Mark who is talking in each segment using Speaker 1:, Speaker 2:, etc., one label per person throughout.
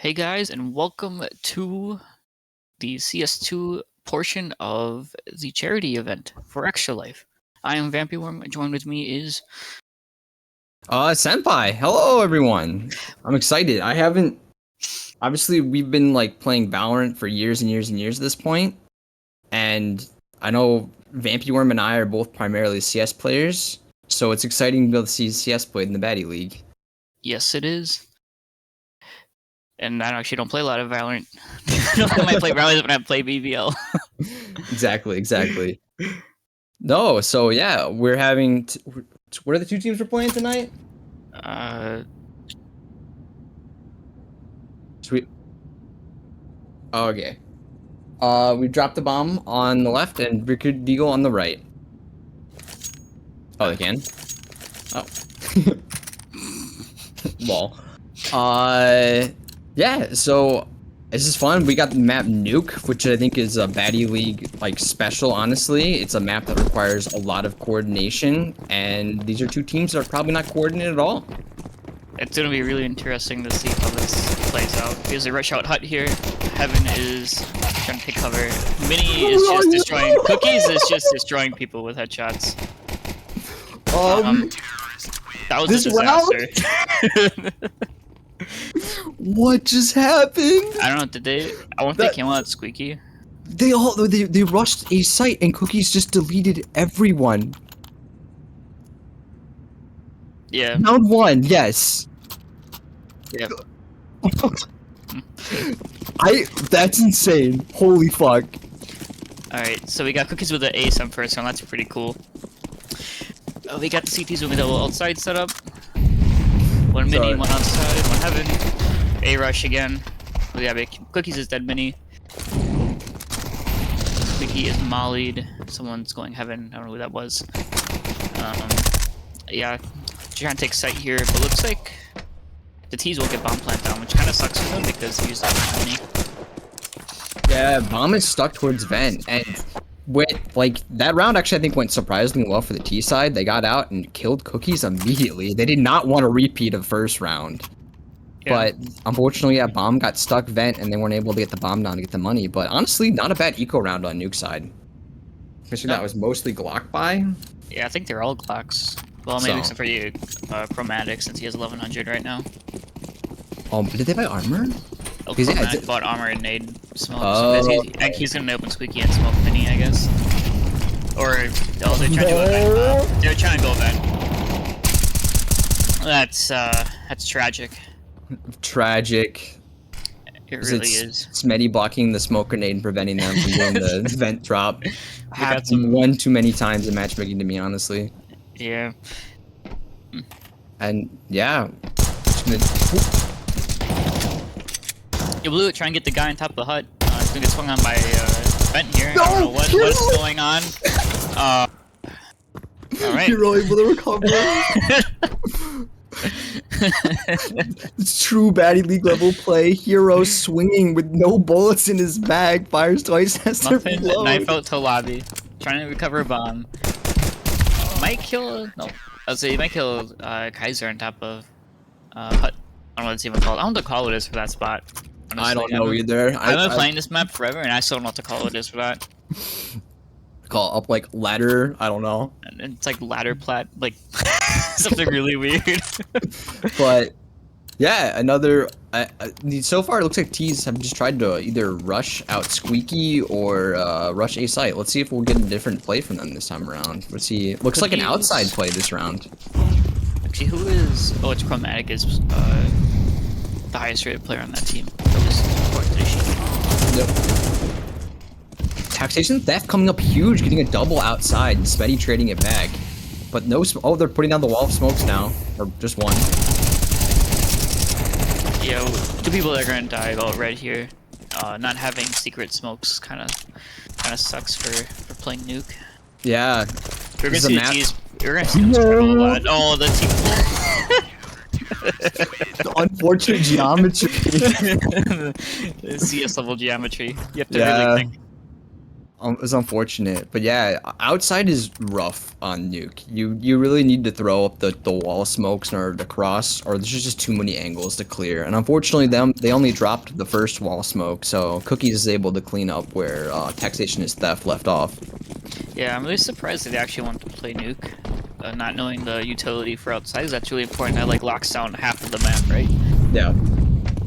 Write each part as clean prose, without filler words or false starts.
Speaker 1: Hey guys, and welcome to the CS2 portion of the charity event for Extra Life. I am Vampyworm. Joined with me is
Speaker 2: Senpai. Hello, everyone. I'm excited. Obviously, we've been like playing Valorant for years and years and years at this point, and I know Vampyworm and I are both primarily CS players, so it's exciting to be able to see CS played in the Baddy League.
Speaker 1: Yes, it is. And I actually don't play a lot of Valorant. I might play Valorant when I play BBL.
Speaker 2: Exactly. No, so yeah, we're having. What are the two teams we're playing tonight? Sweet. Oh, okay. We dropped the bomb on the left and Wicked Deagle on the right. Oh, they can. Oh. Lol. Yeah, so this is fun. We got the map Nuke, which I think is a Baddy League like special, honestly. It's a map that requires a lot of coordination, and these are two teams that are probably not coordinated at all.
Speaker 1: It's going to be really interesting to see how this plays out. There's a rush out hut here. Heaven is trying to take cover. Mini is just destroying Cookies is just destroying people with headshots. That was
Speaker 2: this
Speaker 1: a disaster.
Speaker 2: What just happened?
Speaker 1: I don't know. Did they? I wonder if they came out squeaky.
Speaker 2: They rushed a site and Cookies just deleted everyone.
Speaker 1: Yeah.
Speaker 2: Round one, yes.
Speaker 1: Yep.
Speaker 2: That's insane. Holy fuck.
Speaker 1: Alright, so we got Cookies with the ace on first round. That's pretty cool. We got the CTs with a double outside setup. One mini, one outside, one heaven. A rush again. Yeah, Cookies is dead mini. Squeaky is mollied. Someone's going heaven. I don't know who that was. Yeah, trying to take site here, but looks like the T's will get bomb plant down, which kind of sucks for them because he used that mini.
Speaker 2: Yeah, bomb is stuck towards vent, and that round actually I think went surprisingly well for the T side. They got out and killed Cookies immediately. They did not want a repeat of first round. Yeah. But unfortunately, yeah, bomb got stuck vent and they weren't able to get the bomb down to get the money. But honestly, not a bad eco round on Nuke side. Especially that was mostly Glock buy.
Speaker 1: Yeah, I think they're all Glocks. Well, maybe except for you, Chromatic, since he has 1100 right now.
Speaker 2: Oh, but did they buy armor?
Speaker 1: Oh, Chromatic bought armor and nade smoke. Oh, so he's gonna open Squeaky and smoke mini, I guess. Or they're trying to go event. They're trying to go event. That's tragic.
Speaker 2: Tragic.
Speaker 1: It really is.
Speaker 2: Smetty blocking the smoke grenade and preventing them from doing the vent drop. Happened one too many times in matchmaking to me, honestly.
Speaker 1: Yeah.
Speaker 2: And yeah.
Speaker 1: You blew it trying to get the guy on top of the hut. He's gonna get swung on by vent here. I don't know what's going on. Alright.
Speaker 2: You're able to recover. It's true Baddy League level play. Hero swinging with no bullets in his bag. Fires twice, has to reload.
Speaker 1: Knife out to lobby. Trying to recover a bomb. Might kill... No. I'll say you might kill Kaiser on top of hut. I don't know what it's even called. I don't know what the call it is for that spot. Honestly,
Speaker 2: I don't know either.
Speaker 1: I've been playing this map forever and I still don't know what the call it is for that.
Speaker 2: Call up like ladder, I don't know.
Speaker 1: And it's like ladder plat, like something really weird.
Speaker 2: But yeah, another. So far, it looks like T's have just tried to either rush out Squeaky or rush a site. Let's see if we'll get a different play from them this time around. Let's see. Looks like an outside play this round.
Speaker 1: Actually, who is? Oh, it's Chromatic is the highest rated player on that team.
Speaker 2: Yep. Taxation theft coming up huge, getting a double outside and Spetty trading it back. But no oh, they're putting down the wall of smokes now. Or just one.
Speaker 1: Yeah, two people that are gonna die about red here. Not having secret smokes kinda sucks for playing Nuke.
Speaker 2: Yeah.
Speaker 1: We're gonna see the T's. We're gonna see them struggle a lot. Oh, the team.
Speaker 2: The unfortunate geometry.
Speaker 1: The CS level geometry. You have to really think.
Speaker 2: It's unfortunate, but yeah, outside is rough on Nuke. You really need to throw up the wall smokes in order to cross, or there's just too many angles to clear. And unfortunately, they only dropped the first wall smoke, so Cookies is able to clean up where Taxation is Theft left off.
Speaker 1: Yeah, I'm really surprised that they actually want to play Nuke, not knowing the utility for outside. 'Cause that's really important. That like locks down half of the map, right?
Speaker 2: Yeah.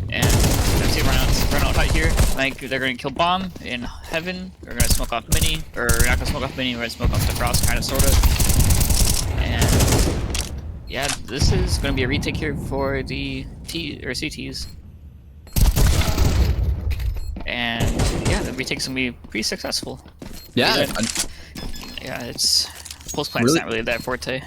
Speaker 1: And I see run out right here. I think they're gonna kill bomb in heaven. They're gonna smoke off mini, or we're not gonna smoke off mini. We're gonna smoke off the cross, kind of, sorta. And yeah, this is gonna be a retake here for the CTs. And yeah, the retake's gonna be pretty successful.
Speaker 2: Yeah.
Speaker 1: Yeah, it's post plant's
Speaker 2: Really?
Speaker 1: not really that forte.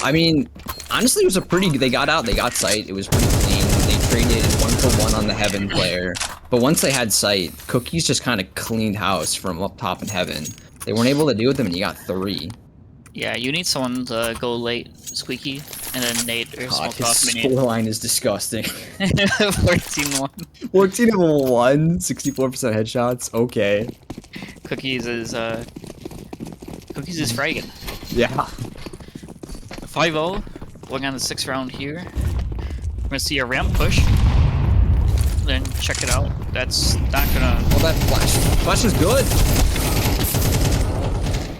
Speaker 2: I mean, honestly, it was a pretty. They got out. They got sight. It was pretty clean. They traded 1-for-1 on the Heaven player, but once they had sight, Cookies just kind of cleaned house from up top in Heaven. They weren't able to deal with them, and you got 3.
Speaker 1: Yeah, you need someone to go late, Squeaky, and then Nate or
Speaker 2: God,
Speaker 1: smoke off
Speaker 2: his
Speaker 1: mini.
Speaker 2: scoreline is disgusting.
Speaker 1: 14-1.
Speaker 2: 14-1, 64% headshots. Okay.
Speaker 1: Cookies is fragging.
Speaker 2: Yeah.
Speaker 1: 5-0, going on the 6th round here. We're gonna see a ramp push. Then check it out. That's not gonna.
Speaker 2: Oh, that flash. Flash is good.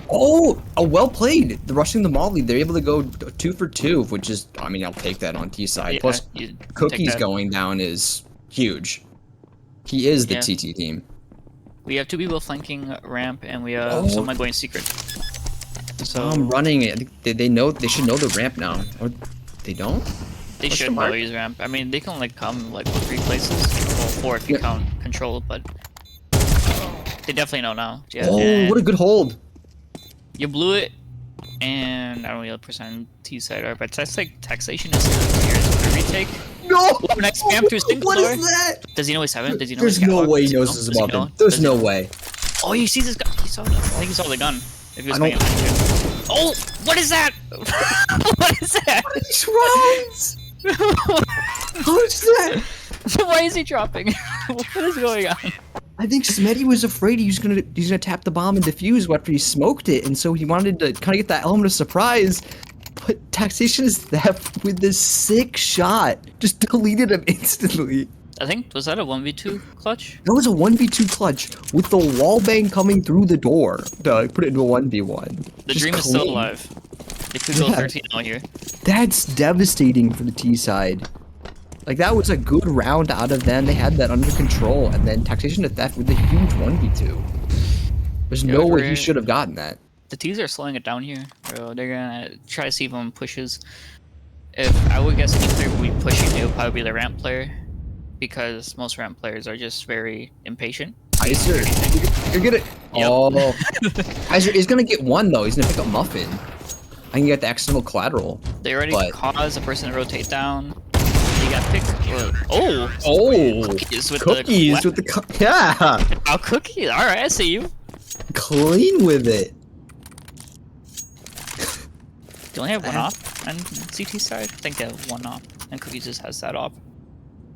Speaker 2: Oh, well played. The rushing the Molly. They're able to go 2 for 2, which is, I mean, I'll take that on T side.
Speaker 1: Yeah,
Speaker 2: Plus,
Speaker 1: you take
Speaker 2: Cookies
Speaker 1: that.
Speaker 2: going down is huge. He is the
Speaker 1: Yeah.
Speaker 2: TT team.
Speaker 1: We have 2 people flanking ramp, and we have
Speaker 2: Oh.
Speaker 1: someone going secret. So
Speaker 2: I'm running it. They know. They should know the ramp now. Or they don't?
Speaker 1: they
Speaker 2: What's
Speaker 1: should
Speaker 2: the mark?
Speaker 1: probably use ramp. I mean, they can like come like 3 places. Well, 4 if you
Speaker 2: Yeah.
Speaker 1: count control, but they definitely know now. Yeah.
Speaker 2: Oh,
Speaker 1: and
Speaker 2: what a good hold.
Speaker 1: you blew it, and I don't know what percent T side are, but that's like taxation is here for the retake.
Speaker 2: No.
Speaker 1: Oh, next spam through single
Speaker 2: What
Speaker 1: door.
Speaker 2: is that?
Speaker 1: Does he know he's 7? Does he know
Speaker 2: There's
Speaker 1: he's got
Speaker 2: no
Speaker 1: hook?
Speaker 2: way he
Speaker 1: Does
Speaker 2: knows
Speaker 1: know?
Speaker 2: this is
Speaker 1: Does he
Speaker 2: about
Speaker 1: know?
Speaker 2: him. There's
Speaker 1: Does he
Speaker 2: no
Speaker 1: know?
Speaker 2: way.
Speaker 1: Oh, he sees his gun. He saw it. I think he saw the gun. If he was
Speaker 2: I
Speaker 1: paying
Speaker 2: don't-
Speaker 1: attention. Oh, what is that? What is that?
Speaker 2: These rounds. How is that?
Speaker 1: Why is he dropping? What is going on?
Speaker 2: I think Smetty was afraid he's gonna tap the bomb and defuse after he smoked it, and so he wanted to kind of get that element of surprise. But Taxation is Theft with this sick shot just deleted him instantly.
Speaker 1: I think, was that a 1v2 clutch?
Speaker 2: That was a 1v2 clutch with the wall bang coming through the door to put it into a 1v1.
Speaker 1: The
Speaker 2: Just
Speaker 1: dream is still
Speaker 2: clean.
Speaker 1: alive. They could go
Speaker 2: Yeah.
Speaker 1: 13-0 here.
Speaker 2: That's devastating for the T side. Like, that was a good round out of them. They had that under control, and then Taxation to Theft with a huge 1v2. There's
Speaker 1: Yeah,
Speaker 2: no way
Speaker 1: we're-
Speaker 2: he should have gotten that.
Speaker 1: The T's are slowing it down here, bro. They're gonna try to see if one pushes. If I would guess any player would be pushing, it would probably be the ramp player, because most ramp players are just very impatient.
Speaker 2: Iser, you're gonna.
Speaker 1: Yep.
Speaker 2: Oh, Iser is gonna get one though. He's gonna pick up Muffin. I can get the accidental collateral.
Speaker 1: They already
Speaker 2: But-
Speaker 1: caused a person to rotate down. They got picked. Oh,
Speaker 2: Oh,
Speaker 1: Cookies with
Speaker 2: cookies
Speaker 1: the
Speaker 2: with the yeah,
Speaker 1: oh, Cookies. All right, I see you.
Speaker 2: clean with it.
Speaker 1: Do you only have one op on CT side? I think they have one op, and Cookies just has that op.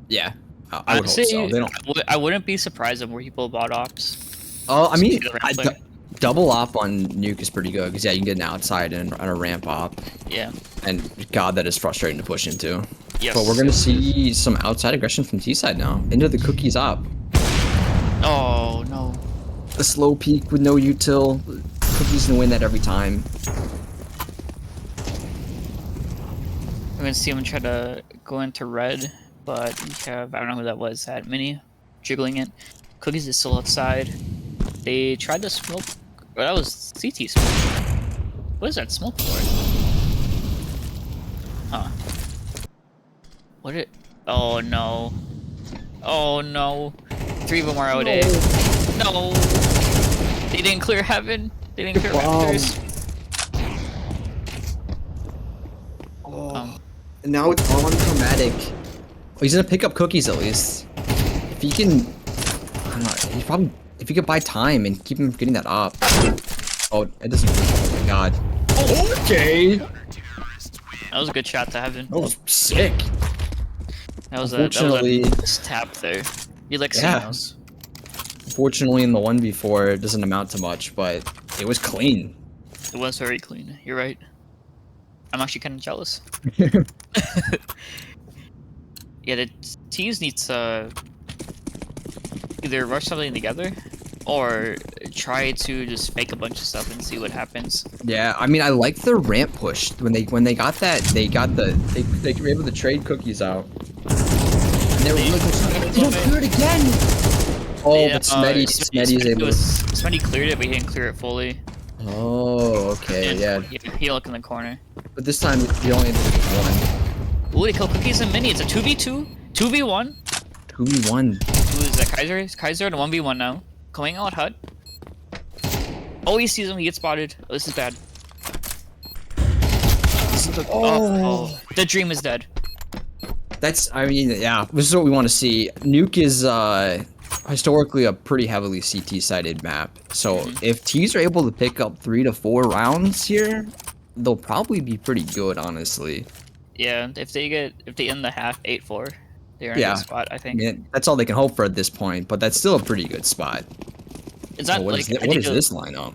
Speaker 2: Yeah, I would hope
Speaker 1: Honestly,
Speaker 2: so. They don't.
Speaker 1: I wouldn't be surprised if more people bought ops.
Speaker 2: Oh, I mean,
Speaker 1: the ramp player.
Speaker 2: double op on Nuke is pretty good because yeah, you can get an outside and a ramp op,
Speaker 1: Yeah.
Speaker 2: and God, that is frustrating to push into.
Speaker 1: Yes.
Speaker 2: But we're gonna see some outside aggression from T side now into the Cookies op.
Speaker 1: Oh no.
Speaker 2: The slow peek with no util. Cookies gonna win that every time.
Speaker 1: I'm gonna see him try to go into red, but we have, I don't know who that was, that mini jiggling it. Cookies is still outside. They tried to smoke. Oh, that was CT smoke. What is that smoke for? Huh. What it? Oh no. Oh no. 3 of them are out. No. They didn't clear heaven. They didn't clear Raptors.
Speaker 2: And now it's all unchromatic. Oh, he's gonna pick up Cookies at least. If he can, I don't know. He probably, if he could buy time and keep him from getting that op. Oh, it doesn't. Oh my God. Okay.
Speaker 1: That was a good shot to heaven.
Speaker 2: That was sick.
Speaker 1: That was
Speaker 2: Unfortunately-
Speaker 1: a tap there. You like seeing
Speaker 2: Yeah.
Speaker 1: those.
Speaker 2: Unfortunately, in the 1v4, it doesn't amount to much, but it was clean.
Speaker 1: It was very clean. You're right. I'm actually kind of jealous. Yeah, the teams need to either rush something together or try to just fake a bunch of stuff and see what happens.
Speaker 2: Yeah, I mean, I like their ramp push when they got that. They were able to trade cookies out. And they were really close. They don't clear it again. Oh,
Speaker 1: Yeah,
Speaker 2: but Smetty's able to.
Speaker 1: Smetty cleared it, but he didn't clear it fully.
Speaker 2: Oh, okay,
Speaker 1: And
Speaker 2: yeah.
Speaker 1: he looked in the corner.
Speaker 2: But this time we only did one.
Speaker 1: Ooh, they kill cookies and mini. It's a 2v2, 2v1.
Speaker 2: 2v1.
Speaker 1: Who is that? Kaiser? Kaiser in a 1v1 now. Coming out hut. Oh, he sees him. He gets spotted. Oh, this is bad. Oh, the dream is dead.
Speaker 2: That's, I mean, yeah, this is what we want to see. Nuke is historically a pretty heavily CT-sided map. So if T's are able to pick up 3 to 4 rounds here, they'll probably be pretty good, honestly.
Speaker 1: Yeah, if they end the half 8-4, they're in a good spot, I think.
Speaker 2: I mean, that's all they can hope for at this point, but that's still a pretty good spot.
Speaker 1: Is that
Speaker 2: what
Speaker 1: like
Speaker 2: is this lineup?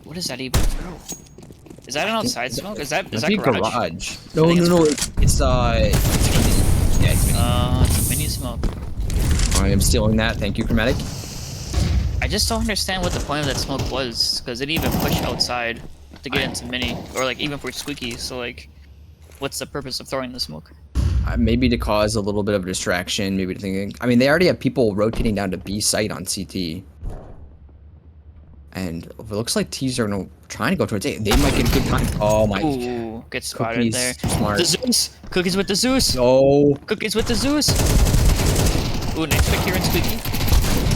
Speaker 1: What is that even throw? Is that an outside smoke? Is that garage?
Speaker 2: No, it's yeah, it's mini.
Speaker 1: It's a mini smoke.
Speaker 2: I am stealing that. Thank you, Chromatic.
Speaker 1: I just don't understand what the point of that smoke was, because it didn't even push outside to get into mini, or like even for squeaky. So like, what's the purpose of throwing the smoke?
Speaker 2: Maybe to cause a little bit of a distraction. Maybe to thinking. I mean, they already have people rotating down to B site on CT. And it looks like T's are trying to go towards A. They might get a good time. Oh my!
Speaker 1: Ooh, get spotted
Speaker 2: Cookies,
Speaker 1: there.
Speaker 2: smart.
Speaker 1: The Zeus! Cookies with the Zeus!
Speaker 2: Oh!
Speaker 1: Cookies with the Zeus! Ooh, nice pick here in Squeaky.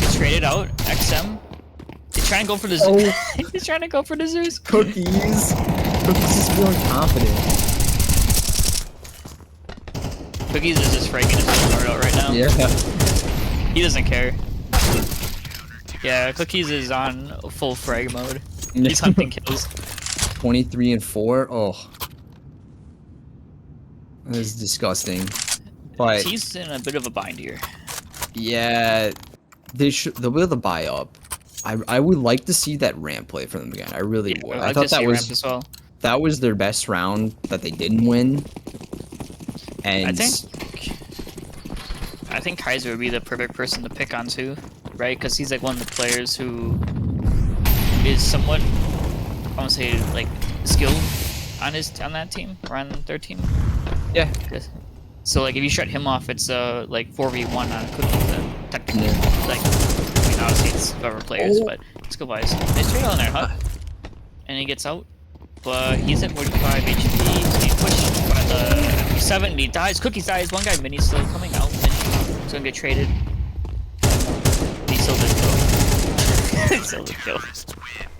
Speaker 1: Gets traded out. XM. He's trying to go for the Zeus. Oh. He's trying to go for the Zeus.
Speaker 2: Cookies! Cookies is feeling confident.
Speaker 1: Cookies is just fragging his heart out right now.
Speaker 2: Yeah.
Speaker 1: He doesn't care. Yeah, Cookies is on full frag mode. He's hunting kills.
Speaker 2: 23 and 4. Oh, that is disgusting. But
Speaker 1: he's in a bit of a bind here.
Speaker 2: Yeah, they'll be able to buy up. I would like to see that ramp play from them again. I really would. I thought that was their best round that they didn't win. And
Speaker 1: I think Kaiser would be the perfect person to pick on too, right? Because he's like one of the players who is somewhat, I want to say, like skilled on that team or on their team.
Speaker 2: Yeah.
Speaker 1: So like if you shut him off, it's like 4v1 on Cookie. Then technically, like I mean obviously it's whoever players, but skill wise, they straight on there, huh? And he gets out, but he's at 45 HP. So he pushed by the 70. Dies. Cookies dies. One guy mini still coming out. He's gonna get traded. He still did kill. He still did kill.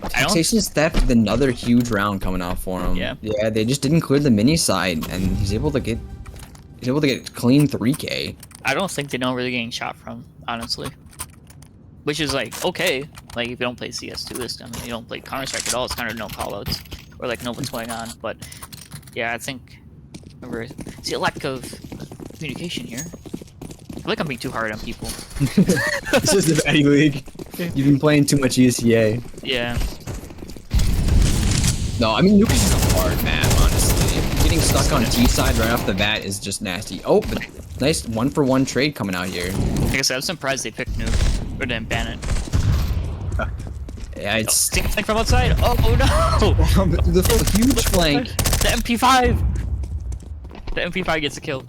Speaker 2: Taxation's theft, another huge round coming out for him.
Speaker 1: Yeah.
Speaker 2: Yeah, they just didn't clear the mini side, and he's able to get clean 3K.
Speaker 1: I don't think they know where they're getting shot from, honestly. Which is like okay, like if you don't play CS2, this I mean you don't play Counter-Strike at all, it's kind of no callouts or like know what's going on. But yeah, I think see a lack of communication here. I feel like I'm being too hard on people.
Speaker 2: This is the Baddy League. You've been playing too much ESEA.
Speaker 1: Yeah.
Speaker 2: No, I mean Nuke is just a hard map, honestly. Getting stuck on T side right off the bat is just nasty. Oh, but nice 1-for-1 trade coming out here.
Speaker 1: Like I said, I'm surprised they picked Nuke or didn't ban it.
Speaker 2: Yeah, it's
Speaker 1: flank from outside. Oh no!
Speaker 2: the huge flank.
Speaker 1: The MP5. The MP5 gets a kill.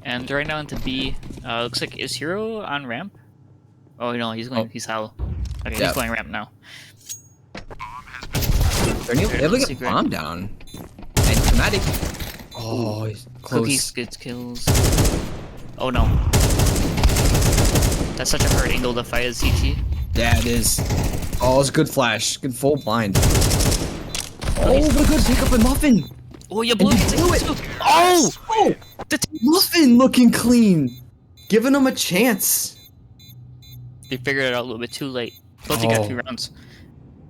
Speaker 1: And right now into B. Looks like is Hero on ramp? Oh no, he's going. He's hell. Okay, he's going ramp now.
Speaker 2: They have like a bomb down. And Chromatic. Oh, he's close.
Speaker 1: Cookies gets kills. Oh no. That's such a hard angle to fight as CT.
Speaker 2: Yeah, it is. Oh, it's a good flash. Good full blind. Oh, what a good pick up a Muffin.
Speaker 1: Oh, you blew it.
Speaker 2: Oh! The Muffin looking clean. Giving him a chance.
Speaker 1: They figured it out a little bit too late. Both you got 2 rounds.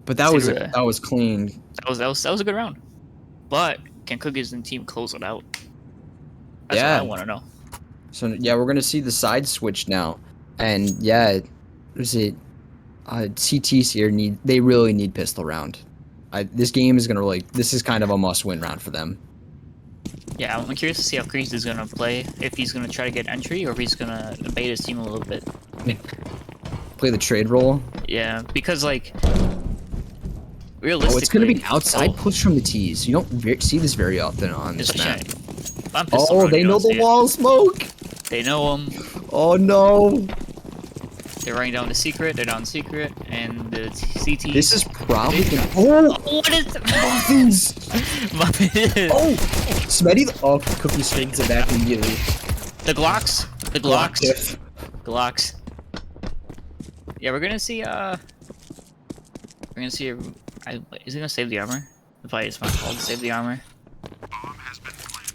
Speaker 2: But that was clean.
Speaker 1: That was a good round. But can Cookies and team close it out? That's what I want to know.
Speaker 2: So yeah, we're gonna see the side switch now. And yeah, was it CTs here they really need pistol round. This game is gonna this is kind of a must-win round for them.
Speaker 1: Yeah, I'm curious to see how Kreese is gonna play. If he's gonna try to get entry, or if he's gonna bait his team a little bit.
Speaker 2: Play the trade role.
Speaker 1: Yeah, because like
Speaker 2: Oh, it's gonna be
Speaker 1: realistically,
Speaker 2: an outside push from the tees. You don't see this very often on this map. Oh, they know the wall smoke.
Speaker 1: They know him.
Speaker 2: Oh no.
Speaker 1: They're running down the secret. They're down secret, and the CT.
Speaker 2: This is probably gonna. Oh,
Speaker 1: what is
Speaker 2: muffins?
Speaker 1: Muffins.
Speaker 2: Oh, Smetty. Oh, Cookie swings it back immediately.
Speaker 1: The Glocks. The Glocks. Glocks. Yeah, we're gonna see. We're gonna see. Is he gonna save the armor? The play is called save the armor.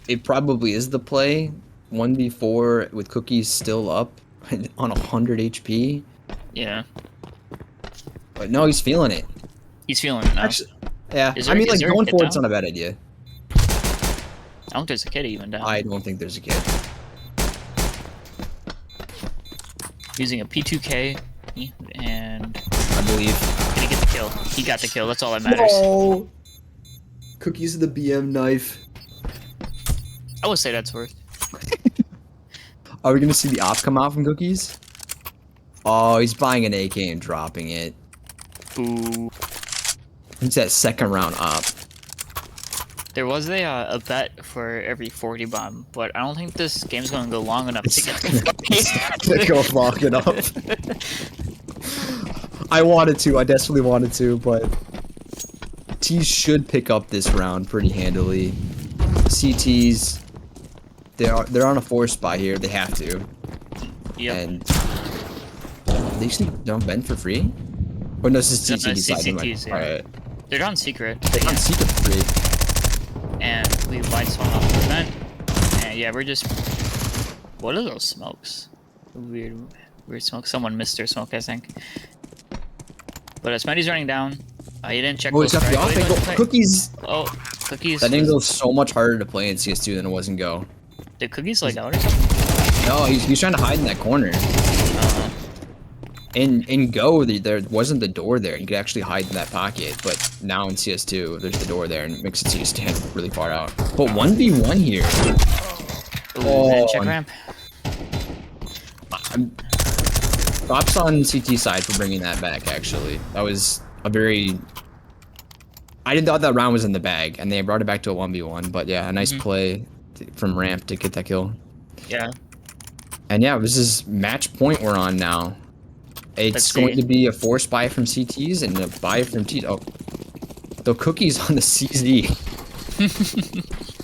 Speaker 2: It probably is the play. 1v4 with Cookies still up on 100 HP.
Speaker 1: Yeah.
Speaker 2: But no, he's feeling it.
Speaker 1: He's feeling it now.
Speaker 2: Actually, yeah.
Speaker 1: There,
Speaker 2: I mean, like going forward's not a bad idea.
Speaker 1: I don't think there's a kid even down.
Speaker 2: I don't think there's a kid.
Speaker 1: Using a P2K, and
Speaker 2: I believe.
Speaker 1: Did he get the kill? He got the kill. That's all that matters.
Speaker 2: Oh, Cookies of the BM knife.
Speaker 1: I would say that's worth.
Speaker 2: Are we gonna see the op come out from Cookies? Oh, he's buying an AK and dropping it.
Speaker 1: Ooh.
Speaker 2: It's that second round op.
Speaker 1: There was a bet for every 40 bomb, but I don't think this game's gonna go long enough to get
Speaker 2: to go long enough. I wanted to. I desperately wanted to, but T's should pick up this round pretty handily. CTs, they're on a 4 spot here. They have to.
Speaker 1: Yep.
Speaker 2: And they just don't vent for free. Or no, this is CT side.
Speaker 1: CTs, yeah.
Speaker 2: Alright.
Speaker 1: They're on secret.
Speaker 2: They're on secret for free.
Speaker 1: And we light swung off the vent. And yeah, we're just. What are those smokes? Weird smoke. Someone missed their smoke, I think. But Smitty's running down. He didn't check.
Speaker 2: Oh, he's got the off angle. Cookies.
Speaker 1: Oh, Cookies.
Speaker 2: That angle is so much harder to play in CS2 than it was in Go.
Speaker 1: Did Cookies like out or something?
Speaker 2: No, he's trying to hide in that corner. In Go, there wasn't the door there. You could actually hide in that pocket, but now in CS2, there's the door there, and it makes it so you stand really far out. But 1v1 here.
Speaker 1: Oh, check ramp.
Speaker 2: Props on CT side for bringing that back, actually. That was a very... I didn't thought that round was in the bag, and they brought it back to a 1v1, but yeah, a nice play from ramp to get that kill.
Speaker 1: Yeah.
Speaker 2: And yeah, this is match point we're on now. It's going to be a 4 buy from CTs and a buy from T. Oh, the Cookies on the CZ.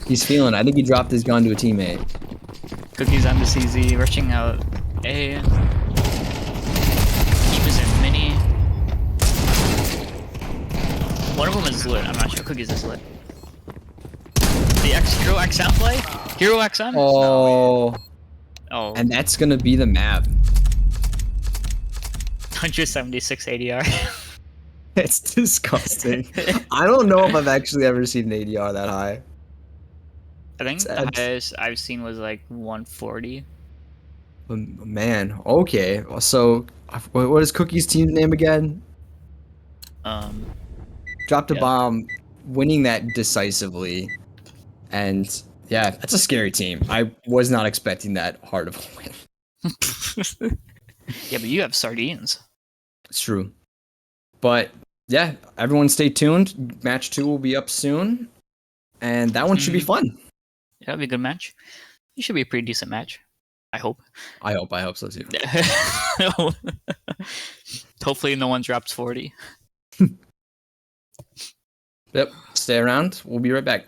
Speaker 2: He's feeling it. I think he dropped his gun to a teammate.
Speaker 1: Cookies on the CZ, rushing out A. He was in mini. One of them is lit. I'm not sure. Cookies is lit. The Hero XM play? Hero XM?
Speaker 2: Oh.
Speaker 1: Oh.
Speaker 2: And that's gonna be the map.
Speaker 1: 176 ADR.
Speaker 2: It's disgusting. I don't know if I've actually ever seen an ADR that high.
Speaker 1: I think the highest I've seen was like 140.
Speaker 2: Man, okay. So, what is Cookie's team's name again? Dropped a bomb, winning that decisively. And yeah, that's a scary team. I was not expecting that hard of a win.
Speaker 1: Yeah, but you have sardines.
Speaker 2: It's true. But yeah, everyone stay tuned. Match 2 will be up soon. And that one should be fun.
Speaker 1: Yeah, that'll be a good match. It should be a pretty decent match. I hope.
Speaker 2: I hope so too.
Speaker 1: Hopefully no one drops 40.
Speaker 2: Yep. Stay around. We'll be right back.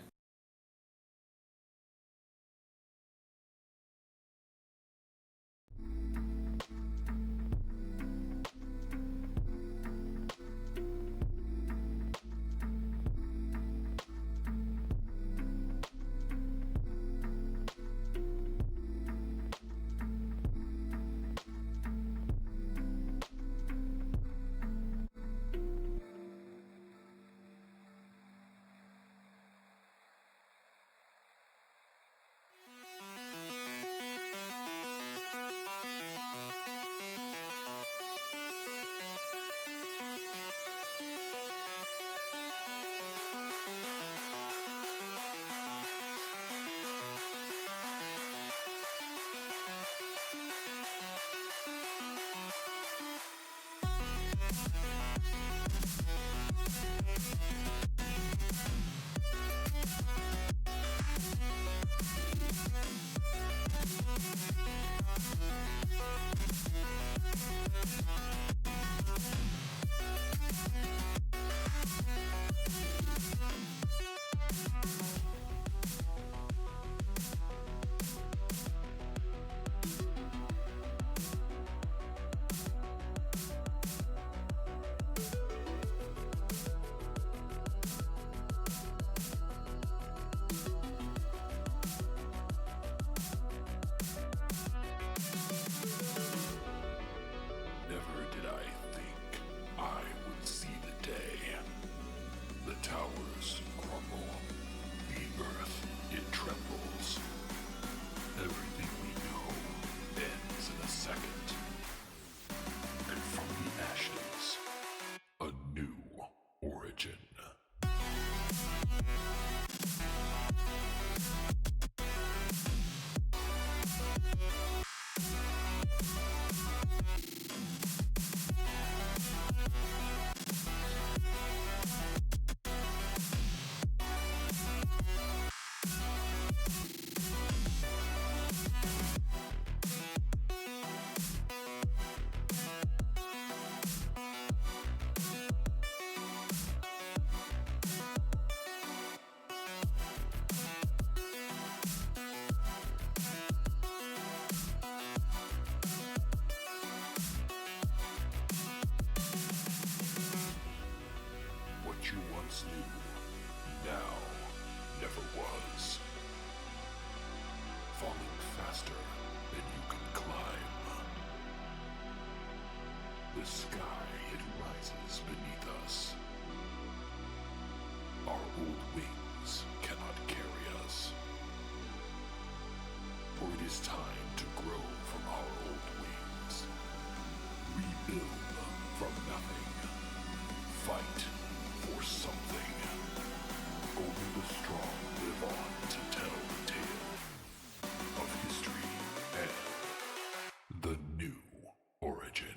Speaker 3: the sky, it rises beneath us. Our old wings cannot carry us. For it is time to grow from our old wings. Rebuild from nothing. Fight for something. Only the strong live on to tell the tale of history and the new origin.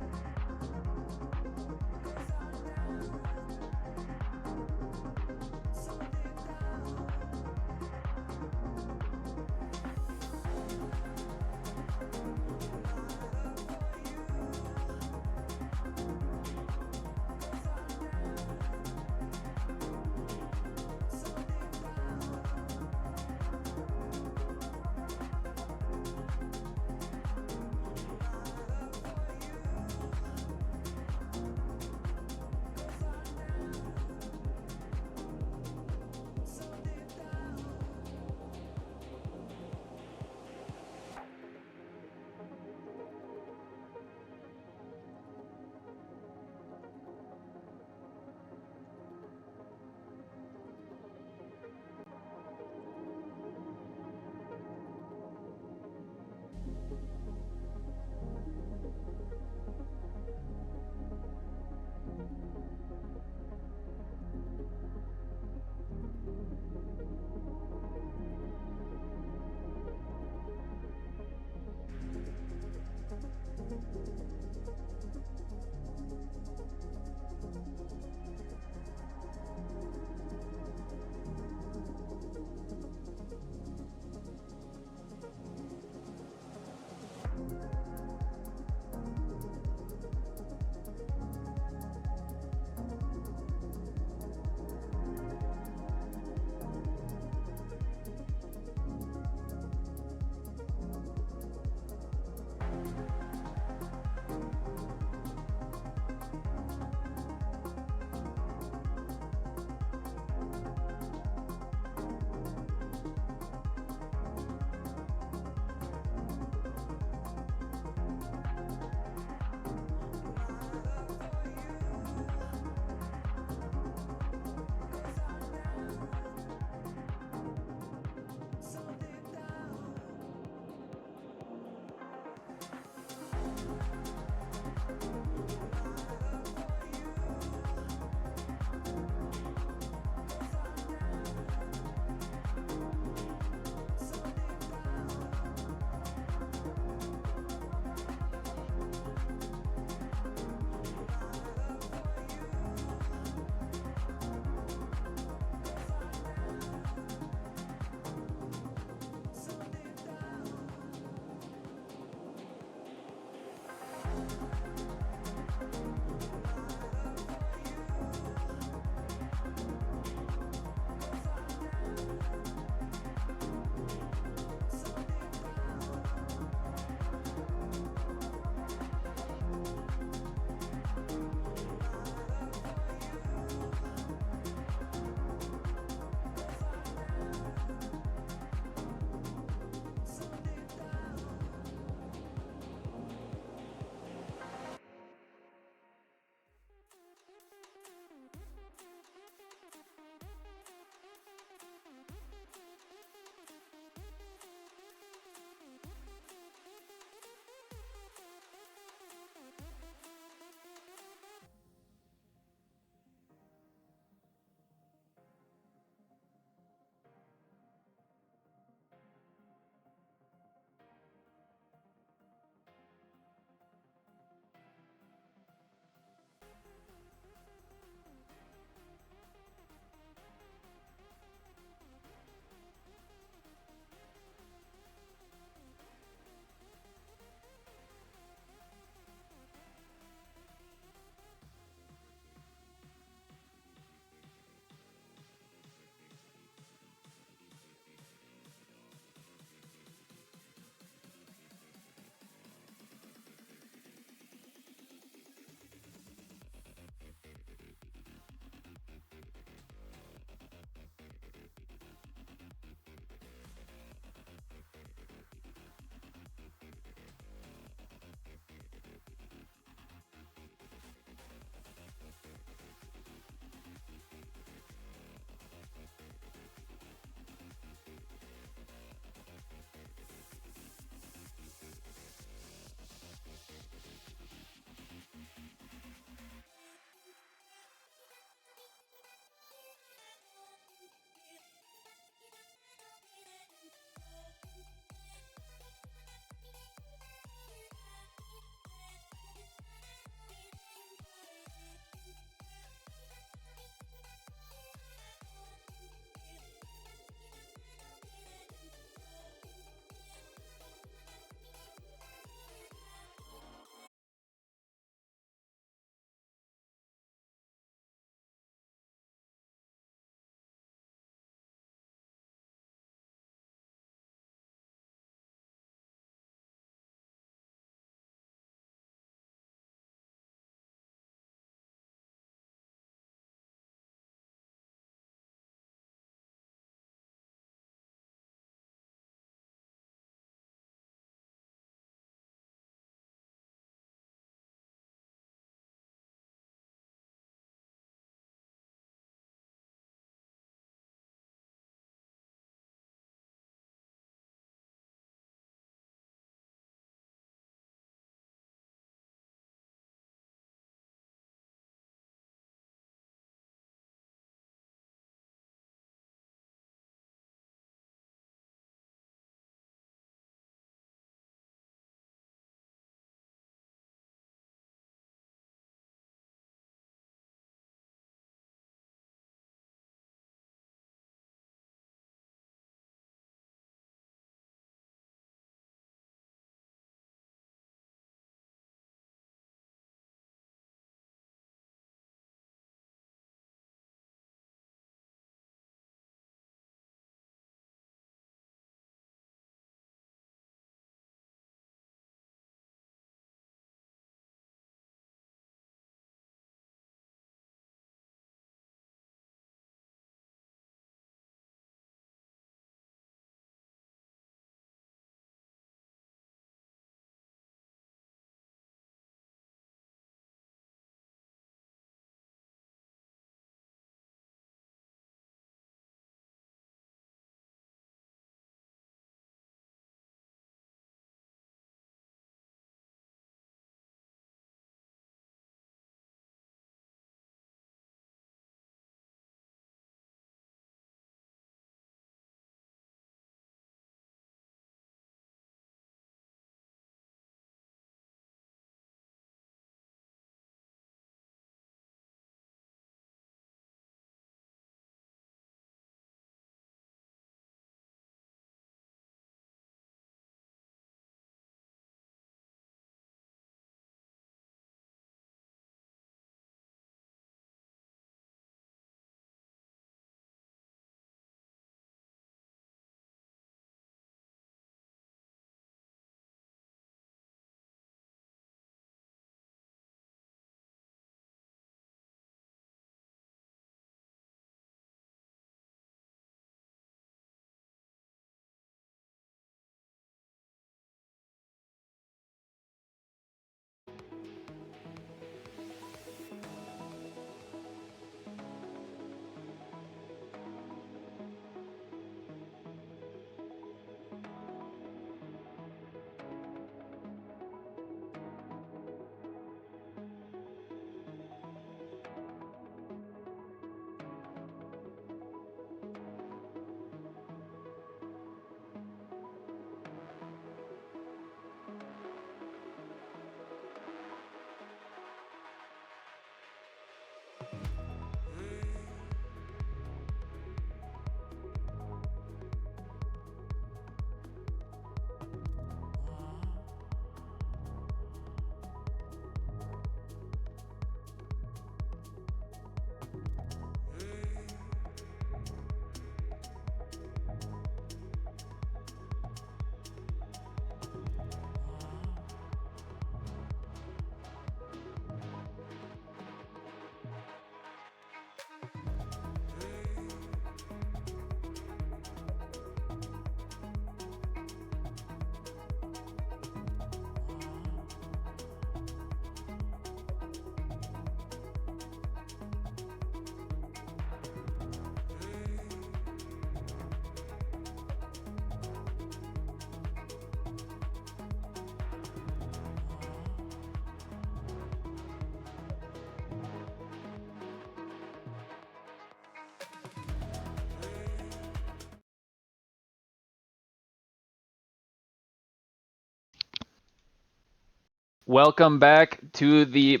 Speaker 4: Welcome back to the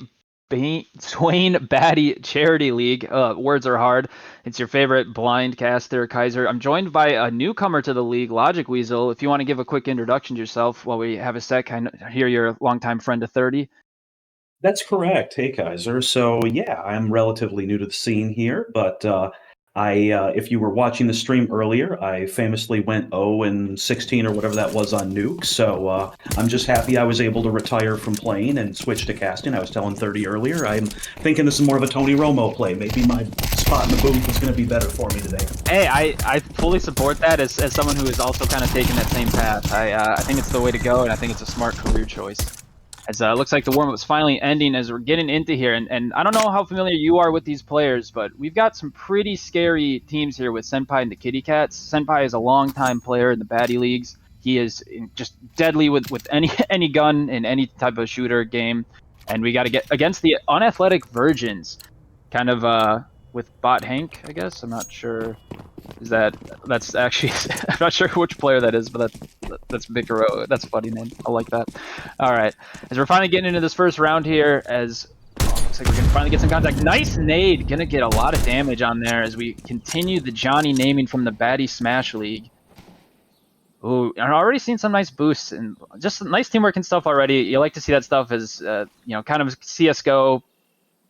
Speaker 4: Swain Baddy Charity League. Words are hard. It's your favorite blind caster, Kaiser. I'm joined by a newcomer to the league, Logic Weasel. If you want to give a quick introduction to yourself while we have a sec, I hear you're a longtime friend of 30.
Speaker 5: That's correct. Hey, Kaiser. So yeah, I'm relatively new to the scene here, but if you were watching the stream earlier, I famously went 0-16 or whatever that was on Nuke. So I'm just happy I was able to retire from playing and switch to casting. I was telling 30 earlier. I'm thinking this is more of a Tony Romo play. Maybe my spot in the booth is going to be better for me today.
Speaker 4: Hey, I fully support that as someone who is also kind of taking that same path. I think it's the way to go, and I think it's a smart career choice. As it looks like the warm-up is finally ending as we're getting into here. And I don't know how familiar you are with these players, but we've got some pretty scary teams here with Senpai and the Kitty Cats. Senpai is a longtime player in the Baddy Leagues. He is just deadly with any gun in any type of shooter game. And we got to get against the unathletic Virgins, kind of with Bot Hank, I guess. I'm not sure. That's actually I'm not sure which player that is, but that's Mikaro. That's a funny name. I like that. All right, as we're finally getting into this first round here, looks like we're gonna finally get some contact. Nice nade, gonna get a lot of damage on there as we continue the Johnny naming from the Baddy Smash League. Ooh, I've already seen some nice boosts and just nice teamwork and stuff already. You like to see that stuff as kind of CS:GO.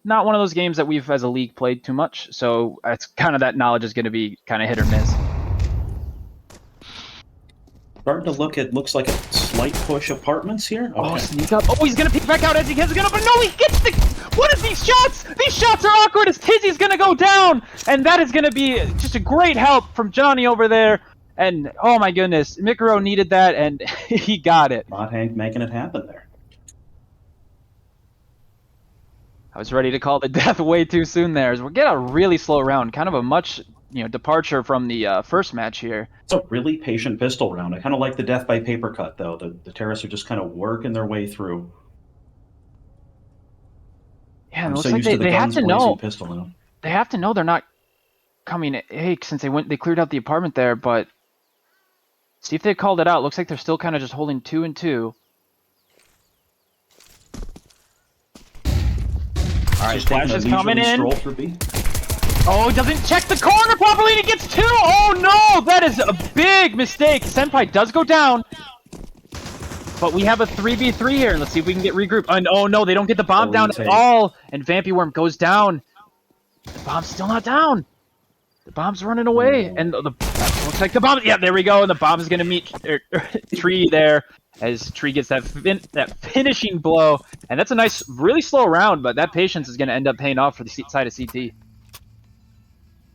Speaker 4: Not one of those games that we've as a league played too much, so it's kind of that knowledge is going to be kind of hit or miss.
Speaker 5: Starting to looks like a slight push apartments here. Okay.
Speaker 4: Oh, sneak up. Oh, he's going to peek back out as he gets it up, but no, he gets the... What is these shots? These shots are awkward as Tizzy's going to go down, and that is going to be just a great help from Johnny over there. And, oh my goodness, Mikaro needed that, and he got it.
Speaker 5: Bot Hank making it happen there.
Speaker 4: I was ready to call the death way too soon there. As we'll get a really slow round, kind of a much departure from the first match here.
Speaker 5: It's a really patient pistol round. I kind of like the death by paper cut though. The terrorists are just kind of working their way through.
Speaker 4: Yeah, it looks like they have to know.
Speaker 5: Pistol now.
Speaker 4: They have to know they're not coming. Hey, since they cleared out the apartment there, but see if they called it out. Looks like they're still kind of just holding 2 and 2. All right, Flash is coming in. Oh, he doesn't check the corner properly and he gets 2! Oh no, that is a big mistake. Senpai does go down. But we have a 3v3 here. Let's see if we can get regrouped. And oh no, they don't get the bomb down at all. And Vampy Worm goes down. The bomb's still not down. The bomb's running away. And looks like the bomb. Yeah, there we go. And the bomb is going to meet Tree there. As Tree gets that finishing blow. And that's a nice, really slow round, but that patience is going to end up paying off for the side of CT.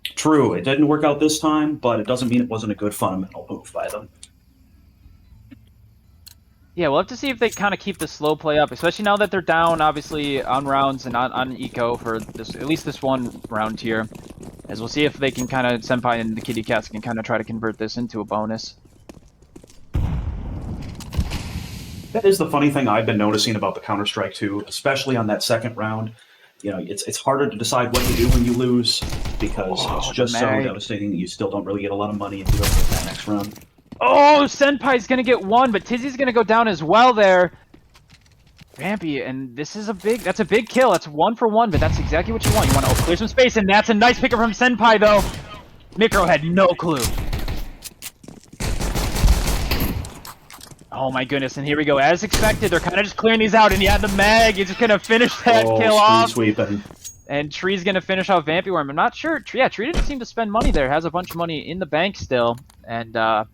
Speaker 5: True, it didn't work out this time, but it doesn't mean it wasn't a good fundamental move by them.
Speaker 4: Yeah, we'll have to see if they kind of keep the slow play up, especially now that they're down, obviously, on rounds and on eco for at least this one round here. As we'll see if they can kind of, Senpai and the Kitty Cats can kind of try to convert this into a bonus.
Speaker 5: That is the funny thing I've been noticing about the Counter-Strike 2, especially on that second round. It's harder to decide what to do when you lose because it's just so devastating that you still don't really get a lot of money if you don't get that next round.
Speaker 4: Oh, Senpai's gonna get 1, but Tizzy's gonna go down as well there. Vampy, and that's a big kill. That's 1 for 1, but that's exactly what you want. You want to clear some space, and that's a nice picker from Senpai though. Mikro had no clue. Oh my goodness, and here we go. As expected, they're kind of just clearing these out, and yeah, the mag is just going to finish that kill off.
Speaker 5: Sweeping.
Speaker 4: And Tree's going to finish off Vampy Worm. I'm not sure. Tree didn't seem to spend money there. Has a bunch of money in the bank still. And going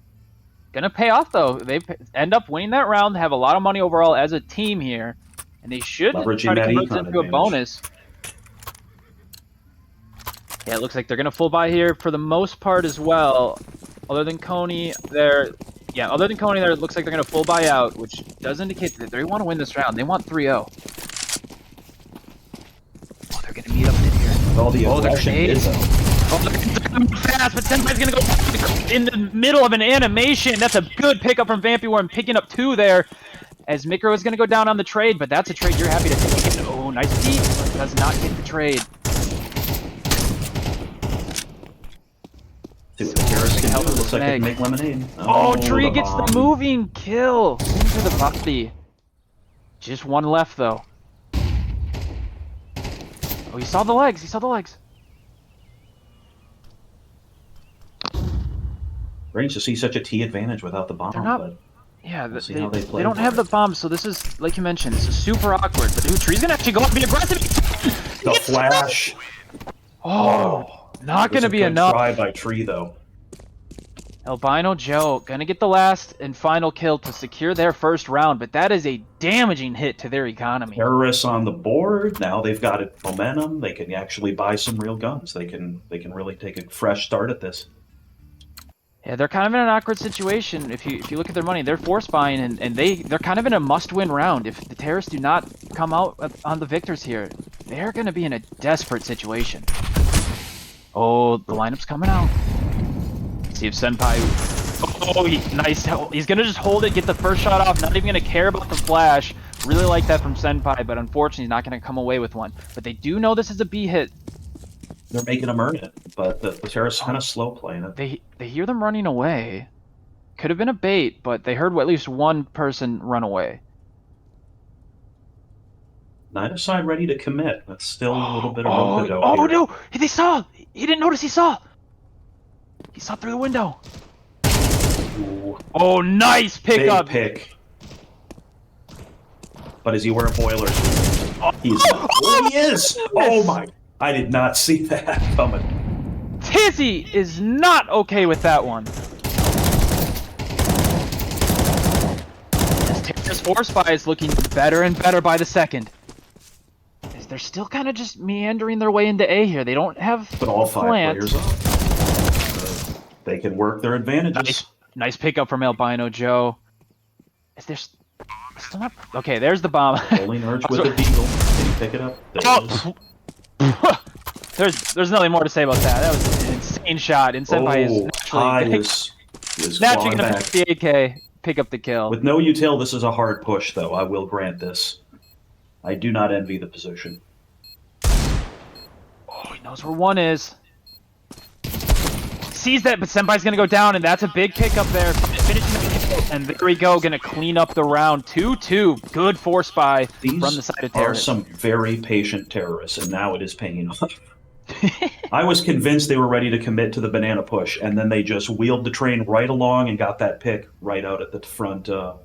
Speaker 4: to pay off, though. They end up winning that round, have a lot of money overall as a team here. And they should try to convert this into a bonus. Yeah, it looks like they're going to full buy here for the most part as well. Other than Coney, other than Coney there, it looks like they're going to full buy out, which does indicate that they want to win this round. They want 3-0. Oh, they're going to meet up in here.
Speaker 5: Well, the aggression is
Speaker 4: they're going to move fast, but Senpai's going to go in the middle of an animation. That's a good pickup from Vampy Worm, picking up 2 there. As Mikro is going to go down on the trade, but that's a trade you're happy to take. Oh, nice peek. Does not get the trade.
Speaker 5: See what the terrorists can help. It looks like they can make lemonade.
Speaker 4: Oh, Tree gets the moving kill into the body. Just one left, though. Oh, he saw the legs. He saw the legs.
Speaker 5: Strange to see such a T advantage without the bomb,
Speaker 4: They're not.
Speaker 5: but
Speaker 4: Yeah,
Speaker 5: we'll see
Speaker 4: they,
Speaker 5: how they
Speaker 4: they
Speaker 5: play
Speaker 4: don't
Speaker 5: for
Speaker 4: have
Speaker 5: it.
Speaker 4: the bomb, so this is, like you mentioned, this is super awkward. But dude, Tree's gonna actually go up and be aggressive.
Speaker 5: The flash.
Speaker 4: Oh, not gonna be
Speaker 5: Good
Speaker 4: enough.
Speaker 5: try by Tree though.
Speaker 4: Albino Joe gonna get the last and final kill to secure their first round, but that is a damaging hit to their economy.
Speaker 5: Terrorists on the board. Now they've got it momentum. They can actually buy some real guns. They can really take a fresh start at this.
Speaker 4: Yeah, they're kind of in an awkward situation. If you look at their money, they're force buying, and they're kind of in a must-win round. If the terrorists do not come out on the victors here, they're gonna be in a desperate situation. Oh, the lineup's coming out. See if Senpai. Oh, nice. He's gonna just hold it, get the first shot off. Not even gonna care about the flash. Really like that from Senpai, but unfortunately, he's not gonna come away with one. But they do know this is a B hit.
Speaker 5: They're making them earn it, but the terrorists kind of slow playing it.
Speaker 4: They hear them running away. Could have been a bait, but they heard at least one person run away.
Speaker 5: Neither side ready to commit. That's still a little bit of rope to go
Speaker 4: Oh
Speaker 5: here.
Speaker 4: no! They saw! He didn't notice he saw! He saw through the window.
Speaker 5: Ooh,
Speaker 4: Oh, nice pickup!
Speaker 5: big pick. But is he wearing boilers? He's not. Oh, he is! Oh my! I did not see that coming.
Speaker 4: Tizzy is not okay with that one. This force spy is looking better and better by the second. They're still kind of just meandering their way into A here. They don't have
Speaker 5: But all 5
Speaker 4: plant.
Speaker 5: players up. So they can work their advantages.
Speaker 4: Nice pickup from Albino Joe. Is there still not? Okay, there's the bomb.
Speaker 5: Rolling arch with a beagle. Did he pick it up? There it is.
Speaker 4: There's nothing more to say about that. That was an insane shot. And Senpai is
Speaker 5: High
Speaker 4: naturally,
Speaker 5: is
Speaker 4: naturally
Speaker 5: clawing
Speaker 4: gonna
Speaker 5: back.
Speaker 4: pick the AK, pick up the kill.
Speaker 5: With no util, this is a hard push, though. I will grant this. I do not envy the position.
Speaker 4: Oh, he knows where one is. Sees that, but Senpai's gonna go down, and that's a big pickup there. Finishing the kill, and there we go, gonna clean up the round. 2-2. Good force spy from the side of
Speaker 5: These are
Speaker 4: terrorists.
Speaker 5: some very patient terrorists, and now it is paying off. I was convinced they were ready to commit to the banana push, and then they just wheeled the train right along and got that pick right out at the front of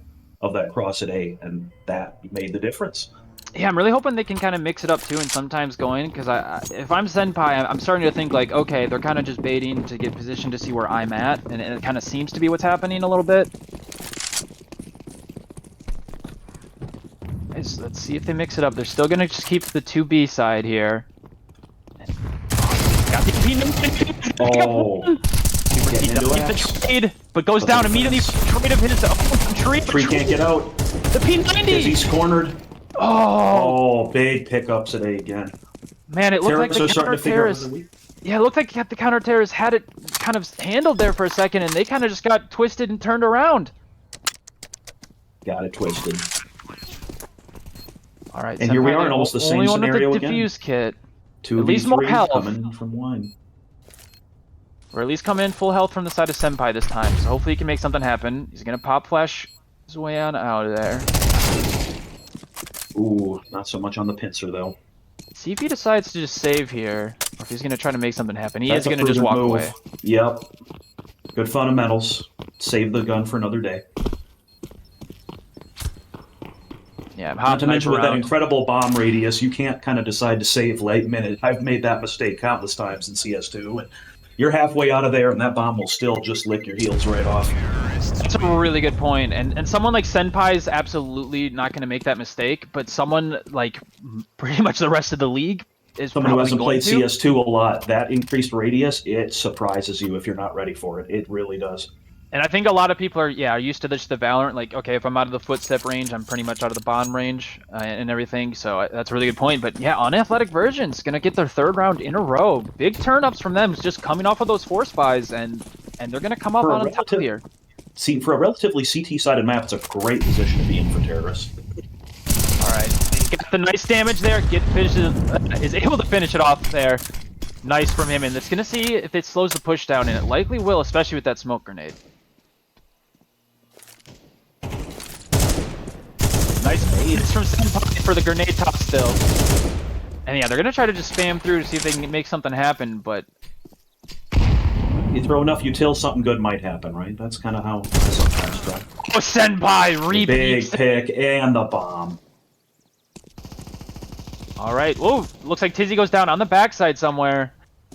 Speaker 5: that cross at A, and that made the difference.
Speaker 4: Yeah, I'm really hoping they can kind of mix it up too and sometimes go in, because if I'm Senpai, I'm starting to think like, okay, they're kind of just baiting to get positioned to see where I'm at, and it kind of seems to be what's happening a little bit. Let's see if they mix it up. They're still going to just keep the 2B side here. Got the
Speaker 5: Oh, getting into
Speaker 4: the
Speaker 5: it.
Speaker 4: trade, but goes down immediately. Trade of his own tree.
Speaker 5: Tree can't get out.
Speaker 4: The P90!
Speaker 5: He's cornered.
Speaker 4: Oh,
Speaker 5: Oh, big pickups at A again.
Speaker 4: man, it looked like
Speaker 5: Terrorists
Speaker 4: the
Speaker 5: are starting to figure out
Speaker 4: counter-terrorists...
Speaker 5: whether we...
Speaker 4: Yeah, it looked like the counter-terrorists had it kind of handled there for a second, and they kind of just got twisted and turned around.
Speaker 5: Got it twisted.
Speaker 4: All right,
Speaker 5: And here we are in almost the same
Speaker 4: only one
Speaker 5: scenario
Speaker 4: with the
Speaker 5: again.
Speaker 4: defuse kit,
Speaker 5: 2v3
Speaker 4: At least more health.
Speaker 5: coming from one.
Speaker 4: or at least coming in full health from the side of Senpai this time. So hopefully he can make something happen. He's gonna pop flash his way on out of there.
Speaker 5: Ooh, not so much on the pincer though.
Speaker 4: See if he decides to just save here, or if he's gonna try to make something happen. He
Speaker 5: That's
Speaker 4: is
Speaker 5: a
Speaker 4: gonna just
Speaker 5: prudent
Speaker 4: walk
Speaker 5: move.
Speaker 4: away.
Speaker 5: Yep. Good fundamentals. Save the gun for another day.
Speaker 4: Yeah, I'm
Speaker 5: Not to
Speaker 4: hopping
Speaker 5: mention with that
Speaker 4: around.
Speaker 5: incredible bomb radius, you can't kind of decide to save late minute. I've made that mistake countless times in CS2. And you're halfway out of there, and that bomb will still just lick your heels right off.
Speaker 4: That's a really good point. And someone like Senpai is absolutely not going to make that mistake, but someone like pretty much the rest of the league is
Speaker 5: Someone who
Speaker 4: probably
Speaker 5: hasn't
Speaker 4: going
Speaker 5: played
Speaker 4: to.
Speaker 5: CS2 a lot, that increased radius, it surprises you if you're not ready for it. It really does.
Speaker 4: And I think a lot of people are used to this, the Valorant, like, okay, if I'm out of the footstep range, I'm pretty much out of the bomb range and everything, so that's a really good point. But yeah, Unathletic Virgin's going to get their third round in a row. Big turn-ups from them, just coming off of those force buys, and they're going to come up on top here.
Speaker 5: See, for a relatively CT-sided map, it's a great position to be in for terrorists.
Speaker 4: Alright, get the nice damage there, is able to finish it off there. Nice from him, and it's going to see if it slows the push down, and it likely will, especially with that smoke grenade. Nice nades from Senpai for the grenade top still. And yeah, they're gonna try to just spam through to see if they can make something happen, but
Speaker 5: You throw enough util, something good might happen, right? That's kind of how I sometimes try.
Speaker 4: oh, Senpai
Speaker 5: The
Speaker 4: repeats.
Speaker 5: big pick and the bomb.
Speaker 4: All right. Whoa, looks like Tizzy goes down on the backside somewhere,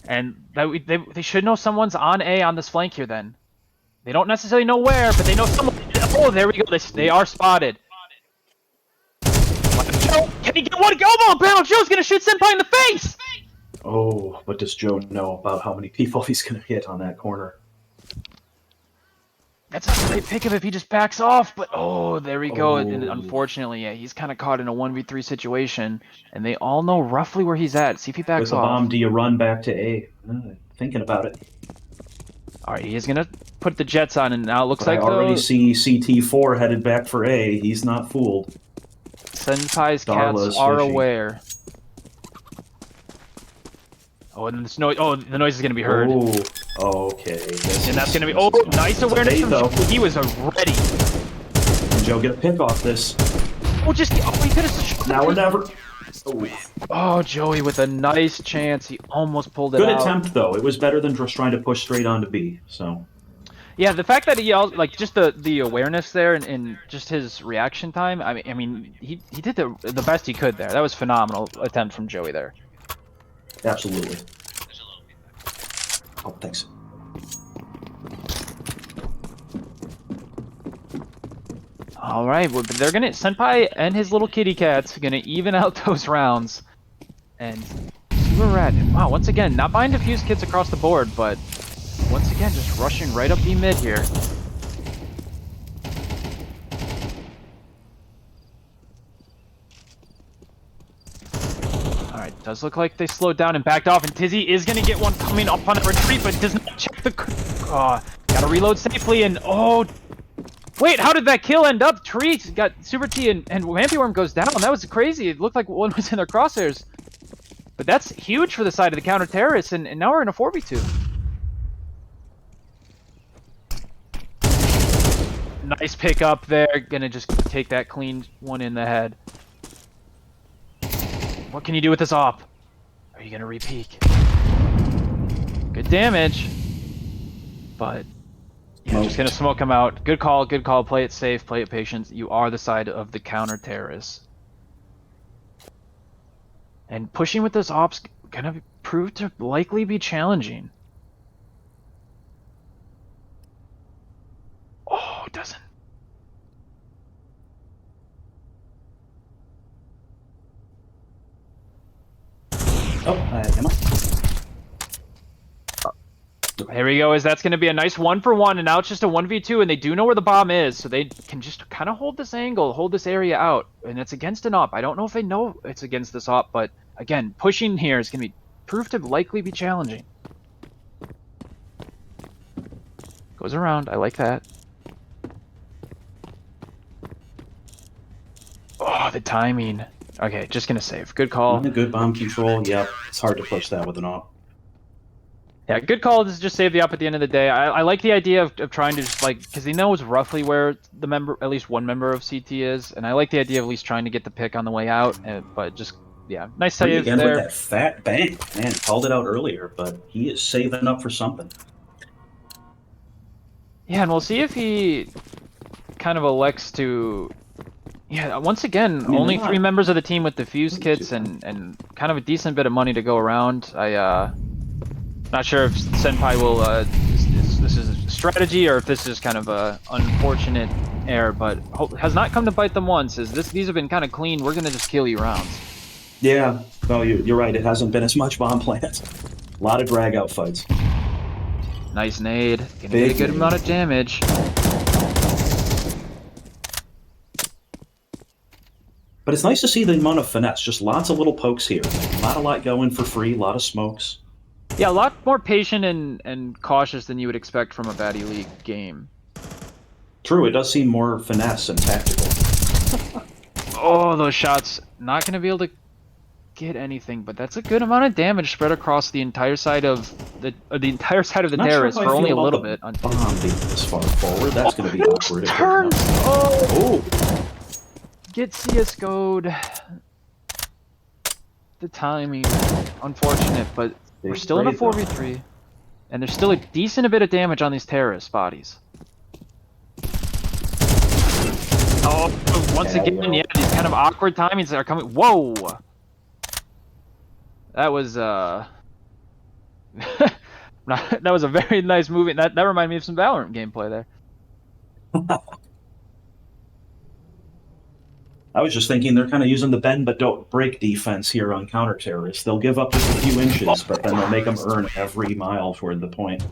Speaker 4: and they should know someone's on A on this flank here. Then they don't necessarily know where, but they know someone. Oh, there we go. They are spotted. Joe, can he get one elbow battle? Joe's gonna shoot Senpai in the face.
Speaker 5: Oh, what does Joe know about how many people he's going to hit on that corner?
Speaker 4: That's a great pick if he just backs off, but oh, there we go.
Speaker 5: Oh.
Speaker 4: And unfortunately, yeah, he's kind of caught in a 1v3 situation, and they all know roughly where he's at. See if he backs
Speaker 5: With the
Speaker 4: off.
Speaker 5: bomb, do you run back to A? Thinking about it.
Speaker 4: All right, he's gonna put the jets on, and now it looks
Speaker 5: But
Speaker 4: like
Speaker 5: I already see CT4 headed back for A. He's not fooled.
Speaker 4: Senpai's
Speaker 5: Darla's
Speaker 4: cats are
Speaker 5: fishy.
Speaker 4: aware. Oh, and this noise. Oh, the noise is gonna be heard,
Speaker 5: Oh, okay.
Speaker 4: and that's gonna be. Oh, nice awareness from
Speaker 5: though.
Speaker 4: Joe. He was ready.
Speaker 5: Can Joe get a pick off this?
Speaker 4: Oh, just he could have.
Speaker 5: Now or never.
Speaker 4: Oh, Joey with a nice chance. He almost pulled it
Speaker 5: Good
Speaker 4: out.
Speaker 5: attempt, though. It was better than just trying to push straight onto B. So
Speaker 4: Yeah, the fact that he like just the awareness there and just his reaction time. I mean, he did the best he could there. That was phenomenal attempt from Joey there.
Speaker 5: absolutely. Oh, thanks.
Speaker 4: All right, well, they're gonna Senpai and his little kitty cats gonna even out those rounds, and see where we're at. Wow, once again, not buying defuse kits across the board, but once again, just rushing right up B mid here. All right, does look like they slowed down and backed off, and Tizzy is gonna get one coming up on a retreat, but does not check the. Gotta reload safely, and oh. Wait, how did that kill end up? Tree got Super T and Wampy Worm goes down. That was crazy. It looked like one was in their crosshairs. But that's huge for the side of the counter terrorists, and now we're in a 4v2. Nice pick up there. Gonna just take that clean one in the head. What can you do with this op? Are you gonna re-peek? Good damage. But yeah, just gonna smoke him out. Good call, good call. Play it safe, play it patient. You are the side of the counter-terrorists. And pushing with this op's gonna prove to likely be challenging. Oh, it doesn't.
Speaker 5: Oh, ammo.
Speaker 4: Here we go, that's going to be a nice 1-for-1, and now it's just a 1v2, and they do know where the bomb is, so they can just kind of hold this angle, hold this area out, and it's against an op. I don't know if they know it's against this op, but again, pushing here is going to be proved to likely be challenging. Goes around, I like that. Oh, the timing. Okay, just going to save. Good call.
Speaker 5: Good bomb control. Yep, it's hard to push that with an op.
Speaker 4: Yeah, good call to just save the up at the end of the day. I like the idea of trying to just like, because he knows roughly where the member, at least one member of CT is, and I like the idea of at least trying to get the pick on the way out, but just, yeah, nice save
Speaker 5: Again
Speaker 4: there.
Speaker 5: with that fat bank. Man, called it out earlier, but he is saving up for something.
Speaker 4: Yeah, and we'll see if he kind of elects to, yeah, once again, only 3 members of the team with defuse kits and kind of a decent bit of money to go around. Not sure if Senpai will, this is a strategy or if this is kind of a unfortunate error, but has not come to bite them once. These have been kind of clean. We're gonna just kill you rounds.
Speaker 5: Yeah, no, you're right. It hasn't been as much bomb plant. A lot of drag out fights.
Speaker 4: Nice nade. Gonna get a good amount of damage.
Speaker 5: But it's nice to see the amount of finesse. Just lots of little pokes here. Not a lot going for free. A lot of smokes.
Speaker 4: Yeah, a lot more patient and cautious than you would expect from a Baddy League game.
Speaker 5: True, it does seem more finesse and tactical.
Speaker 4: Oh, those shots. Not going to be able to get anything, but that's a good amount of damage spread across the entire side of the entire side of the terrace for only a little bit.
Speaker 5: Bomb being this far forward, that's going to be awkward.
Speaker 4: Turns! Oh! get CSGO'd. The timing, unfortunate, but we're still in a 4v3. And there's still a decent bit of damage on these terrorist bodies. Oh, once again, yeah, these kind of awkward timings are coming. Whoa! That was, that was a very nice movie. That reminded me of some Valorant gameplay there.
Speaker 5: I was just thinking they're kind of using the bend but don't break defense here on counter-terrorists. They'll give up just a few inches, but then they'll make them earn every mile toward the point.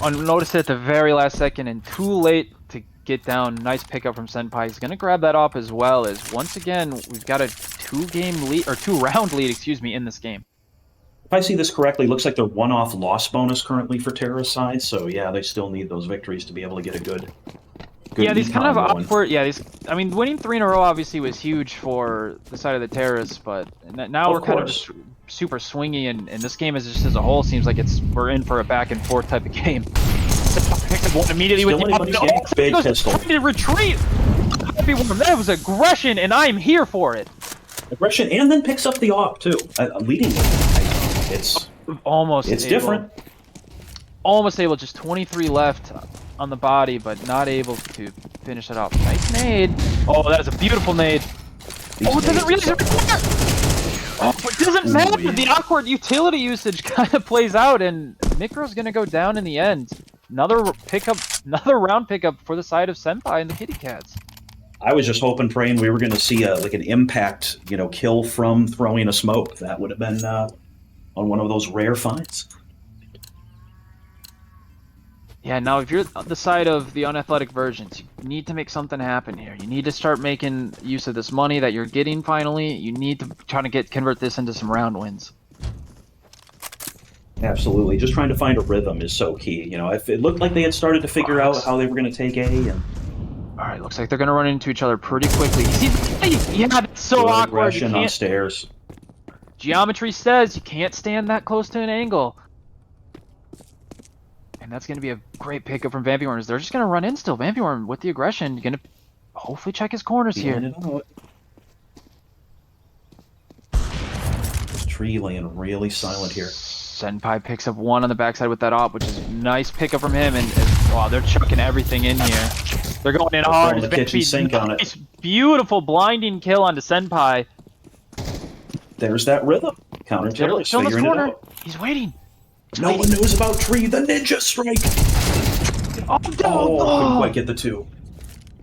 Speaker 4: Notice it at the very last second and too late to get down. Nice pickup from Senpai. He's gonna grab that off as well as once again we've got a two-round lead, excuse me, in this game.
Speaker 5: If I see this correctly, it looks like they're one-off loss bonus currently for terrorist side, so yeah, they still need those victories to be able to get a good
Speaker 4: yeah, these kind of
Speaker 5: going.
Speaker 4: awkward. Yeah, these. I mean, winning 3 in a row obviously was huge for the side of the terrorists, but now we're kind of super swingy, and this game is just as a whole seems like we're in for a back and forth type of game. Picked up one immediately with the
Speaker 5: big pistol.
Speaker 4: To retreat. That was aggression, and I'm here for it.
Speaker 5: Aggression, and then picks up the op too, leading it. It's
Speaker 4: almost.
Speaker 5: It's different.
Speaker 4: Almost able. Just 23 left on the body, but not able to finish it off. Nice nade. Oh, that is a beautiful nade. Oh, it doesn't really require. Oh, it doesn't matter. Yeah. The awkward utility usage kind of plays out, and Micro's gonna go down in the end. Another round pickup for the side of Senpai and the Kitty Cats.
Speaker 5: I was just hoping, praying we were going to see like an impact, kill from throwing a smoke. That would have been on one of those rare finds.
Speaker 4: Yeah, now if you're the side of the unathletic versions, you need to make something happen here. You need to start making use of this money that you're getting finally. You need to try to convert this into some round wins.
Speaker 5: Absolutely. Just trying to find a rhythm is so key. If it looked like they had started to figure out how they were going to take A. And...
Speaker 4: All right, looks like they're going to run into each other pretty quickly. Yeah, that's so awkward.
Speaker 5: Aggression on stairs.
Speaker 4: Geometry says you can't stand that close to an angle. And that's going to be a great pickup from Vampyworm. They're just going to run in still. Vampyworm with the aggression, going to hopefully check his corners here.
Speaker 5: This tree laying really silent here.
Speaker 4: Senpai picks up one on the backside with that op, which is a nice pickup from him. And wow, they're chucking everything in here. They're going in hard.
Speaker 5: The kitchen sink on it.
Speaker 4: Beautiful blinding kill onto Senpai.
Speaker 5: There's that rhythm. Counter-terrorist figuring it out.
Speaker 4: He's waiting.
Speaker 5: No one knows about Tree, the ninja strike!
Speaker 4: Oh,
Speaker 5: couldn't quite get the 2.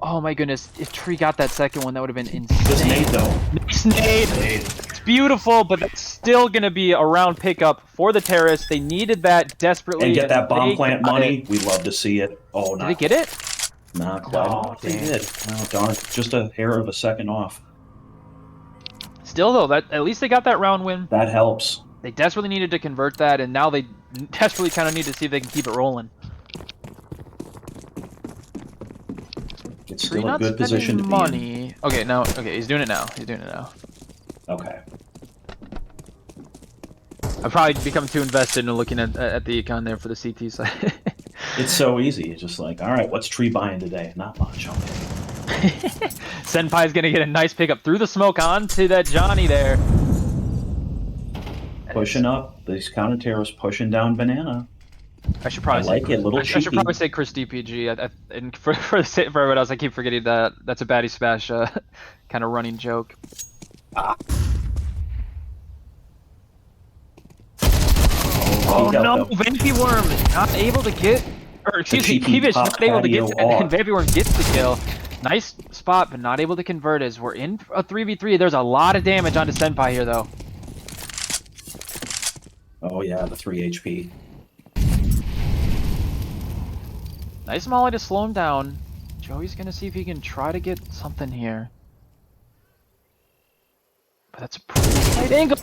Speaker 4: Oh my goodness, if Tree got that second one, that would have been insane.
Speaker 5: This nade, though.
Speaker 4: Nice nade! It's beautiful, but that's still going to be a round pickup for the terrorists. They needed that desperately.
Speaker 5: And get that bomb plant money. We love to see it. Oh, no.
Speaker 4: Did they get it?
Speaker 5: Not quite.
Speaker 4: Oh,
Speaker 5: they did. Oh, darn. Just a hair of a second off.
Speaker 4: Still, though, at least they got that round win.
Speaker 5: That helps.
Speaker 4: They desperately needed to convert that, and now they desperately kind of need to see if they can keep it rolling.
Speaker 5: It's still a good position to be in.
Speaker 4: Okay, he's doing it now.
Speaker 5: Okay.
Speaker 4: I've probably become too invested in looking at the econ there for the CT side.
Speaker 5: It's so easy. It's just like, all right, what's Tree buying today? Not much. Okay.
Speaker 4: Senpai's gonna get a nice pickup through the smoke onto that Johnny there.
Speaker 5: Pushing up. These counter-terrorists pushing down Banana.
Speaker 4: I should probably
Speaker 5: I
Speaker 4: should probably say Chris DPG. And for everyone else, I keep forgetting that that's a Baddy Smash kind of running joke. Oh no! Vampyworm is not able to get, or excuse me, Peevish not able to get, and Vampyworm gets the kill. Nice spot, but not able to convert as we're in a 3v3. There's a lot of damage onto Senpai here, though.
Speaker 5: Oh yeah, the 3 HP.
Speaker 4: Nice molly to slow him down. Joey's gonna see if he can try to get something here. But that's a pretty tight angle.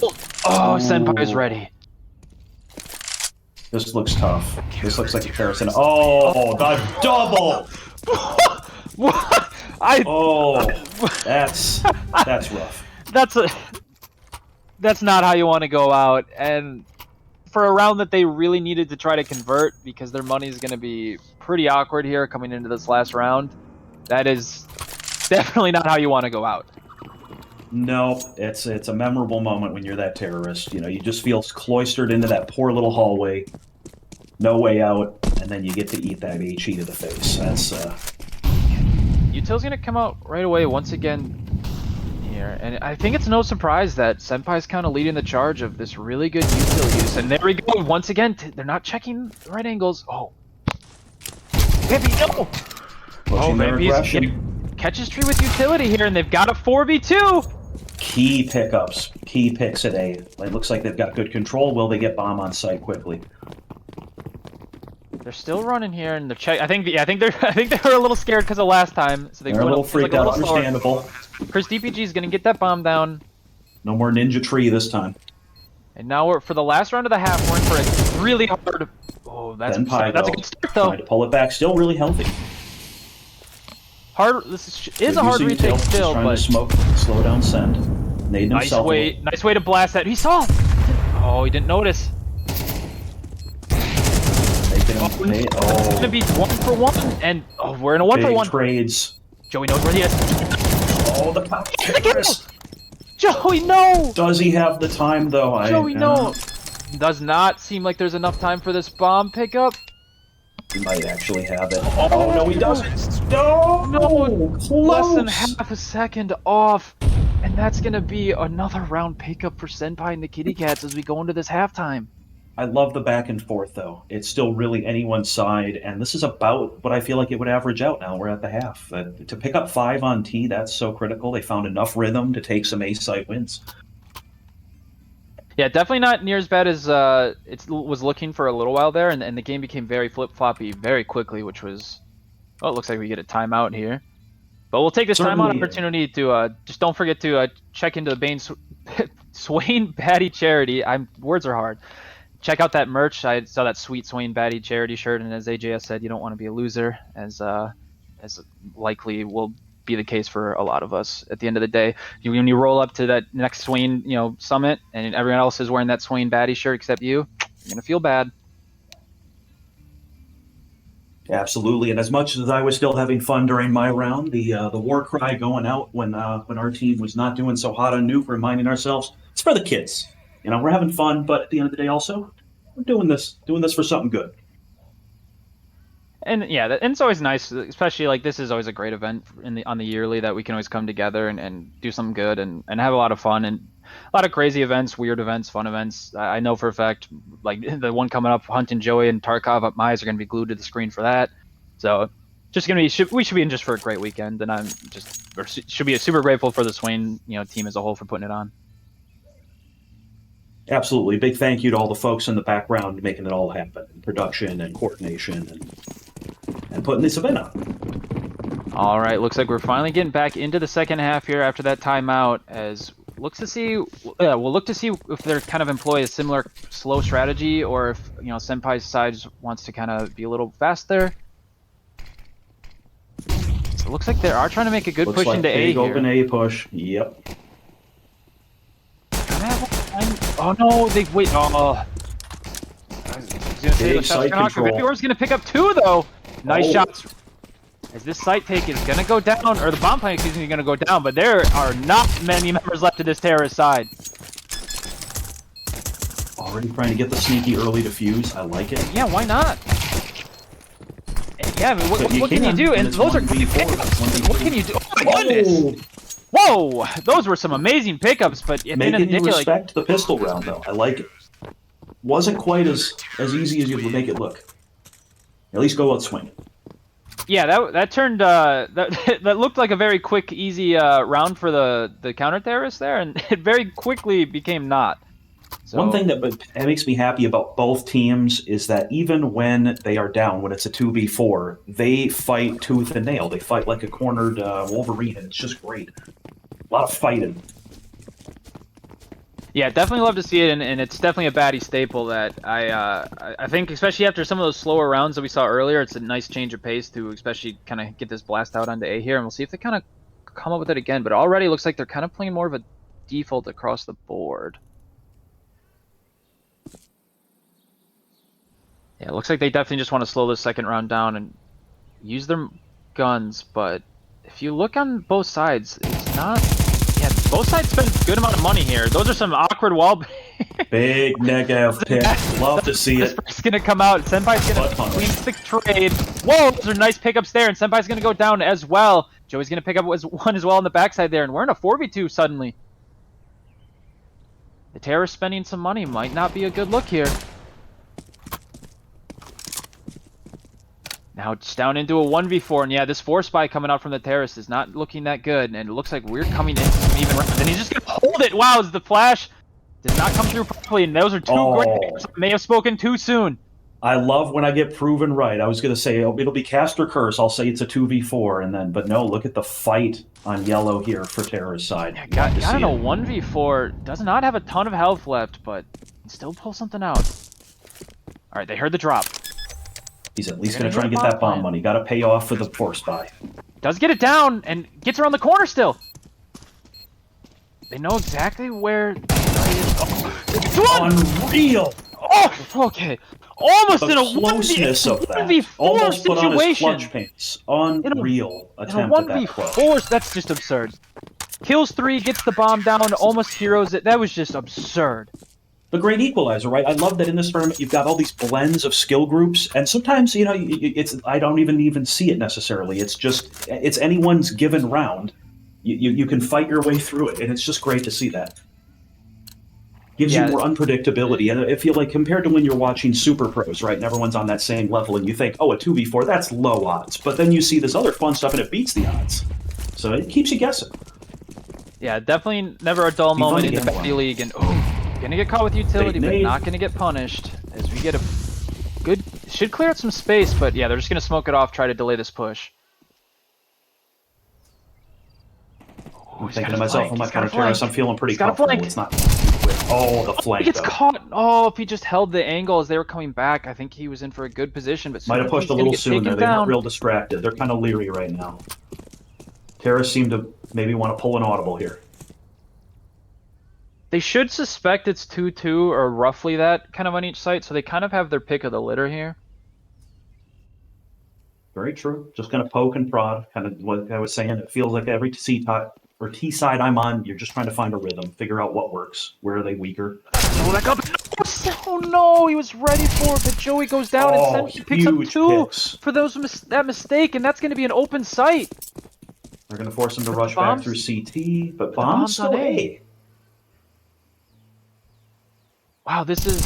Speaker 4: Oh, Senpai's ready.
Speaker 5: This looks tough. This looks like a comparison. Oh, the double!
Speaker 4: What?
Speaker 5: That's rough.
Speaker 4: That's not how you want to go out. And for a round that they really needed to try to convert because their money is going to be pretty awkward here coming into this last round, that is definitely not how you want to go out.
Speaker 5: No, it's a memorable moment when you're that terrorist. You know, you just feel cloistered into that poor little hallway, no way out, and then you get to eat that HE to the face. That's
Speaker 4: Util's gonna come out right away once again here, and I think it's no surprise that Senpai's kind of leading the charge of this really good util use. And there we go, once again, they're not checking the right angles. Oh, Vampy, no! Oh,
Speaker 5: pushing their
Speaker 4: Vampy's
Speaker 5: aggression.
Speaker 4: catches tree with utility here, and they've got a 4v2.
Speaker 5: Key pickups, key picks at A. It looks like they've got good control. Will they get bomb on site quickly?
Speaker 4: They're still running here, and they're check. I think they're a little scared because of last time, so
Speaker 5: They're a little freaked out. Understandable.
Speaker 4: Chris DPG is gonna get that bomb down,
Speaker 5: No more ninja tree this time.
Speaker 4: and now we're for the last round of the half. We're in for a really hard. Oh, that's a good start though.
Speaker 5: Trying to pull it back, still really healthy.
Speaker 4: Hard. This is a hard retake still,
Speaker 5: trying
Speaker 4: but
Speaker 5: to smoke, slow down, send. Nade
Speaker 4: nice
Speaker 5: himself.
Speaker 4: way to blast that. He saw. Oh, he didn't notice. It's gonna be 1-for-1, and we're in a 1-for-1.
Speaker 5: Trades.
Speaker 4: Joey knows where he is.
Speaker 5: Oh, the power terrorist.
Speaker 4: Joey, no!
Speaker 5: Does he have the time though?
Speaker 4: Joey, no! Does not seem like there's enough time for this bomb pickup.
Speaker 5: He might actually have it. Oh no, he doesn't. No, close.
Speaker 4: Less than half a second off, and that's gonna be another round pickup for Senpai and the Kitty Cats as we go into this halftime.
Speaker 5: I love the back and forth though. It's still really anyone's side, and this is about what I feel like it would average out now. We're at the half. To pick up 5 on T, that's so critical. They found enough rhythm to take some A side wins.
Speaker 4: Yeah, definitely not near as bad as it was looking for a little while there, and the game became very flip-floppy very quickly, which was... Oh, it looks like we get a timeout here. But we'll take this timeout opportunity to... just don't forget to check into the Swain Baddy charity. Words are hard. Check out that merch. I saw that sweet Swain Baddy charity shirt, and as AJS said, you don't want to be a loser, as likely will be the case for a lot of us at the end of the day. When you roll up to that next Swain, summit, and everyone else is wearing that Swain Baddy shirt except you're gonna feel bad.
Speaker 5: Absolutely, and as much as I was still having fun during my round, the war cry going out when our team was not doing so hot on Nuke, reminding ourselves it's for the kids. We're having fun, but at the end of the day, also we're doing this for something good.
Speaker 4: And yeah, and it's always nice, especially like this is always a great event on the yearly that we can always come together and do something good and have a lot of fun and a lot of crazy events, weird events, fun events. I know for a fact, like the one coming up, Hunting Joey and Tarkov, my eyes are going to be glued to the screen for that. So just going to be, we should be in just for a great weekend, and should be super grateful for the Swain team as a whole for putting it on.
Speaker 5: Absolutely. Big thank you to all the folks in the background making it all happen. Production and coordination and putting this event on.
Speaker 4: All right. Looks like we're finally getting back into the second half here after that timeout, as we'll look to see if they're kind of employ a similar slow strategy, or if, Senpai's side wants to kind of be a little faster. So it looks like they are trying to make a good push into A here.
Speaker 5: Open A push. Yep.
Speaker 4: Oh no, they wait. Oh, I was gonna say the shots are Vipior's gonna pick up 2 though. Nice shots. As this site take is gonna go down, or the bomb plant is gonna go down, but there are not many members left of this terrorist side.
Speaker 5: Already trying to get the sneaky early defuse. I like it.
Speaker 4: Yeah, why not? Yeah, I mean, what can you do? And those are great pickups. What can you do? Oh my goodness! Whoa, those were some amazing pickups, but at the end of the day,
Speaker 5: respect the pistol round though. I like it. Wasn't quite as easy as you would make it look. At least go out swinging.
Speaker 4: Yeah, that turned that looked like a very quick, easy round for the counter terrorists there, and it very quickly became not. So,
Speaker 5: one thing that makes me happy about both teams is that even when they are down, when it's a 2v4, they fight tooth and nail. They fight like a cornered Wolverine, and it's just great. A lot of fighting.
Speaker 4: Yeah, definitely love to see it, and it's definitely a Baddy staple that I think, especially after some of those slower rounds that we saw earlier, it's a nice change of pace to especially kind of get this blast out onto A here, and we'll see if they kind of come up with it again. But already looks like they're kind of playing more of a default across the board. Yeah, it looks like they definitely just want to slow this second round down and use their guns, but if you look on both sides, it's not. Yeah, both sides spend a good amount of money here. Those are some awkward wall.
Speaker 5: Big negative pick. Love to see it.
Speaker 4: It's gonna come out. Senpai's gonna clean the trade. Whoa, those are nice pickups there, and Senpai's gonna go down as well. Joey's gonna pick up one as well on the backside there, and we're in a 4v2 suddenly. The terrorist spending some money might not be a good look here. Now it's down into a 1v4, and yeah, this force buy coming out from the terrorist is not looking that good, and it looks like we're coming into some even rounds, and he's just gonna hold it. Wow, the flash did not come through properly, and those are two great picks. May have spoken too soon.
Speaker 5: I love when I get proven right. I was going to say it'll be cast or curse. I'll say it's a 2v4, and then, but no, look at the fight on yellow here for terrorist side.
Speaker 4: Yeah, got in a 1v4. Does not have a ton of health left, but can still pull something out. All right, they heard the drop.
Speaker 5: He's at least going to try and get that bomb money. Got to pay off for the force buy.
Speaker 4: Does get it down and gets around the corner still. They know exactly where.
Speaker 5: Unreal.
Speaker 4: Oh, okay. Almost
Speaker 5: The
Speaker 4: in a
Speaker 5: closeness of that.
Speaker 4: 1v4
Speaker 5: Almost put on his
Speaker 4: situation.
Speaker 5: clutch pants. Unreal
Speaker 4: In a
Speaker 5: attempt at that play.
Speaker 4: 1v4, that's just absurd. Kills 3, gets the bomb down, almost heroes it. That was just absurd.
Speaker 5: The great equalizer, right? I love that in this tournament you've got all these blends of skill groups, and sometimes it's I don't even see it necessarily. It's anyone's given round. You can fight your way through it, and it's just great to see that. Gives you more unpredictability, and I feel like compared to when you're watching Super Pros, right, and everyone's on that same level, and you think, oh, a 2v4, that's low odds, but then you see this other fun stuff, and it beats the odds. So it keeps you guessing.
Speaker 4: Yeah, definitely never a dull moment in the Baddy League, and gonna get caught with utility, but not gonna get punished, as we get a good, should clear out some space, but yeah, they're just gonna smoke it off, try to delay this push.
Speaker 5: I'm thinking to myself, on my counter terrorist, I'm feeling pretty comfortable. It's not too quick. Oh, the flank.
Speaker 4: He gets caught. Oh, if he just held the angle as they were coming back, I think he was in for a good position. But
Speaker 5: might have pushed a little sooner. They weren't real distracted. They're kind of leery right now. Terrorists seem to maybe want to pull an audible here.
Speaker 4: They should suspect it's 2-2 or roughly that kind of on each site, so they kind of have their pick of the litter here.
Speaker 5: Very true. Just going to poke and prod. Kind of what I was saying. It feels like every T side I'm on, you're just trying to find a rhythm, figure out what works. Where are they weaker?
Speaker 4: Oh, back up. Oh no, he was ready for it, but Joey goes down and he picks up 2 for that mistake, and that's going to be an open site.
Speaker 5: They're going to force him to rush back through CT, but bombs still A.
Speaker 4: Wow, this is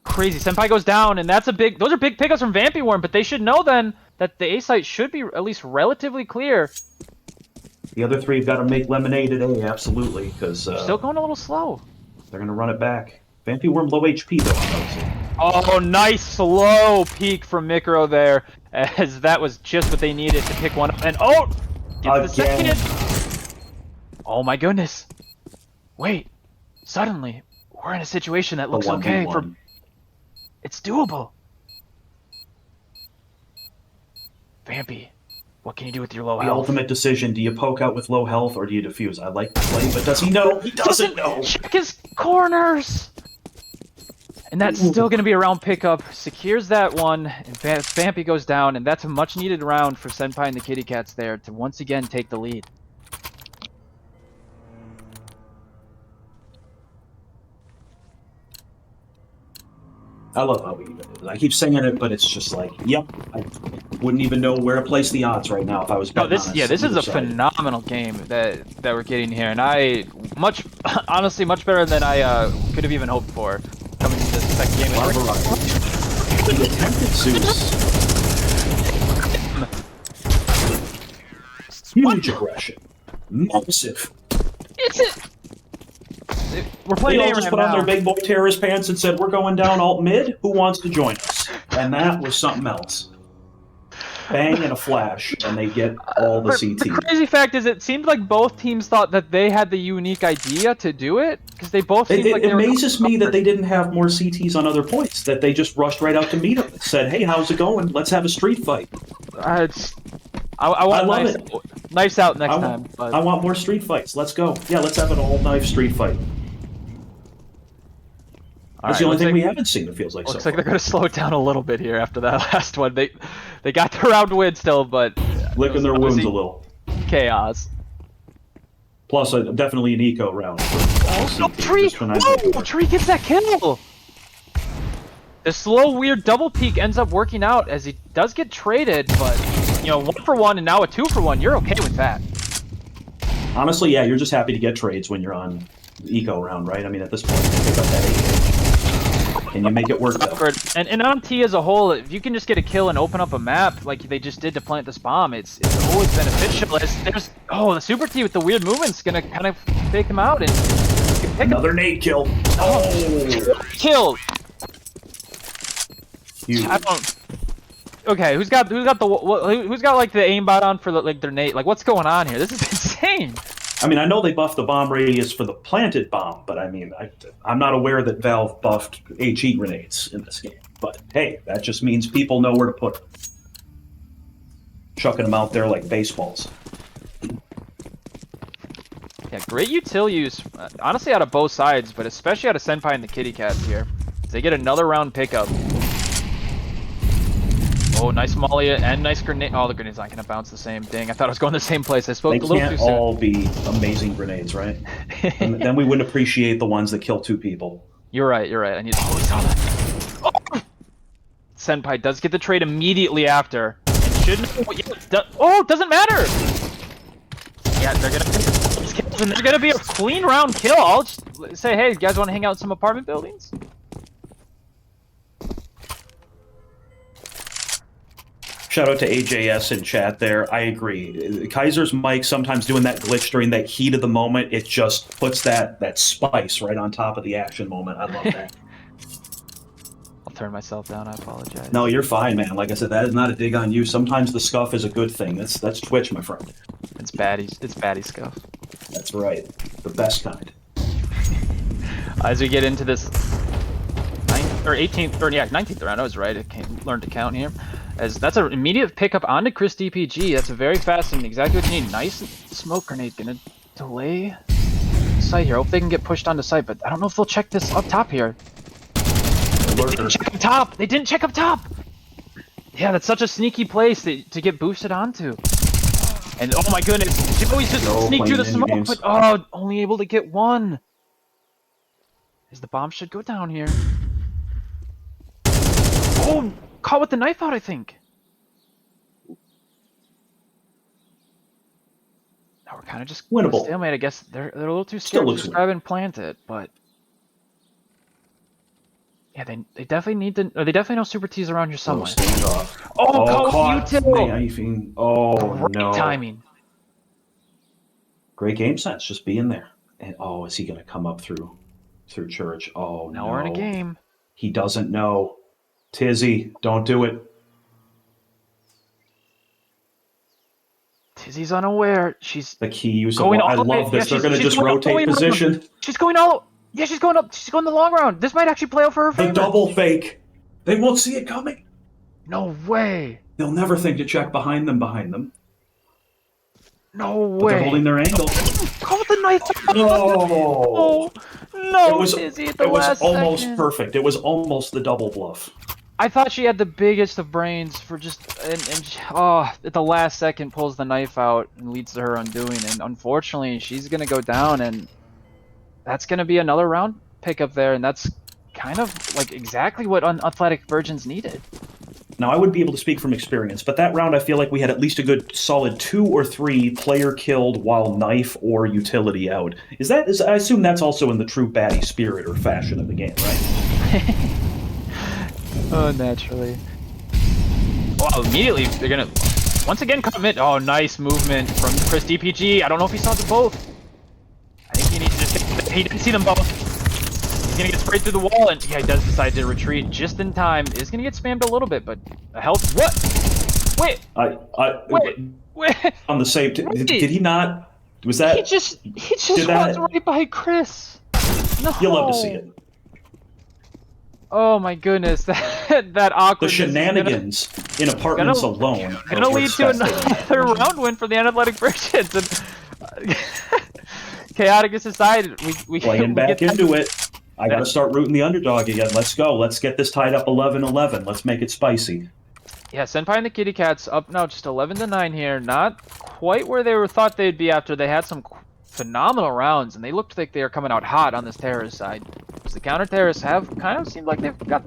Speaker 4: crazy. Senpai goes down, and those are big pickups from Vampy Worm, but they should know then that the A site should be at least relatively clear.
Speaker 5: The other 3 have got to make lemonade at A, absolutely, because
Speaker 4: still going a little slow.
Speaker 5: They're going to run it back. Vampy Worm low HP though.
Speaker 4: Oh, nice slow peek from Micro there, as that was just what they needed to pick one up. And gets the second. Oh my goodness! Wait, suddenly we're in a situation that looks okay for. It's doable. Vampy, what can you do with your low health?
Speaker 5: The ultimate decision: do you poke out with low health or do you defuse? I like the play, but does he know? He doesn't know.
Speaker 4: Check his corners. And that's still going to be a round pickup. Secures that one. And Vampy goes down, and that's a much needed round for Senpai and the Kitty Cats there to once again take the lead.
Speaker 5: I love how I keep saying it, but it's just like, yep, I wouldn't even know where to place the odds right now if I was betting on it.
Speaker 4: This is a phenomenal game that we're getting here, and honestly much better than I could have even hoped for coming into the second game.
Speaker 5: The attempted Zeus. Huge aggression. Massive.
Speaker 4: We're playing
Speaker 5: they all just put on their big boy terrorist pants and said, we're going down alt mid, who wants to join us? And that was something else. Bang and a flash, and they get all the CT.
Speaker 4: The crazy fact is it seemed like both teams thought that they had the unique idea to do it, because they both seemed like they were...
Speaker 5: It amazes me that they didn't have more CTs on other points, that they just rushed right out to meet them and said, hey, how's it going? Let's have a street fight.
Speaker 4: I want knives out next time. But...
Speaker 5: I want more street fights. Let's go. Yeah, let's have an all-knife street fight. That's the only thing we haven't seen, it feels like.
Speaker 4: Looks like they're going to slow it down a little bit here after that last one. They got the round win still, but
Speaker 5: licking their wounds a little.
Speaker 4: Chaos.
Speaker 5: Plus, definitely an eco round.
Speaker 4: Oh, Tree! Whoa! Tree gets that kill! The slow, weird double peek ends up working out as he does get traded, but, you know, 1 for 1 and now a 2 for 1, you're okay with that.
Speaker 5: Honestly, yeah, you're just happy to get trades when you're on eco round, right? I mean, at this point, you pick up that 8. Can you make it work, though?
Speaker 4: And on T as a whole, if you can just get a kill and open up a map like they just did to plant this bomb, it's always beneficial. There's the Super T with the weird movement's gonna kind of take him out and pick
Speaker 5: Another nade kill. Oh!
Speaker 4: Killed!
Speaker 5: Huge.
Speaker 4: I don't... Okay, who's got like the aimbot on for like their nade? Like, what's going on here? This is insane.
Speaker 5: I mean, I know they buffed the bomb radius for the planted bomb, but I mean, I'm not aware that Valve buffed HE grenades in this game. But hey, that just means people know where to put them. Chucking them out there like baseballs.
Speaker 4: Yeah, great util use, honestly, out of both sides, but especially out of Senpai and the Kitty Cats here. They get another round pickup. Oh, nice molly and nice grenade. Oh, the grenade's not going to bounce the same. Dang, I thought I was going the same place. I spoke a little too soon.
Speaker 5: They can't all be amazing grenades, right? And then we wouldn't appreciate the ones that kill 2 people.
Speaker 4: You're right, you're right. I need to... Oh, we saw that. Oh! Senpai does get the trade immediately after. And shouldn't... Oh, it doesn't matter! Yeah, they're going to pick these kills, and they're going to be a clean round kill. I'll just say, hey, you guys want to hang out in some apartment buildings?
Speaker 5: Shout out to AJS in chat there. I agree. Kaiser's mic sometimes doing that glitch during that heat of the moment. It just puts that spice right on top of the action moment. I love that.
Speaker 4: I'll turn myself down. I apologize.
Speaker 5: No, you're fine, man. Like I said, that is not a dig on you. Sometimes the scuff is a good thing. That's Twitch, my friend.
Speaker 4: It's Baddy scuff.
Speaker 5: That's right. The best kind.
Speaker 4: As we get into this 19th round, I was right. I can't learn to count here. As that's an immediate pickup onto Chris DPG. That's a very fast and exactly what you need. Nice smoke grenade. Gonna delay site here. Hope they can get pushed onto site, but I don't know if they'll check this up top here. They didn't check up top. They didn't check up top. Yeah, that's such a sneaky place to get boosted onto. And oh my goodness, Joey's just sneak through the smoke, but only able to get 1. As the bomb should go down here. Oh, caught with the knife out, I think. Now we're kind of just
Speaker 5: winnable.
Speaker 4: Stalemate. I guess they're a little too scared to just grab and plant it, but yeah, they definitely need to. Or they definitely know Super T's around here somewhere.
Speaker 5: Caught
Speaker 4: you
Speaker 5: knifing. Oh
Speaker 4: great
Speaker 5: no!
Speaker 4: Timing.
Speaker 5: Great game sense, just being there. And is he gonna come up through church? Oh
Speaker 4: now
Speaker 5: no!
Speaker 4: We're in a game.
Speaker 5: He doesn't know. Tizzy, don't do it.
Speaker 4: Tizzy's unaware. She's
Speaker 5: the key use.
Speaker 4: Going
Speaker 5: I love this. They're gonna just rotate position.
Speaker 4: She's going all. Yeah, she's going up. She's going the long round. This might actually play out for her favor.
Speaker 5: The double fake. They won't see it coming.
Speaker 4: No way.
Speaker 5: They'll never think to check behind them.
Speaker 4: No way.
Speaker 5: But they're holding their angle.
Speaker 4: Call the knife.
Speaker 5: No.
Speaker 4: No.
Speaker 5: It was
Speaker 4: Tizzy at the last
Speaker 5: almost
Speaker 4: second.
Speaker 5: perfect. It was almost the double bluff.
Speaker 4: I thought she had the biggest of brains for just at the last second pulls the knife out and leads to her undoing, and unfortunately she's gonna go down, and that's gonna be another round pickup there, and that's kind of like exactly what Athletic Virgins needed.
Speaker 5: Now I wouldn't be able to speak from experience, but that round I feel like we had at least a good solid 2 or 3 player killed while knife or utility out. I assume that's also in the true Baddy spirit or fashion of the game, right?
Speaker 4: Oh, naturally. Well, immediately they're gonna once again commit. Oh, nice movement from Chris DPG. I don't know if he saw them both. I think he needs to just he didn't see them both. He's gonna get sprayed through the wall, and yeah, he does decide to retreat just in time. Is gonna get spammed a little bit, but a health. What? Wait. Wait.
Speaker 5: On the same. Did he not? Was that?
Speaker 4: He just runs right by Chris. No.
Speaker 5: You'll love to see it.
Speaker 4: Oh my goodness, that awkward.
Speaker 5: The shenanigans in apartments alone.
Speaker 4: Gonna lead to another round win for the Unathletic Virgins. And chaotic is decided. We
Speaker 5: playing back into it. I gotta start rooting the underdog again. Let's go. Let's get this tied up 11-11. Let's make it spicy.
Speaker 4: Yeah, Senpai and the Kitty Cats up now, just 11-9 here. Not quite where they thought they'd be after they had some phenomenal rounds, and they looked like they are coming out hot on this terrorist side. Because the counter terrorists have kind of seemed like they've got,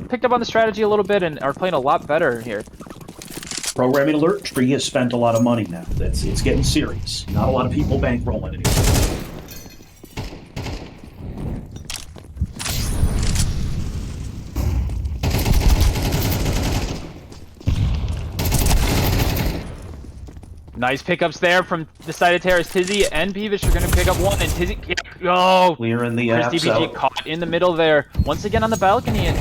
Speaker 4: picked up on the strategy a little bit and are playing a lot better here.
Speaker 5: Programming alert, Tree has spent a lot of money now. It's getting serious. Not a lot of people bankrolling anymore.
Speaker 4: Nice pickups there from the side of Terrace. Tizzy and Peevish are going to pick up one, and Tizzy, oh,
Speaker 5: Clearing the
Speaker 4: Chris
Speaker 5: apps
Speaker 4: DPG
Speaker 5: out.
Speaker 4: caught in the middle there, once again on the balcony, and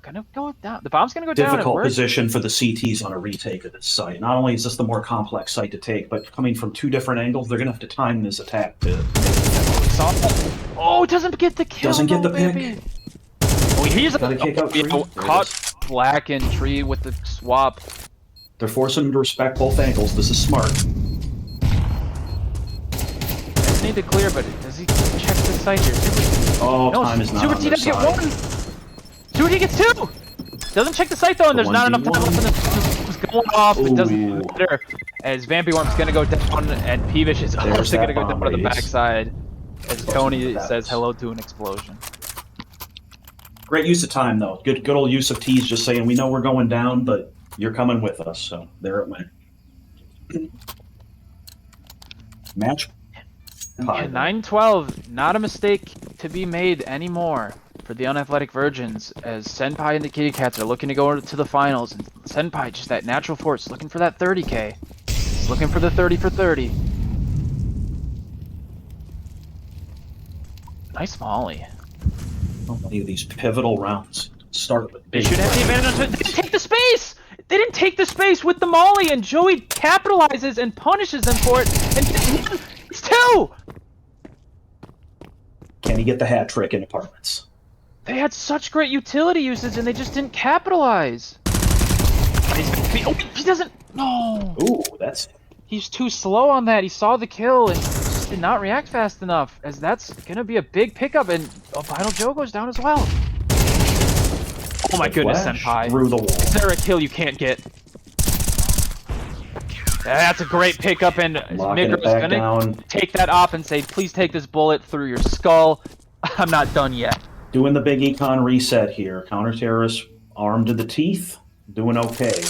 Speaker 4: gonna go down. The bomb's gonna go down.
Speaker 5: Difficult position for the CTs on a retake of this site. Not only is this the more complex site to take, but coming from 2 different angles, they're gonna have to time this attack to.
Speaker 4: Oh, it doesn't get the kill.
Speaker 5: Doesn't get the
Speaker 4: baby.
Speaker 5: pick.
Speaker 4: Oh, he's
Speaker 5: Gotta kick out Tree.
Speaker 4: caught Black and Tree with the swap.
Speaker 5: They're forcing him to respect both angles. This is smart.
Speaker 4: Just need to clear, but does he check the site here?
Speaker 5: Oh,
Speaker 4: No,
Speaker 5: time is not on
Speaker 4: Super T
Speaker 5: their
Speaker 4: doesn't get
Speaker 5: side.
Speaker 4: 1. Super T gets 2. Doesn't check the site though, and there's not enough time left. And it's going off. It doesn't matter. As Vampy Worm's gonna go down, and Peevish is also gonna go down to the backside. As Coney says hello to an explosion.
Speaker 5: Great use of time, though. Good old use of T's, just saying, we know we're going down, but you're coming with us, so there it went. Match.
Speaker 4: Yeah, 9-12, not a mistake to be made anymore for the unathletic virgins, as Senpai and the Kitty Cats are looking to go to the finals, and Senpai, just that natural force, looking for that 30k. He's looking for the 30 for 30. Nice molly.
Speaker 5: How many of these pivotal rounds start with
Speaker 4: They
Speaker 5: big
Speaker 4: should have the advantage on They didn't take the space! They didn't take the space with the molly, and Joey capitalizes and punishes them for it, and gets 1, it's 2!
Speaker 5: Can he get the hat trick in apartments?
Speaker 4: They had such great utility usage, and they just didn't capitalize. Oh, he doesn't. No.
Speaker 5: Ooh, that's
Speaker 4: He's too slow on that. He saw the kill and just did not react fast enough, as that's gonna be a big pickup, and Vital Joe goes down as well. Oh my goodness, Senpai.
Speaker 5: through the wall.
Speaker 4: Is there a kill you can't get? That's a great pickup, and
Speaker 5: Locking it
Speaker 4: Mikro's
Speaker 5: back
Speaker 4: gonna
Speaker 5: down.
Speaker 4: take that off and say, please take this bullet through your skull. I'm not done yet.
Speaker 5: Doing the big econ reset here. Counter-terrorists armed to the teeth. Doing okay.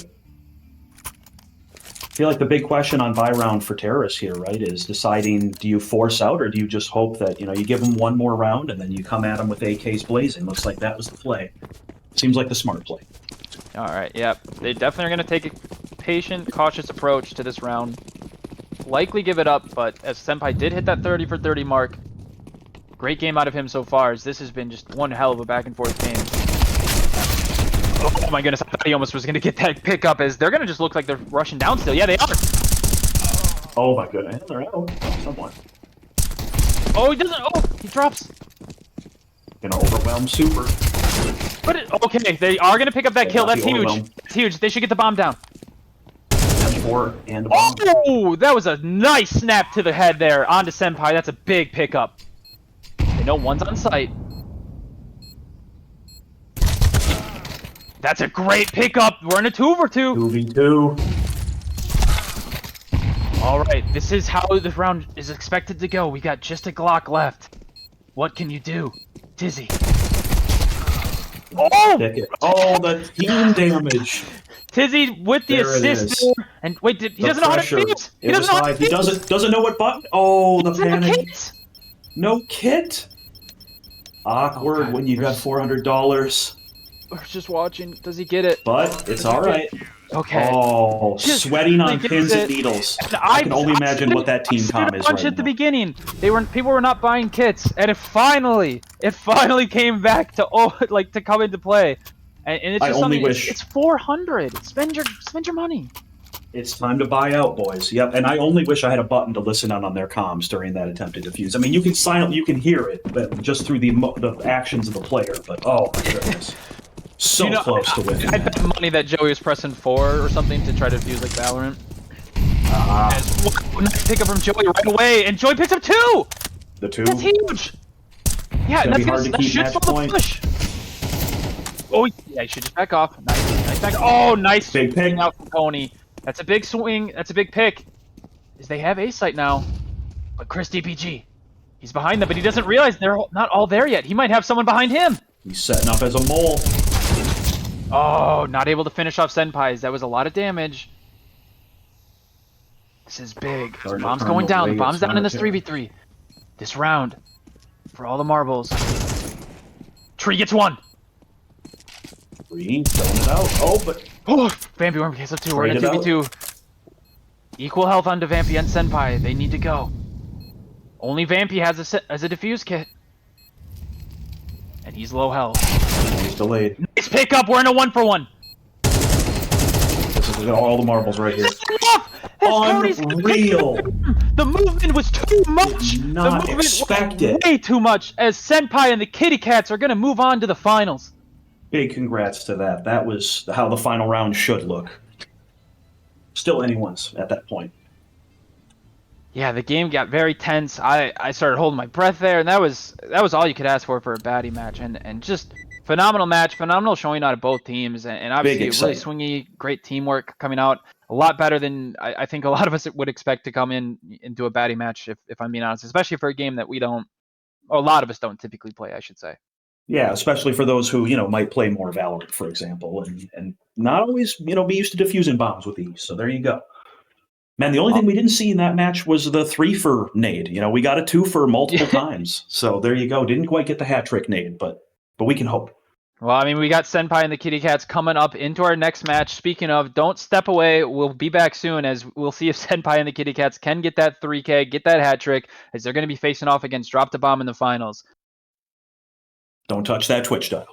Speaker 5: I feel like the big question on buy round for terrorists here, right, is deciding, do you force out or do you just hope that, you give them one more round and then you come at them with AKs blazing? Looks like that was the play. Seems like the smart play.
Speaker 4: All right, yep. They definitely are going to take a patient, cautious approach to this round. Likely give it up, but as Senpai did hit that 30 for 30 mark, great game out of him so far, as this has been just one hell of a back and forth game. Oh my goodness, I thought he almost was going to get that pickup, as they're going to just look like they're rushing down still. Yeah, they are.
Speaker 5: Oh my goodness, they're out. Someone.
Speaker 4: Oh, he doesn't. Oh, he drops.
Speaker 5: Gonna overwhelm Super.
Speaker 4: But okay, they are going to pick up that kill. That's huge. That's huge. They should get the bomb down.
Speaker 5: M4 and a bomb.
Speaker 4: Oh, that was a nice snap to the head there onto Senpai. That's a big pickup. They know one's on site. That's a great pickup. We're in a 2v2.
Speaker 5: 2v2.
Speaker 4: All right, this is how the round is expected to go. We got just a Glock left. What can you do, Tizzy? Oh!
Speaker 5: Oh, the team damage.
Speaker 4: Tizzy with the
Speaker 5: There it
Speaker 4: assist
Speaker 5: is.
Speaker 4: there. And wait, he
Speaker 5: The
Speaker 4: doesn't know how to
Speaker 5: pressure.
Speaker 4: fuse. He
Speaker 5: It
Speaker 4: doesn't
Speaker 5: was
Speaker 4: know how to
Speaker 5: live. He
Speaker 4: fuse.
Speaker 5: doesn't know what button. Oh, the
Speaker 4: Doesn't have a
Speaker 5: panic.
Speaker 4: kit.
Speaker 5: No kit. Awkward
Speaker 4: Okay.
Speaker 5: when you got $400.
Speaker 4: We're just watching. Does he get it?
Speaker 5: But it's all right.
Speaker 4: Okay.
Speaker 5: Oh,
Speaker 4: Just
Speaker 5: sweating on
Speaker 4: gets
Speaker 5: pins
Speaker 4: it.
Speaker 5: and needles.
Speaker 4: And
Speaker 5: I can only imagine what that team com is
Speaker 4: bunch
Speaker 5: right
Speaker 4: at the
Speaker 5: now.
Speaker 4: beginning. People were not buying kits, and it finally came back to to come into play. And it's
Speaker 5: I
Speaker 4: just
Speaker 5: only
Speaker 4: something.
Speaker 5: wish-
Speaker 4: It's 400. Spend your money.
Speaker 5: It's time to buy out, boys. Yep, and I only wish I had a button to listen out on their comms during that attempted defuse. I mean, you can hear it, but just through the actions of the player. But oh my goodness, so close to winning.
Speaker 4: I bet money that Joey was pressing 4 or something to try to defuse like Valorant. Nice pickup from Joey right away, and Joey picks up 2.
Speaker 5: The 2.
Speaker 4: That's huge. Yeah,
Speaker 5: It's gonna
Speaker 4: that's
Speaker 5: be hard to
Speaker 4: that
Speaker 5: keep
Speaker 4: should
Speaker 5: match
Speaker 4: slow the
Speaker 5: point.
Speaker 4: push. Oh, yeah, you should just back off. Nice back. Oh, nice
Speaker 5: Big pick.
Speaker 4: swing out from Tony. That's a big swing. That's a big pick. Is they have A site now, but Chris DPG, he's behind them, but he doesn't realize they're not all there yet. He might have someone behind him.
Speaker 5: He's setting up as a mole.
Speaker 4: Oh, not able to finish off Senpais. That was a lot of damage. This is big.
Speaker 5: Starting to
Speaker 4: Bomb's
Speaker 5: turn
Speaker 4: going
Speaker 5: the
Speaker 4: down.
Speaker 5: way
Speaker 4: Bomb's
Speaker 5: it's
Speaker 4: down in this
Speaker 5: gonna
Speaker 4: 3v3. This round, for all the marbles. Tree gets one.
Speaker 5: Green, throwing it out. Oh, but
Speaker 4: Oh, Vampy Worm gets up two. We're in a
Speaker 5: Trade it
Speaker 4: 2v2. Equal health on to Vampy and Senpai. They need to go. Only Vampy has a defuse kit. And he's low health.
Speaker 5: he's delayed.
Speaker 4: Nice pickup. We're in a 1-for-1.
Speaker 5: This is all the marbles right here.
Speaker 4: Unreal.
Speaker 5: Unreal.
Speaker 4: The movement was too much.
Speaker 5: Did not
Speaker 4: the movement
Speaker 5: expect
Speaker 4: was
Speaker 5: it.
Speaker 4: way too much. As Senpai and the Kitty Cats are going to move on to the finals.
Speaker 5: Big congrats to that. That was how the final round should look. Still anyone's at that point.
Speaker 4: Yeah, the game got very tense. I started holding my breath there, and that was all you could ask for a Baddy match, and just phenomenal match, phenomenal showing out of both teams, and obviously really swingy, great teamwork coming out. A lot better than I think a lot of us would expect to come into a Baddy match, if I'm being honest, especially for a game that a lot of us don't typically play, I should say.
Speaker 5: Yeah, especially for those who, might play more Valorant, for example, and not always, be used to defusing bombs with ease. So there you go. Man, the only thing we didn't see in that match was the 3-for nade. We got a 2-for multiple times. So there you go. Didn't quite get the hat trick nade, but we can hope.
Speaker 4: Well, I mean, we got Senpai and the Kitty Cats coming up into our next match. Speaking of, don't step away. We'll be back soon as we'll see if Senpai and the Kitty Cats can get that 3K, get that hat trick, as they're going to be facing off against Drop the Bomb in the finals.
Speaker 5: Don't touch that Twitch dial.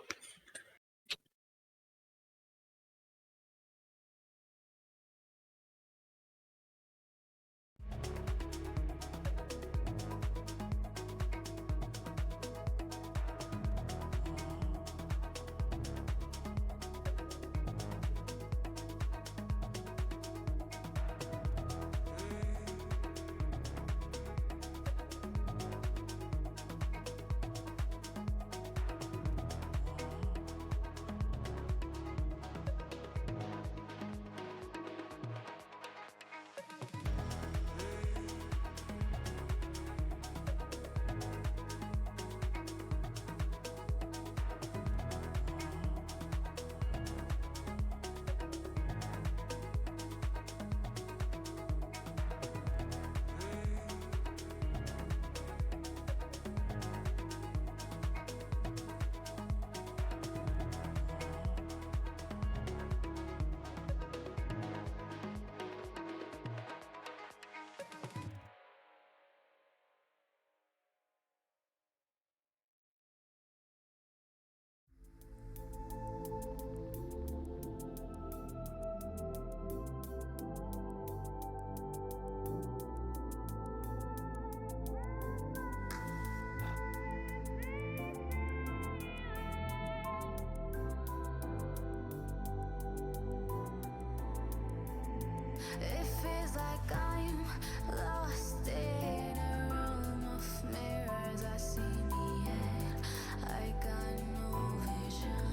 Speaker 6: It feels like I'm lost in a room of mirrors. I see me and I got no vision.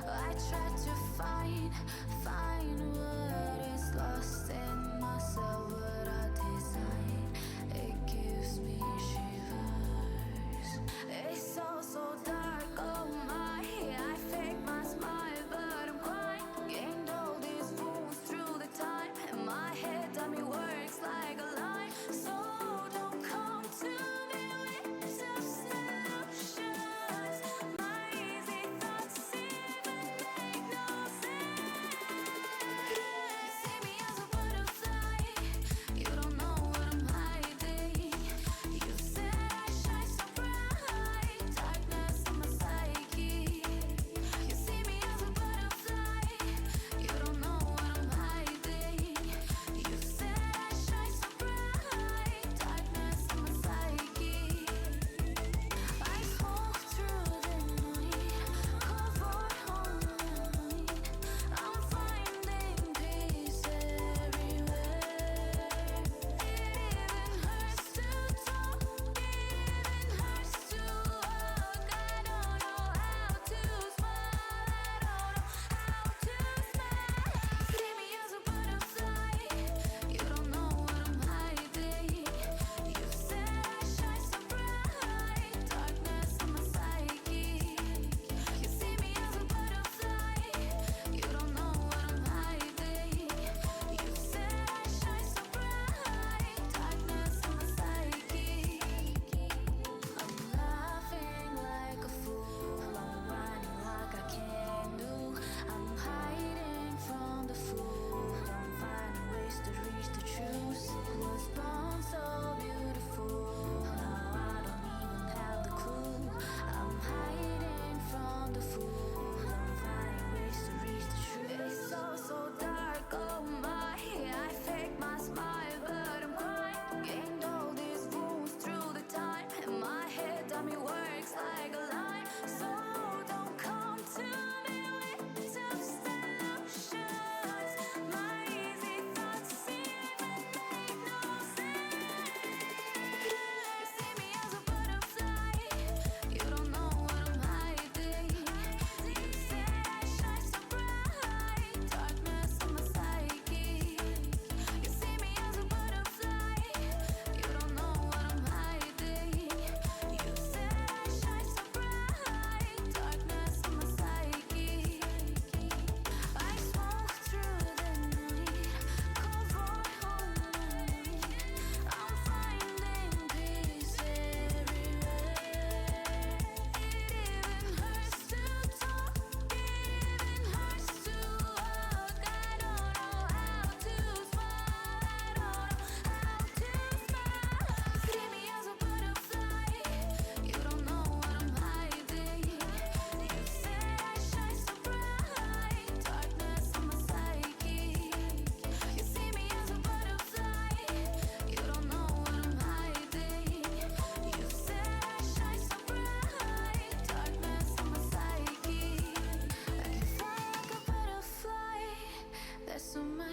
Speaker 6: I try to find what is lost in myself, but I design it gives me shivers. It's so dark, oh my, I fake my smile, but I'm crying. Gained all these wounds through the time, and my head tell me works like a lie. So don't come to me with some solutions. My easy thoughts even make no sense.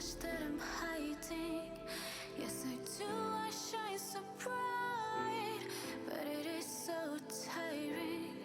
Speaker 6: much that I'm hiding. Yes, I do, I shine so bright, but it is so tiring.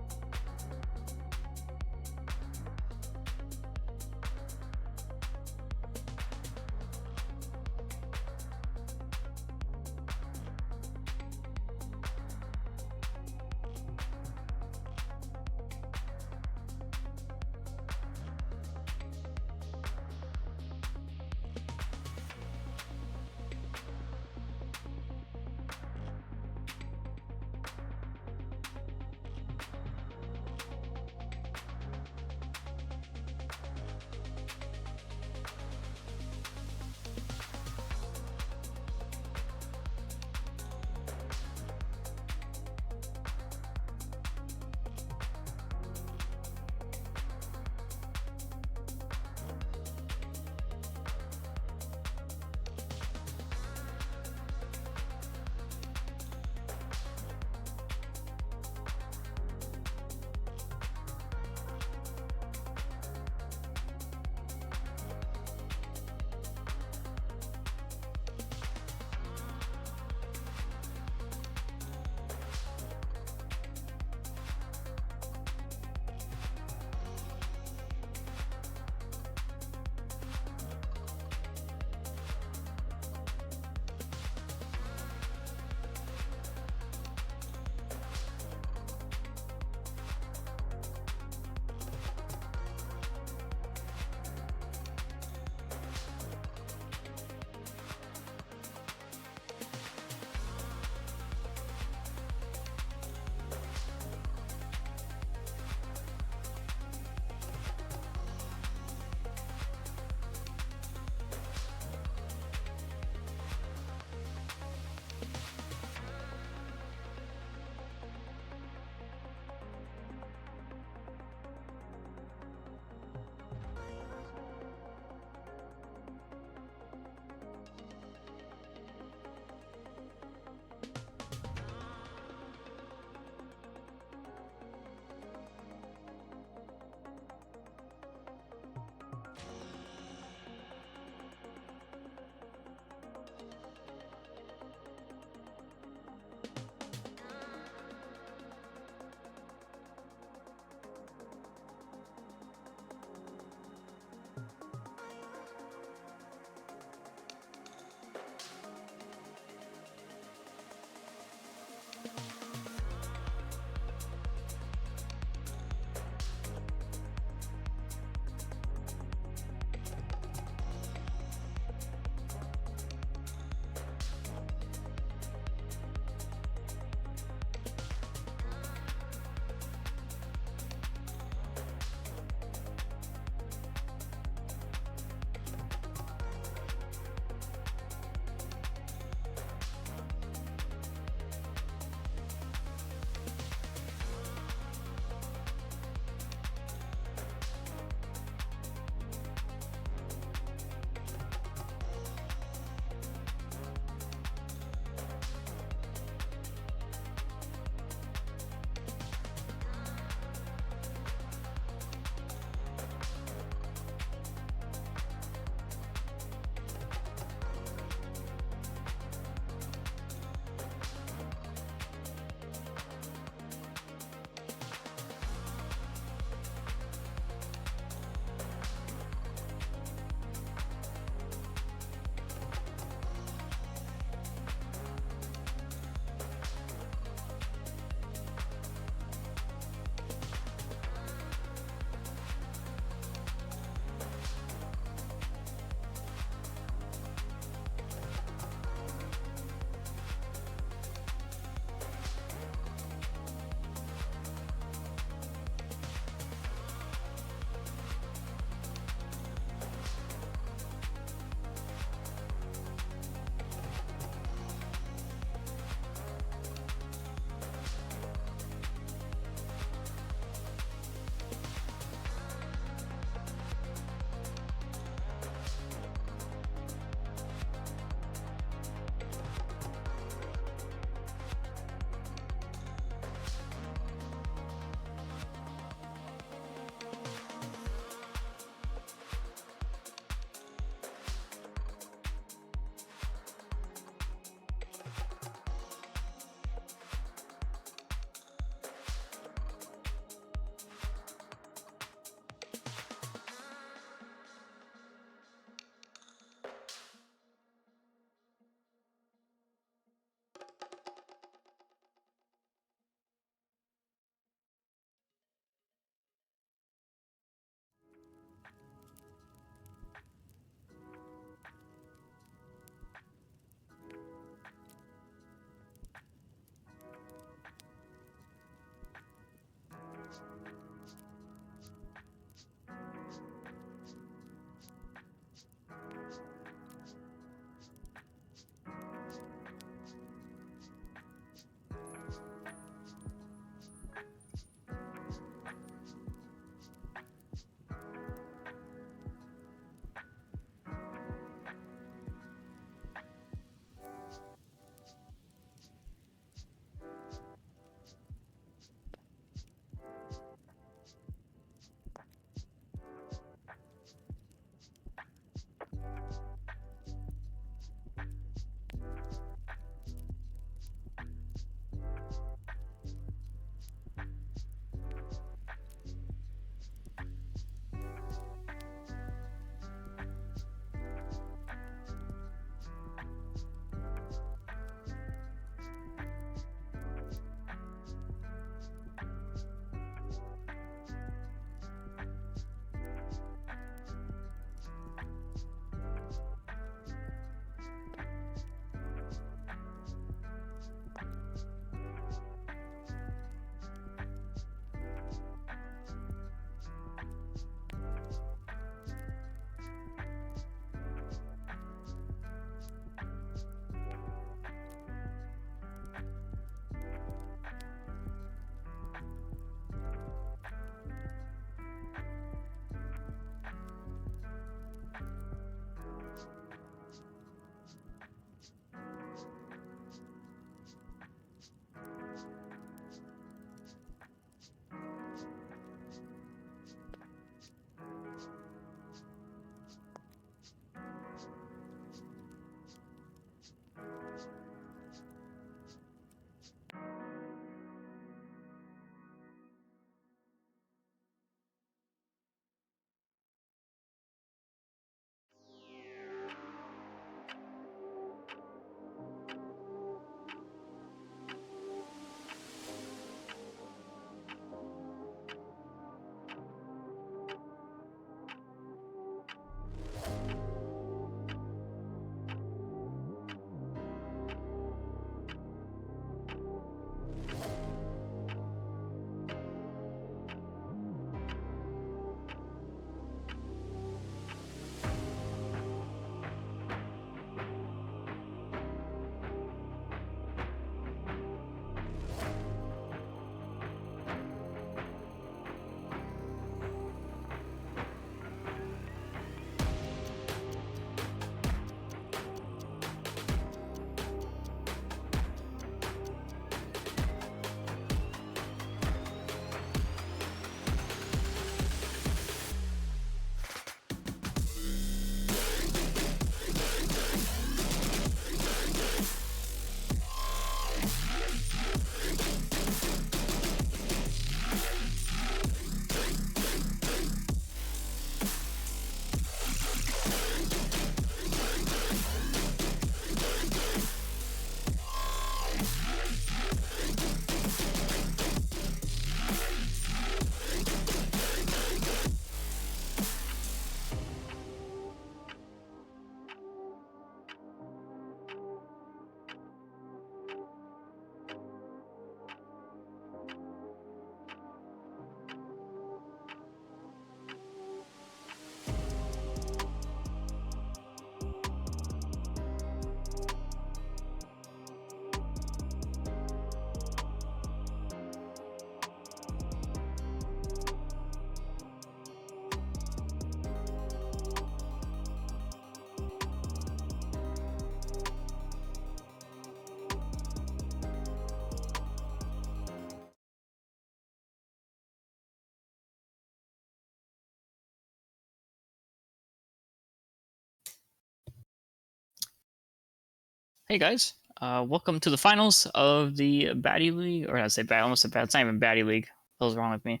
Speaker 1: Hey guys, welcome to the finals of the Baddy League, or I say bad, almost a bad. It's not even Baddy League. What the hell's wrong with me?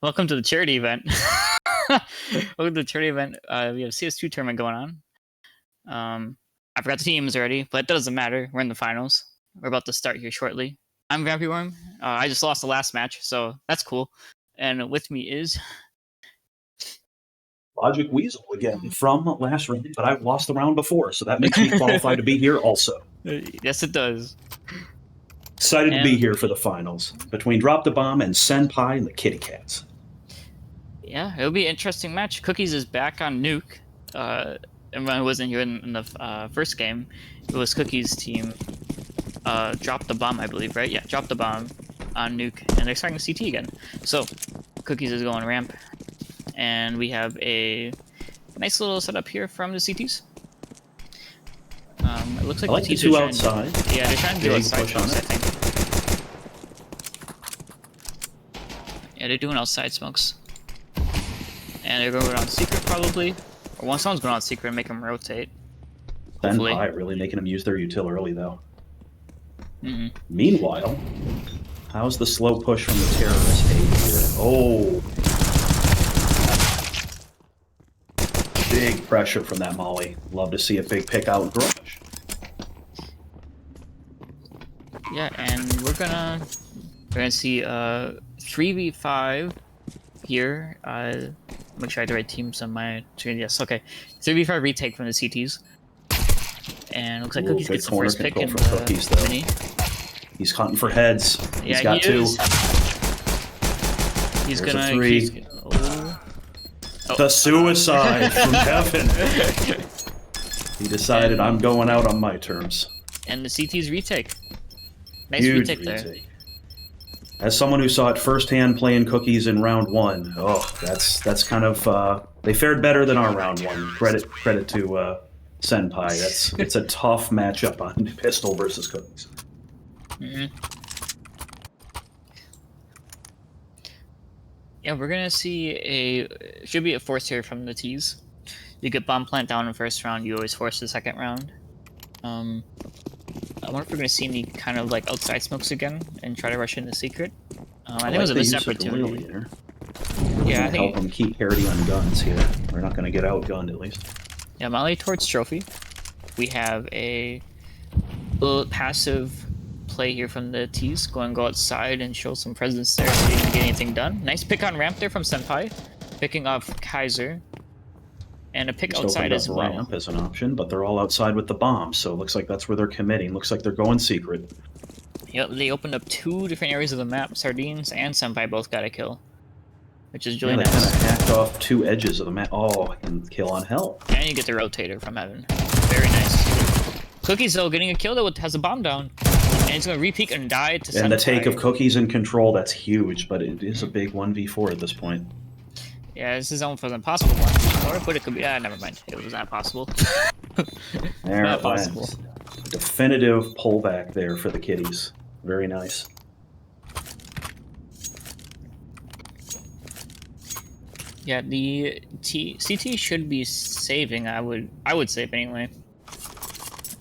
Speaker 1: Welcome to the charity event. Welcome to the charity event. We have a CS2 tournament going on. I forgot the teams already, but it doesn't matter. We're in the finals. We're about to start here shortly. I'm Vampy Worm. I just lost the last match, so that's cool. And with me is
Speaker 5: Logic Weasel again from last round, but I've lost the round before, so that makes me qualified to be here also.
Speaker 1: yes, it does.
Speaker 5: Excited to be here for the finals between Drop the Bomb and Senpai and the Kitty Cats.
Speaker 1: Yeah, it'll be an interesting match. Cookies is back on Nuke. Everyone who wasn't here in the first game, it was Cookies' team. Drop the Bomb, I believe, right? Yeah, Drop the Bomb on Nuke, and they're starting CT again. So, Cookies is going ramp, and we have a nice little setup here from the CTs. It looks like
Speaker 5: I like the two outside.
Speaker 1: Yeah, they're trying to do
Speaker 5: Big
Speaker 1: outside
Speaker 5: push on
Speaker 1: smokes, I
Speaker 5: it.
Speaker 1: think. Yeah, they're doing outside smokes. And they're going on secret, probably. Or once someone's going on secret, make them rotate. Hopefully.
Speaker 5: Senpai really making them use their util early, though.
Speaker 1: Mm-hmm.
Speaker 5: Meanwhile, how's the slow push from the terrorist here? Oh. Big pressure from that Molly. Love to see a big pick out garage.
Speaker 1: Yeah, and we're gonna see 3v5 here. Make sure I have the right teams on my screen. Yes, okay. 3v5 retake from the CTs. And looks like
Speaker 5: Ooh,
Speaker 1: Cookies
Speaker 5: good
Speaker 1: gets the
Speaker 5: corner
Speaker 1: first pick
Speaker 5: control
Speaker 1: in
Speaker 5: from
Speaker 1: the
Speaker 5: Cookies, though.
Speaker 1: mini.
Speaker 5: He's hunting for heads. He's
Speaker 1: Yeah,
Speaker 5: got
Speaker 1: he
Speaker 5: two.
Speaker 1: is. He's
Speaker 5: There's
Speaker 1: gonna.
Speaker 5: a three. The suicide from heaven. He decided I'm going out on my terms.
Speaker 1: And the CT's retake. Nice
Speaker 5: Huge
Speaker 1: retake there.
Speaker 5: retake. As someone who saw it firsthand playing Cookies in round one, that's kind of they fared better than our round one. Credit to Senpai. It's a tough matchup on Pistol versus Cookies.
Speaker 1: Mm-hmm. Yeah, we're gonna see should be a force here from the T's. You get bomb plant down in the first round, you always force the second round. I wonder if we're gonna see any kind of like outside smokes again and try to rush into secret. I think it was a missed opportunity. Yeah, I think
Speaker 5: help them keep parity on guns here. We're not gonna get outgunned at least.
Speaker 1: yeah, Molly towards trophy. We have a little passive play here from the T's. Go outside and show some presence there so you can get anything done. Nice pick on ramp there from Senpai. Picking off Kaiser. And a pick
Speaker 5: Just
Speaker 1: outside as well.
Speaker 5: Ramp as an option, but they're all outside with the bomb, so it looks like that's where they're committing. Looks like they're going secret.
Speaker 1: Yep, they opened up two different areas of the map. Sardines and Senpai both got a kill. Which is really
Speaker 5: They
Speaker 1: nice.
Speaker 5: kind of hacked off two edges of the map. Oh, I can kill on hell.
Speaker 1: And you get the rotator from heaven. Very nice. Cookies though getting a kill though has a bomb down. And he's gonna re-peek and die to Senpai.
Speaker 5: And the take of Cookies in control, that's huge, but it is a big 1v4 at this point.
Speaker 1: Yeah, this is almost an impossible one. Or it could be never mind. It was not possible.
Speaker 5: There
Speaker 1: Not
Speaker 5: it
Speaker 1: possible.
Speaker 5: went. Definitive pullback there for the Kitties. Very nice.
Speaker 1: Yeah, the CT should be saving. I would save anyway,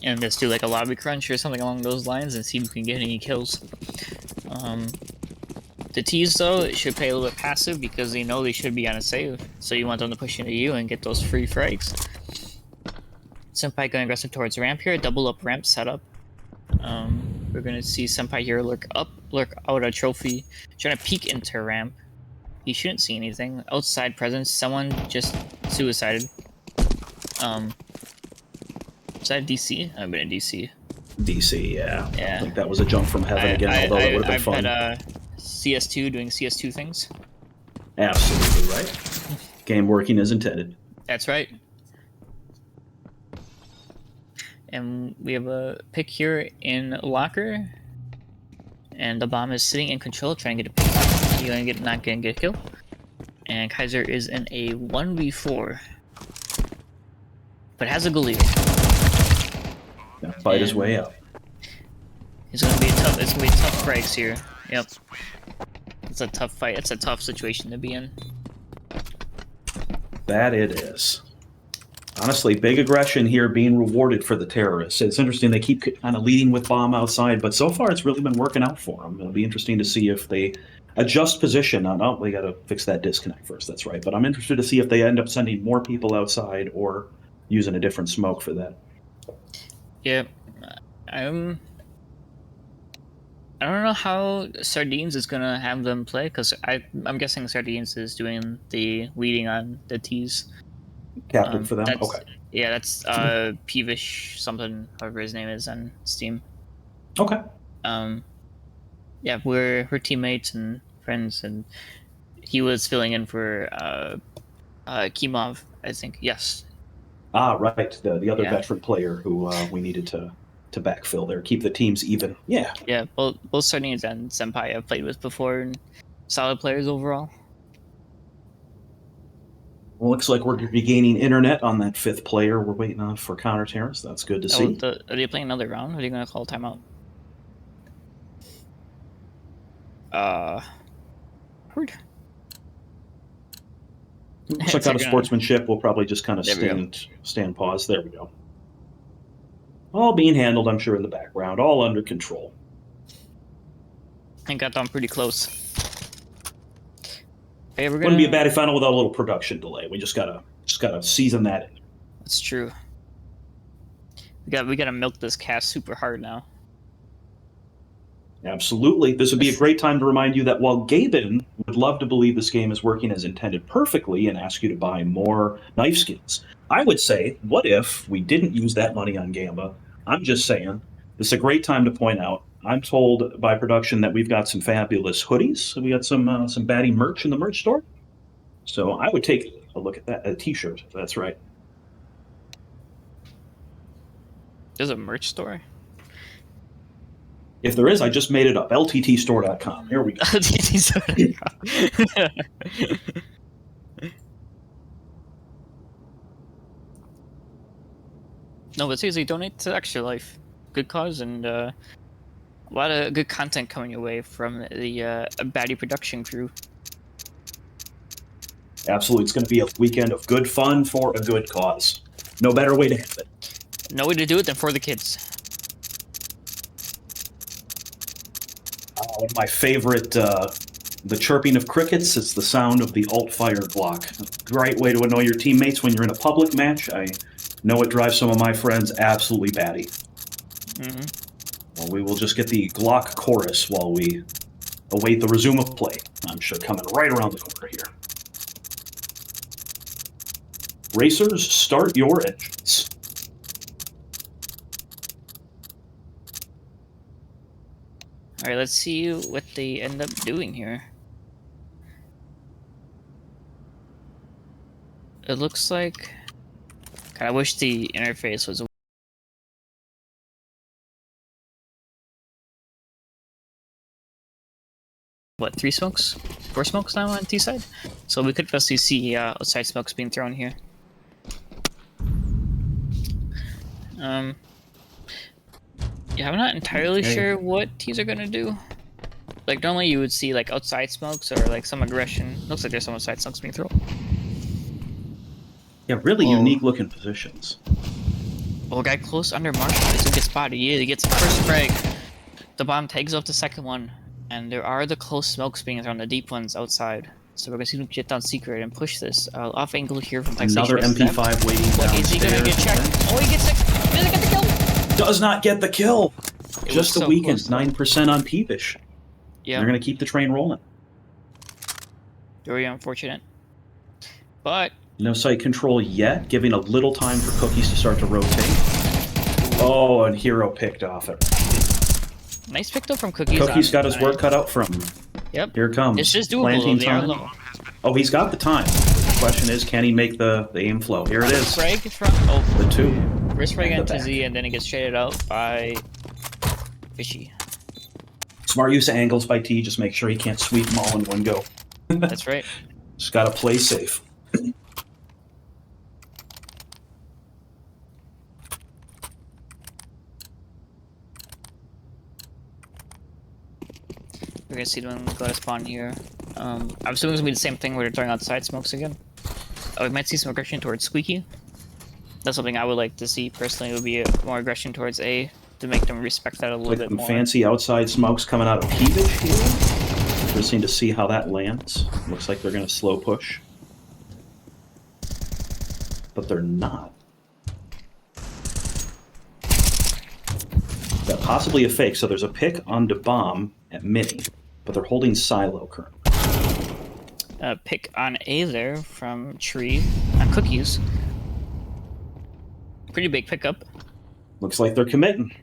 Speaker 1: and just do like a lobby crunch or something along those lines, and see if we can get any kills. The T's though should play a little bit passive because they know they should be on a save, so you want them to push into you and get those free frags. Senpai going aggressive towards ramp here, double up ramp setup. We're gonna see Senpai here lurk out a trophy, trying to peek into ramp. He shouldn't see anything. Outside presence, someone just suicided. Is that DC? I've been in DC.
Speaker 5: DC, yeah.
Speaker 1: Yeah.
Speaker 5: I think that was a jump from heaven again, although it would have been fun.
Speaker 1: I've had CS2 doing CS2 things.
Speaker 5: Absolutely right. Game working as intended.
Speaker 1: That's right. And we have a pick here in locker. And the bomb is sitting in control, trying to get a pick. Not gonna get a kill. And Kaiser is in a 1v4. But has a goalie.
Speaker 5: Gonna fight his way out.
Speaker 1: It's gonna be tough frags here. Yep. It's a tough fight. It's a tough situation to be in.
Speaker 5: That it is. Honestly, big aggression here being rewarded for the terrorists. It's interesting they keep kind of leading with bomb outside, but so far it's really been working out for them. It'll be interesting to see if they adjust position. Oh, we got to fix that disconnect first. That's right. But I'm interested to see if they end up sending more people outside or using a different smoke for that.
Speaker 1: Yeah, I don't know how Sardines is gonna have them play, because I'm guessing Sardines is doing the leading on the T's.
Speaker 5: Captain for them?
Speaker 1: That's,
Speaker 5: Okay.
Speaker 1: Yeah, that's Peevish something, however his name is on Steam.
Speaker 5: Okay.
Speaker 1: Yeah, we're teammates and friends, and he was filling in for Kimov, I think. Yes.
Speaker 5: Ah, right. The other
Speaker 1: Yeah.
Speaker 5: veteran player who we needed to backfill there, keep the teams even. Yeah.
Speaker 1: Yeah, both Sardines and Senpai I've played with before, and solid players overall.
Speaker 5: Well, looks like we're regaining internet on that 5th player. We're waiting on for counter terrorists. That's good to see.
Speaker 1: Are they playing another round? Or are they going to call timeout? Heard.
Speaker 5: Looks like out of sportsmanship, we'll probably just kind of stand pause. There we go. All being handled, I'm sure, in the background, all under control.
Speaker 1: I got them pretty close. Okay,
Speaker 5: Wouldn't be a Baddy final without a little production delay. We just gotta season that in.
Speaker 1: That's true. We gotta milk this cast super hard now.
Speaker 5: Absolutely. This would be a great time to remind you that while Gaben would love to believe this game is working as intended perfectly and ask you to buy more knife skins, I would say, what if we didn't use that money on Gamba? I'm just saying, this is a great time to point out. I'm told by production that we've got some fabulous hoodies. So we got some Baddy merch in the merch store. So I would take a look at that. A t-shirt. That's right.
Speaker 1: There's a merch store?
Speaker 5: If there is, I just made it up. LTTstore.com. Here we go.
Speaker 1: LTTstore.com. No, but seriously, donate to Extra Life. Good cause, and a lot of good content coming your way from the Baddy production crew.
Speaker 5: Absolutely. It's going to be a weekend of good fun for a good cause. No better way to have it.
Speaker 1: No way to do it than for the kids.
Speaker 5: One of my favorite, the chirping of crickets. It's the sound of the alt-fire Glock. Great way to annoy your teammates when you're in a public match. I know it drives some of my friends absolutely batty. Well, we will just get the Glock chorus while we await the resume of play. I'm sure coming right around the corner here. Racers, start your engines.
Speaker 1: Alright, let's see what they end up doing here. It looks like... God, I wish the interface was... What, 3 smokes? 4 smokes now on T side? So we could possibly see outside smokes being thrown here. Yeah, I'm not entirely sure what T's are gonna do. Like, normally you would see, like, outside smokes or, like, some aggression. Looks like there's some outside smokes being thrown.
Speaker 5: Yeah, really unique-looking positions.
Speaker 1: Oh, guy close under Marshall. This one gets spotted. Yeah, he gets the first frag. The bomb tags off the second one. And there are the close smokes being thrown, the deep ones outside. So we're gonna see him get down secret and push this. Off angle here from Texas.
Speaker 5: Another MP5 waiting downstairs.
Speaker 1: Is he gonna get checked? Oh, he gets it! Doesn't get the kill!
Speaker 5: Does not get the kill! Just the weekend, 9% on Peevish.
Speaker 1: Yeah.
Speaker 5: They're gonna keep the train rolling.
Speaker 1: Very unfortunate. But...
Speaker 5: No site control yet, giving a little time for Cookies to start to rotate. Oh, and Hero picked off it.
Speaker 1: Nice pick though from Cookies.
Speaker 5: Cookies got his work cut out from him.
Speaker 1: Yep.
Speaker 5: Here it comes.
Speaker 1: It's just doable.
Speaker 5: Planting
Speaker 1: They are
Speaker 5: time.
Speaker 1: low.
Speaker 5: Oh, he's got the time. The question is, can he make the aim flow? Here it is.
Speaker 1: Frag from
Speaker 5: The 2.
Speaker 1: Wrist frag
Speaker 5: And
Speaker 1: on
Speaker 5: the back.
Speaker 1: Tizzy, and then it gets shaded out by Fishy.
Speaker 5: Smart use of angles by T. Just make sure he can't sweep them all in one go.
Speaker 1: That's right.
Speaker 5: Just gotta play safe.
Speaker 1: We're gonna see them go to spawn here. I'm assuming it's gonna be the same thing where they're throwing outside smokes again. Oh, we might see some aggression towards Squeaky. That's something I would like to see personally. Would be more aggression towards A to make them respect that a little
Speaker 5: With
Speaker 1: bit
Speaker 5: some
Speaker 1: more.
Speaker 5: fancy outside smokes coming out of Peevish here. Interesting to see how that lands. Looks like they're going to slow push. But they're not. That possibly a fake. So there's a pick onto bomb at mini, but they're holding silo currently.
Speaker 1: Pick on A there from Tree on cookies. Pretty big pickup.
Speaker 5: Looks like they're committing.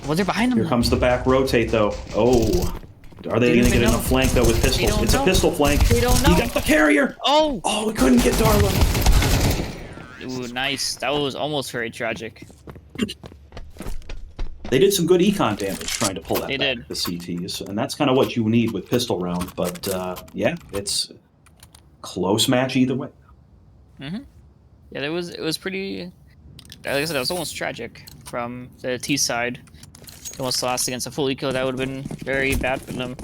Speaker 1: Well, they're behind them.
Speaker 5: Here comes the back rotate, though. Oh. Are they going to get enough flank, though, with pistols? It's a pistol flank.
Speaker 1: They don't know.
Speaker 5: He got the carrier.
Speaker 1: Oh!
Speaker 5: Oh, we couldn't get Darla.
Speaker 1: Ooh, nice. That was almost very tragic.
Speaker 5: They did some good econ damage trying to pull that
Speaker 1: They
Speaker 5: back,
Speaker 1: did.
Speaker 5: the CTs, and that's kind of what you need with pistol round. But yeah, it's close match either way.
Speaker 1: Mm-hmm. Yeah, it was pretty. Like I said, that was almost tragic from the T side. Almost lost against a full eco. That would have been very bad for them.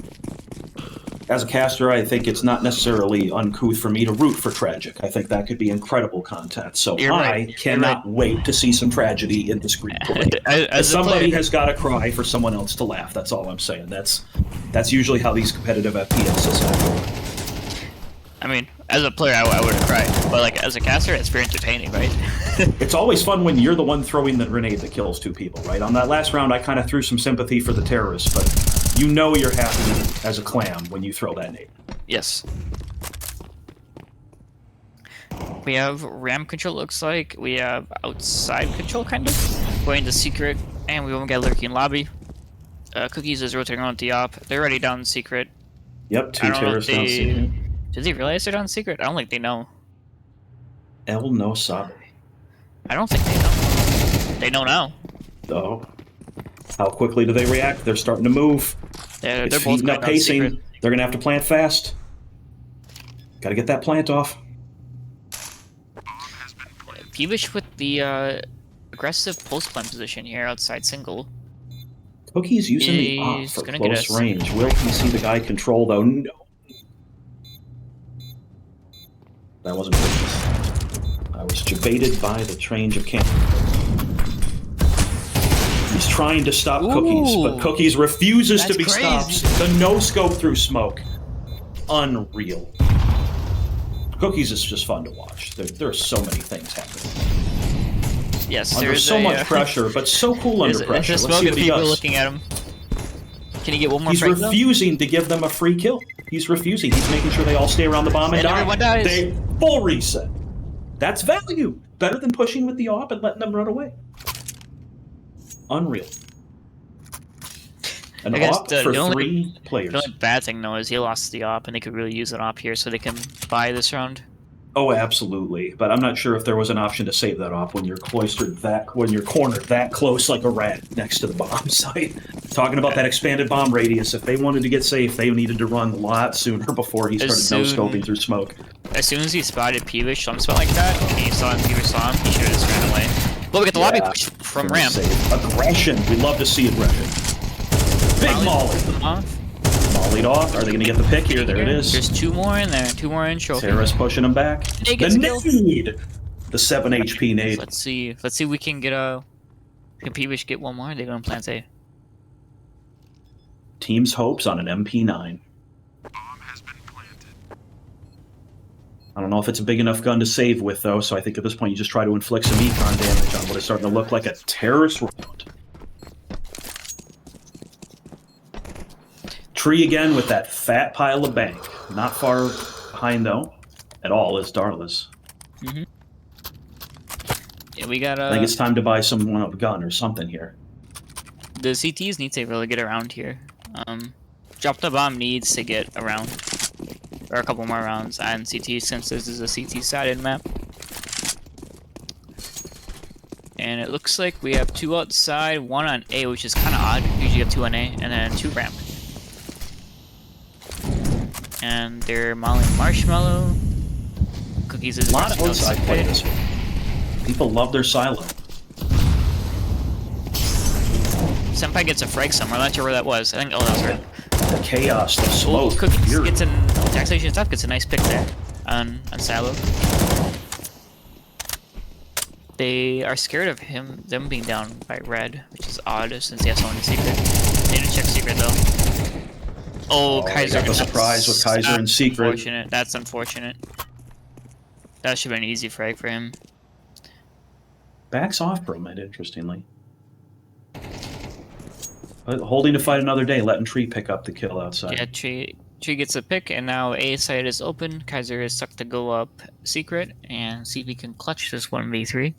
Speaker 5: As a caster, I think it's not necessarily uncouth for me to root for Tragic. I think that could be incredible content. So
Speaker 1: You're
Speaker 5: I
Speaker 1: right.
Speaker 5: cannot wait to see some tragedy in the screenplay.
Speaker 1: As a
Speaker 5: Somebody
Speaker 1: player-
Speaker 5: has got to cry for someone else to laugh. That's all I'm saying. That's usually how these competitive FPSs happen.
Speaker 1: I mean, as a player, I would have cried. But like as a caster, it's very entertaining, right?
Speaker 5: It's always fun when you're the one throwing the grenade that kills two people, right? On that last round, I kind of threw some sympathy for the terrorists, but you know you're happy as a clam when you throw that nade.
Speaker 1: Yes. We have RAM control, looks like. We have outside control, kind of. Going to secret, and we won't get lurking lobby. Cookies is rotating around the op. They're already down secret.
Speaker 5: Yep,
Speaker 1: I
Speaker 5: two
Speaker 1: don't know if
Speaker 5: terrorists down secret.
Speaker 1: Did they realize they're down secret? I don't think they know.
Speaker 5: El no sabe.
Speaker 1: I don't think they know. They know now.
Speaker 5: Oh. How quickly do they react? They're starting to move.
Speaker 1: They're
Speaker 5: It's
Speaker 1: both
Speaker 5: heating
Speaker 1: going
Speaker 5: up
Speaker 1: down
Speaker 5: pacing.
Speaker 1: secret.
Speaker 5: They're going to have to plant fast. Got to get that plant off.
Speaker 1: Peevish with the aggressive post plant position here outside single.
Speaker 5: Cookie's using the op
Speaker 1: He's
Speaker 5: for
Speaker 1: gonna get
Speaker 5: close
Speaker 1: us.
Speaker 5: range. Will he see the guy control, though? No. That wasn't good. I was debated by the change of camp. He's trying to stop Cookies, but
Speaker 1: Ooh.
Speaker 5: Cookies refuses to
Speaker 1: That's
Speaker 5: be
Speaker 1: crazy.
Speaker 5: stopped. The no-scope through smoke. Unreal. Cookies is just fun to watch. There are so many things happening.
Speaker 1: Yes,
Speaker 5: Under
Speaker 1: there's
Speaker 5: so
Speaker 1: a,
Speaker 5: much pressure, but so cool
Speaker 1: There's
Speaker 5: under pressure.
Speaker 1: a
Speaker 5: Let's
Speaker 1: smoke
Speaker 5: see
Speaker 1: of
Speaker 5: what he
Speaker 1: people
Speaker 5: does.
Speaker 1: looking at him. Can he get one more
Speaker 5: He's
Speaker 1: frag, though?
Speaker 5: refusing to give them a free kill. He's refusing. He's making sure they all stay around the bomb and
Speaker 1: And
Speaker 5: die.
Speaker 1: everyone dies.
Speaker 5: They full reset. That's value. Better than pushing with the op and letting them run away. Unreal. An
Speaker 1: I guess
Speaker 5: op
Speaker 1: the
Speaker 5: for
Speaker 1: only-
Speaker 5: three players.
Speaker 1: The only bad thing, though, is he lost the op, and they could really use an op here so they can buy this round.
Speaker 5: Oh, absolutely. But I'm not sure if there was an option to save that op when you're when you're cornered that close like a rat next to the bomb site. Talking about that expanded bomb radius, if they wanted to get safe, they needed to run a lot sooner before he started no-scoping through smoke.
Speaker 1: As soon as he spotted Peevish some spot like that, and he saw him, Peevish saw him, he should have just ran away. But we get the lobby
Speaker 5: Yeah,
Speaker 1: push from
Speaker 5: gonna
Speaker 1: Ram.
Speaker 5: save. Aggression. We love to see aggression. Big Molly.
Speaker 1: Off.
Speaker 5: Mollied off. Are they going to get the pick here? There it is.
Speaker 1: There's two more in there, two more in trophy.
Speaker 5: Sarah's pushing him back.
Speaker 1: Nade
Speaker 5: The
Speaker 1: gets killed.
Speaker 5: nade! The 7 HP nade.
Speaker 1: Let's see if we can get a... Can Peevish get one more? They're going to plant A.
Speaker 5: Team's hopes on an MP9. I don't know if it's a big enough gun to save with, though, so I think at this point you just try to inflict some econ damage on what is starting to look like a terrorist round. Tree again with that fat pile of bank. Not far behind, though, at all, is Darla's.
Speaker 1: Yeah, we got
Speaker 5: I think it's time to buy someone a gun or something here.
Speaker 1: the CTs need to really get around here. Drop the bomb needs to get around. Or a couple more rounds on CT since this is a CT-sided map. And it looks like we have two outside, one on A, which is kind of odd. Usually you have two on A, and then two ramp. And they're mauling Marshmallow. Cookies is
Speaker 5: A lot of outside play
Speaker 1: outside.
Speaker 5: this one. People love their silo.
Speaker 1: Senpai gets a frag somewhere. I'm not sure where that was. I think, oh, that was right.
Speaker 5: The chaos, the
Speaker 1: Oh,
Speaker 5: smoke.
Speaker 1: Cookies
Speaker 5: fury.
Speaker 1: gets an taxation stuff. Gets a nice pick there on Silo. They are scared of them being down by red, which is odd since he has someone in secret. They didn't check secret though. Oh, Kaiser.
Speaker 5: Got the surprise with Kaiser in secret.
Speaker 1: Unfortunate. That's unfortunate. That should have been an easy frag for him.
Speaker 5: Backs off Bromid, interestingly. But holding to fight another day, letting Tree pick up the kill outside.
Speaker 1: Yeah, Tree gets a pick, and now A side is open. Kaiser is stuck to go up secret and see if he can clutch this 1v3.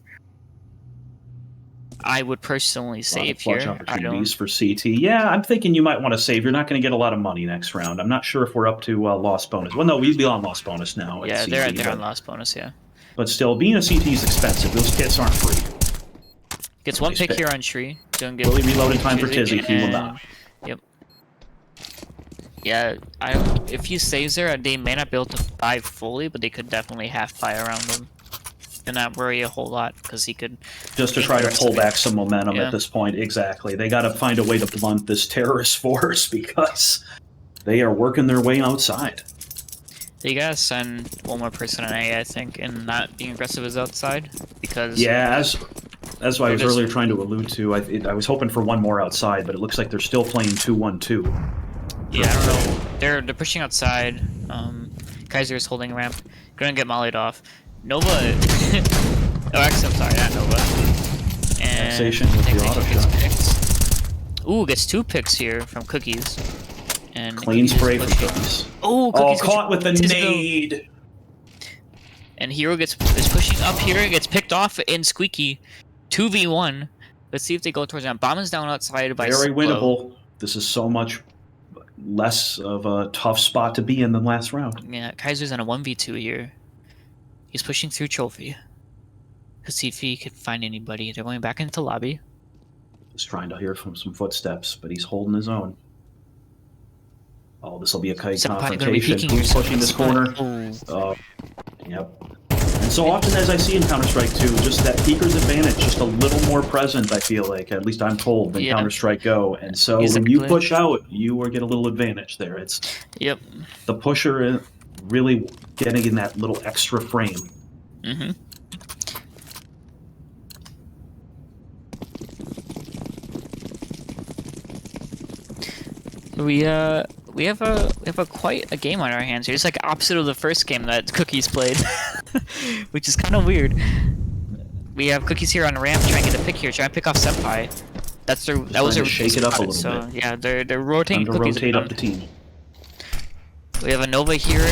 Speaker 1: I would personally save here.
Speaker 5: Opportunities for CT. Yeah, I'm thinking you might want to save. You're not going to get a lot of money next round. I'm not sure if we're up to lost bonus. Well, no, we'd be on lost bonus now.
Speaker 1: Yeah,
Speaker 5: CT,
Speaker 1: they're on lost bonus, yeah.
Speaker 5: But still, being a CT is expensive. Those kits aren't free.
Speaker 1: Gets one pick here on Tree. Don't get
Speaker 5: Early reloading time for Tizzy. He will not.
Speaker 1: Yep. Yeah, if he saves there, they may not be able to buy fully, but they could definitely half buy around him. And not worry a whole lot, because he could...
Speaker 5: Just to try to pull back some momentum at this point. Exactly. They got to find a way to blunt this terrorist force, because they are working their way outside.
Speaker 1: They gotta send one more person on A, I think, and not being aggressive is outside, because...
Speaker 5: Yeah, as I was earlier trying to allude to, I was hoping for one more outside, but it looks like they're still playing 2-1-2.
Speaker 1: Yeah, I don't know. They're pushing outside. Kaiser is holding ramp. Gonna get mollied off. Nova... oh, actually, I'm sorry, not Nova. And
Speaker 5: Taxation with the auto
Speaker 1: gets
Speaker 5: shot.
Speaker 1: picked. Ooh, gets 2 picks here from Cookies. And
Speaker 5: Clean
Speaker 1: Cookies
Speaker 5: spray
Speaker 1: is
Speaker 5: from
Speaker 1: pushing.
Speaker 5: Cookies.
Speaker 1: Oh, Cookies
Speaker 5: caught with the
Speaker 1: Tisco.
Speaker 5: nade!
Speaker 1: And Hero is pushing up here and gets picked off in Squeaky. 2v1. Let's see if they go towards him. Bomb is down outside by
Speaker 5: Very
Speaker 1: Siplo.
Speaker 5: winnable. This is so much less of a tough spot to be in than last round.
Speaker 1: Yeah, Kaiser's on a 1v2 here. He's pushing through Trophy. Let's see if he can find anybody. They're going back into lobby.
Speaker 5: Just trying to hear from some footsteps, but he's holding his own. Oh, this will be a kite
Speaker 1: Senpai gonna be
Speaker 5: confrontation.
Speaker 1: peeking
Speaker 5: Who's
Speaker 1: here.
Speaker 5: pushing this corner? Yep. And so often as I see in Counter-Strike 2, just that peeker's advantage, just a little more present, I feel like, at least I'm told, than Counter-Strike Go. And so when you push out, you will get a little advantage there. It's the pusher really getting in that little extra frame.
Speaker 1: Mm-hmm. We have quite a game on our hands here. It's like opposite of the first game that Cookies played, which is kind of weird. We have Cookies here on the ramp trying to get a pick here, trying to pick off Senpai. That was their
Speaker 5: shake it up a little
Speaker 1: so,
Speaker 5: bit.
Speaker 1: Yeah, they're rotating
Speaker 5: Time to
Speaker 1: Cookies
Speaker 5: rotate
Speaker 1: around.
Speaker 5: up the team.
Speaker 1: We have a Nova here.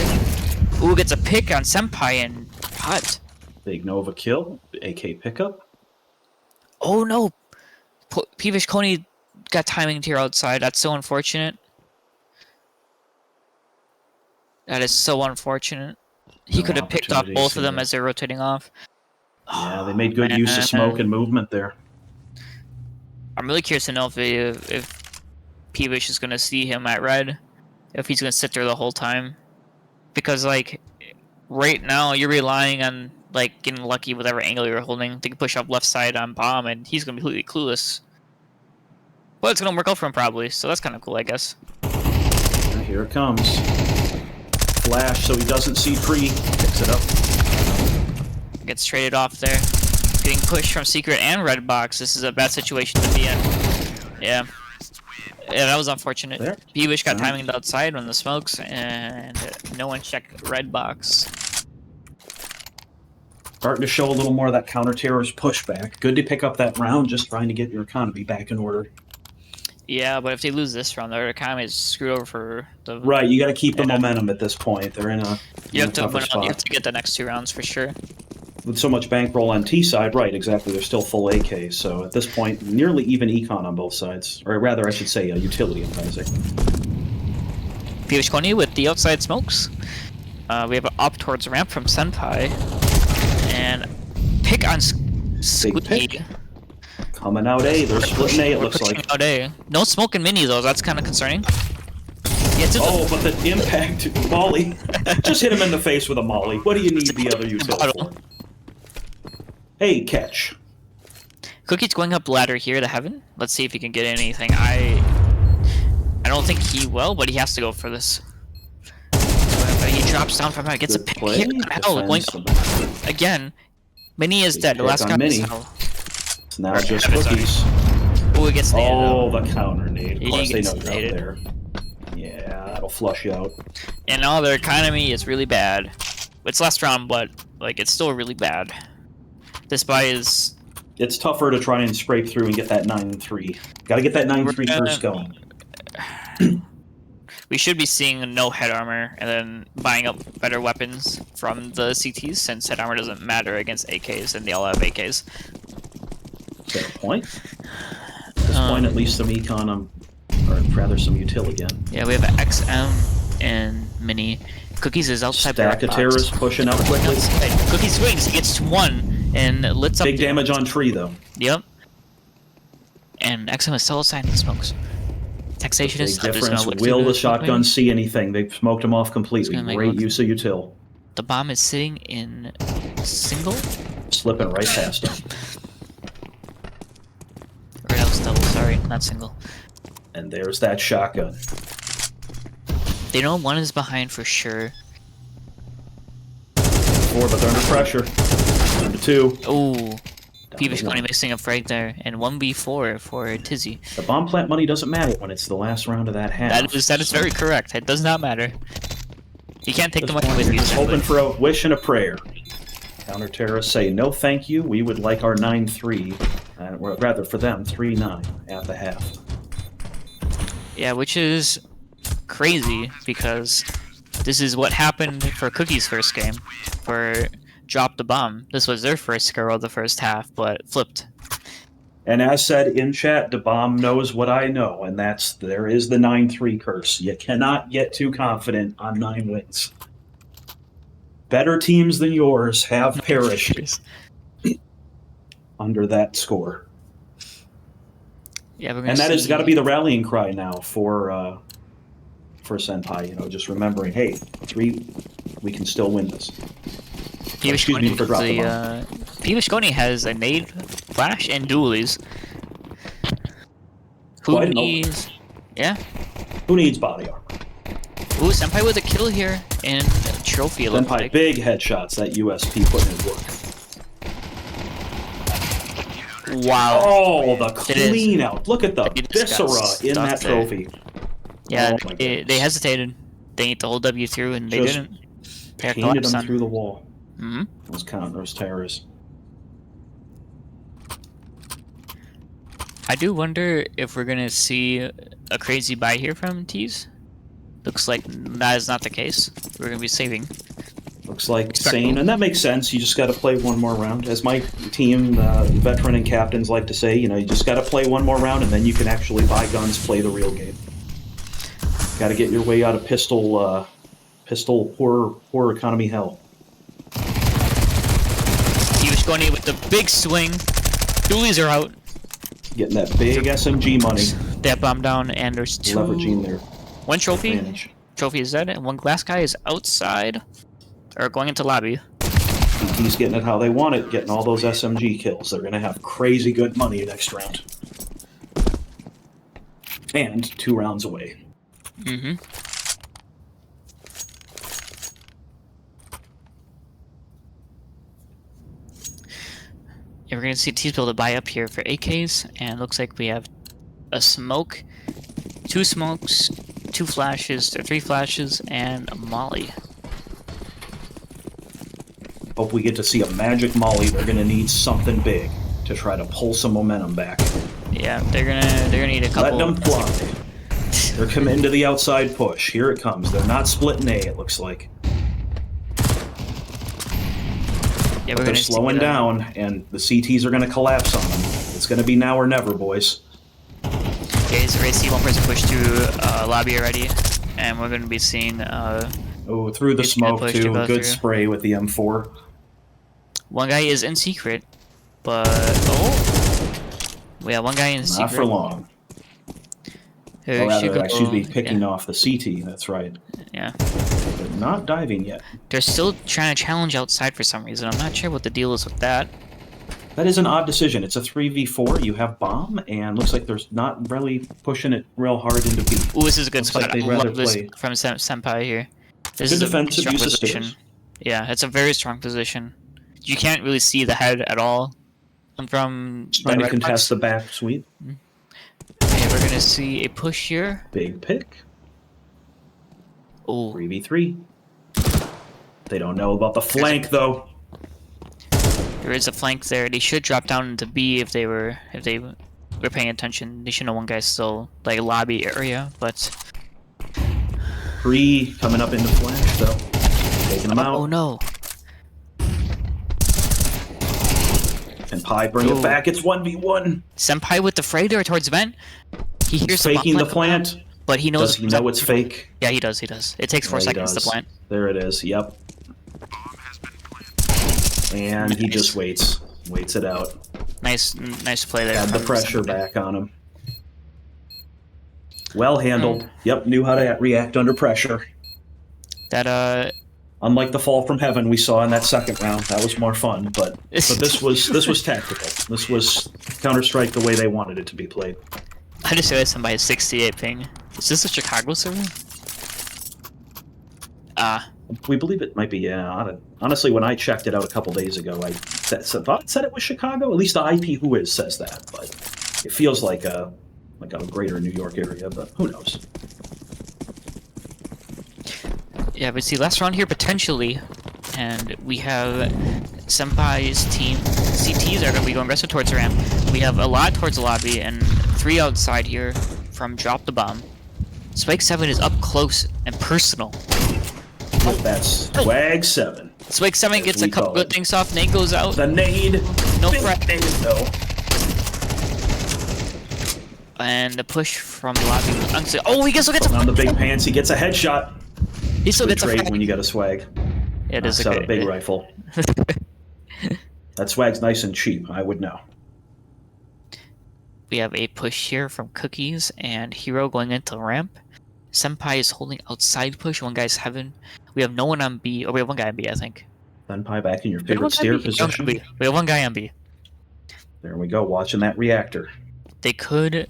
Speaker 1: Ooh, gets a pick on Senpai and Hut.
Speaker 5: Big Nova kill, AK pickup.
Speaker 1: Oh no! Peevish Coney got timing here outside. That's so unfortunate. That is so unfortunate. He could have picked off both of them as they're rotating off.
Speaker 5: Yeah, they made good use of smoke and movement there.
Speaker 1: I'm really curious to know if Peevish is going to see him at red. If he's going to sit there the whole time. Because, like, right now you're relying on, like, getting lucky with whatever angle you're holding. They can push up left side on bomb and he's going to be completely clueless. Well, it's going to work out for him probably, so that's kind of cool, I guess.
Speaker 5: Here it comes. Flash, so he doesn't see Tree. Picks it up.
Speaker 1: Gets traded off there. Getting pushed from secret and red box. This is a bad situation to be in. Yeah. Yeah, that was unfortunate. Peevish got timing outside on the smokes, and no one checked red box.
Speaker 5: Starting to show a little more of that counter-terrorist pushback. Good to pick up that round, just trying to get your economy back in order.
Speaker 1: Yeah, but if they lose this round, their economy is screwed over for the...
Speaker 5: Right, you got to keep the momentum at this point. They're in a tougher spot.
Speaker 1: You have to get the next 2 rounds for sure.
Speaker 5: With so much bankroll on T side, right, exactly, they're still full AK, so at this point, nearly even econ on both sides. Or rather, I should say, utility in Isaac.
Speaker 1: Peevish Coney with the outside smokes. We have an up towards ramp from Senpai. And pick on Squeaky.
Speaker 5: Coming out A, they're splitting A, it looks like.
Speaker 1: Out A. No smoke and mini, though, that's kind of concerning.
Speaker 5: But the impact, Molly. Just hit him in the face with a Molly. What do you need the other utility for? Hey, catch.
Speaker 1: Cookie's going up ladder here to heaven. Let's see if he can get anything. I don't think he will, but he has to go for this. He drops down from him, gets a pick. Hell, going up again. Mini is
Speaker 5: Big
Speaker 1: dead. The
Speaker 5: pick
Speaker 1: last
Speaker 5: on
Speaker 1: guy
Speaker 5: Mini.
Speaker 1: is hell.
Speaker 5: It's now
Speaker 1: Or
Speaker 5: just
Speaker 1: Heaven, sorry.
Speaker 5: cookies.
Speaker 1: Oh, it gets naded.
Speaker 5: Oh, the counter nade. Of
Speaker 1: He
Speaker 5: course they
Speaker 1: gets
Speaker 5: know you're
Speaker 1: naded.
Speaker 5: out there. Yeah, that'll flush you out.
Speaker 1: And now their economy is really bad. It's last round, but like it's still really bad. This buy is.
Speaker 5: It's tougher to try and scrape through and get that 9-3. Got to get that 9-3 first going.
Speaker 1: We should be seeing no head armor and then buying up better weapons from the CTs since head armor doesn't matter against AKs and they all have AKs.
Speaker 5: Fair point. At this point, at least some econ, or rather some util again.
Speaker 1: Yeah, we have XM and Mini. Cookies is outside
Speaker 5: Stack
Speaker 1: the
Speaker 5: of
Speaker 1: box.
Speaker 5: terrorists pushing out quickly.
Speaker 1: Outside. Cookies swings, he gets to 1 and lits up.
Speaker 5: Big damage on tree though.
Speaker 1: Yep. And XM is still outside in the smokes. Taxation
Speaker 5: Big
Speaker 1: is I'm just
Speaker 5: difference.
Speaker 1: gonna look
Speaker 5: Will
Speaker 1: through
Speaker 5: the shotgun see anything? They've smoked him off completely.
Speaker 1: gonna make a
Speaker 5: Great
Speaker 1: look.
Speaker 5: use of util.
Speaker 1: The bomb is sitting in single.
Speaker 5: Slipping right past him.
Speaker 1: Or that was double, sorry, not single.
Speaker 5: And there's that shotgun.
Speaker 1: They know 1 is behind for sure.
Speaker 5: 4, but they're under pressure. Number 2.
Speaker 1: Oh, Peevish
Speaker 5: to one.
Speaker 1: Coney mixing up right there, and 1v4 for Tizzy.
Speaker 5: The bomb plant money doesn't matter when it's the last round of that half.
Speaker 1: That is very correct. It does not matter. You can't take the money with you.
Speaker 5: Just
Speaker 1: simply.
Speaker 5: hoping for a wish and a prayer. Counter terrorists say no, thank you. We would like our 9-3, or rather for them 3-9 at the half.
Speaker 1: Yeah, which is crazy because this is what happened for Cookie's first game, for Drop the Bomb. This was their first score of the first half, but flipped.
Speaker 5: And as said in chat, DeBomb knows what I know, and that's there is the 9-3 curse. You cannot get too confident on 9 wins. Better teams than yours have perished under that score.
Speaker 1: Yeah, we're gonna
Speaker 5: And that has
Speaker 1: see-
Speaker 5: got to be the rallying cry now for Senpai. You know, just remembering, hey, 3, we can still win this.
Speaker 1: Peevish
Speaker 5: Excuse me
Speaker 1: Coney
Speaker 5: for dropping
Speaker 1: Peevish Coney has a nade, flash, and dualies. Who
Speaker 5: Quite an
Speaker 1: needs? Yeah.
Speaker 5: Who needs body armor?
Speaker 1: Ooh, Senpai with a kill here in trophy. It looked
Speaker 5: Senpai,
Speaker 1: like.
Speaker 5: big headshots. That USP putting in work.
Speaker 1: Wow.
Speaker 5: Oh, the
Speaker 1: It is.
Speaker 5: clean out. Look at the
Speaker 1: They just got
Speaker 5: viscera in that
Speaker 1: stuck there.
Speaker 5: trophy.
Speaker 1: Yeah,
Speaker 5: Oh my
Speaker 1: they
Speaker 5: goodness.
Speaker 1: hesitated. They ate the whole W through, and they
Speaker 5: Just
Speaker 1: didn't. They got
Speaker 5: Painted
Speaker 1: collapsed
Speaker 5: them
Speaker 1: on.
Speaker 5: through the wall.
Speaker 1: Hmm.
Speaker 5: Those terrorists.
Speaker 1: I do wonder if we're gonna see a crazy buy here from Tees. Looks like that is not the case. We're gonna be saving.
Speaker 5: Looks like
Speaker 1: Expect
Speaker 5: sane,
Speaker 1: them.
Speaker 5: and that makes sense. You just got to play one more round. As my team, veteran and captains like to say, you know, you just got to play one more round, and then you can actually buy guns, play the real game. Got to get your way out of pistol poor economy hell.
Speaker 1: He was going in with the big swing. Dualies are out.
Speaker 5: Getting that big SMG money,
Speaker 1: That bomb down, and there's 2.
Speaker 5: leveraging their
Speaker 1: 1 trophy.
Speaker 5: advantage.
Speaker 1: Trophy is dead, and 1 glass guy is outside, or going into lobby.
Speaker 5: He's getting it how they want it, getting all those SMG kills. They're going to have crazy good money next round. And 2 rounds away.
Speaker 1: Mm-hmm. Yeah, we're gonna see T's be able to buy up here for AKs, and looks like we have a smoke, 2 smokes, 2 flashes, or 3 flashes, and a molly.
Speaker 5: Hope we get to see a magic molly. They're going to need something big to try to pull some momentum back.
Speaker 1: Yeah, they're gonna need a couple.
Speaker 5: Let them fly. They're coming to the outside push. Here it comes. They're not splitting A, it looks like.
Speaker 1: Yeah,
Speaker 5: But
Speaker 1: we're
Speaker 5: they're
Speaker 1: gonna
Speaker 5: slowing
Speaker 1: see
Speaker 5: down, and the CTs are going to collapse on them. It's going to be now or never, boys.
Speaker 1: Okay, so we're gonna see 1 person push to lobby already, and we're gonna be seeing
Speaker 5: Oh, through the
Speaker 1: He's gonna
Speaker 5: smoke,
Speaker 1: push to
Speaker 5: too.
Speaker 1: go
Speaker 5: Good
Speaker 1: through.
Speaker 5: spray with the M4.
Speaker 1: 1 guy is in secret, but oh, yeah, 1 guy in secret.
Speaker 5: Not for long.
Speaker 1: Who
Speaker 5: Or
Speaker 1: should
Speaker 5: rather, I should be
Speaker 1: go-
Speaker 5: picking off the CT. That's right.
Speaker 1: Yeah.
Speaker 5: They're not diving yet.
Speaker 1: They're still trying to challenge outside for some reason. I'm not sure what the deal is with that.
Speaker 5: That is an odd decision. It's a 3v4. You have bomb, and looks like there's not really pushing it real hard into B.
Speaker 1: Ooh, this is a good
Speaker 5: Looks
Speaker 1: spot.
Speaker 5: like they'd
Speaker 1: I
Speaker 5: rather
Speaker 1: love this
Speaker 5: play-
Speaker 1: from Senpai here. This
Speaker 5: Good
Speaker 1: is a very
Speaker 5: defensive
Speaker 1: strong
Speaker 5: use of
Speaker 1: position.
Speaker 5: stairs.
Speaker 1: Yeah, it's a very strong position. you can't really see the head at all from
Speaker 5: Trying to
Speaker 1: red
Speaker 5: contest
Speaker 1: box.
Speaker 5: the back sweep.
Speaker 1: Okay, we're gonna see a push here.
Speaker 5: Big pick.
Speaker 1: Oh,
Speaker 5: 3v3. They don't know about the flank though.
Speaker 1: there is a flank there. They should drop down into B if they were paying attention. They should know one guy's still like lobby area, but
Speaker 5: 3 coming up into flank, so taking them out.
Speaker 1: oh no.
Speaker 5: And Pi bring it back. It's 1v1.
Speaker 1: Senpai with the Freighter towards vent. He hears
Speaker 5: Faking the
Speaker 1: bomb
Speaker 5: plant.
Speaker 1: but he knows.
Speaker 5: Does he know it's fake?
Speaker 1: Yeah, he does. He does. It takes 4
Speaker 5: Yeah, he
Speaker 1: seconds to
Speaker 5: does.
Speaker 1: plant.
Speaker 5: There it is. Yep. And he just waits it out.
Speaker 1: Nice play there.
Speaker 5: Had the
Speaker 1: from
Speaker 5: pressure
Speaker 1: Senpai.
Speaker 5: back on him. Well handled. Yep, knew how to react under pressure.
Speaker 1: That
Speaker 5: Unlike the fall from heaven we saw in that second round, that was more fun. But this was tactical. This was Counter-Strike the way they wanted it to be played.
Speaker 1: I just realized somebody has 68 ping. Is this a Chicago server?
Speaker 5: We believe it might be. Yeah. Honestly, when I checked it out a couple days ago, I thought it said it was Chicago. At least the IP Who Is says that, but it feels like a greater New York area. But who knows?
Speaker 1: Yeah, but see, last round here potentially, and we have Senpai's team. CTs are going to be going aggressive towards the ramp. We have a lot towards the lobby and 3 outside here from Drop the Bomb. Spike 7 is up close and personal.
Speaker 5: That's Swag 7.
Speaker 1: Spike 7
Speaker 5: As
Speaker 1: gets
Speaker 5: we
Speaker 1: a couple
Speaker 5: call
Speaker 1: good
Speaker 5: it.
Speaker 1: things off. Nate goes out.
Speaker 5: The nade.
Speaker 1: No
Speaker 5: Big
Speaker 1: threat.
Speaker 5: nade, though.
Speaker 1: And the push from the lobby. Oh, he gets a
Speaker 5: On the big pants, he gets a headshot.
Speaker 1: He still
Speaker 5: Good
Speaker 1: gets a
Speaker 5: trade
Speaker 1: frag.
Speaker 5: when you got a swag.
Speaker 1: It is
Speaker 5: Knocks
Speaker 1: a
Speaker 5: out
Speaker 1: good
Speaker 5: a big rifle. That swag's nice and cheap. I would know.
Speaker 1: We have a push here from Cookies and Hero going into ramp. Senpai is holding outside push. One guy's heaven. We have no one on B. Oh, we have one guy on B, I think.
Speaker 5: Then Pi back in your
Speaker 1: We have one
Speaker 5: favorite
Speaker 1: guy on
Speaker 5: steer
Speaker 1: B. We have one
Speaker 5: position.
Speaker 1: on B. We have one guy on B.
Speaker 5: There we go, watching that reactor.
Speaker 1: They could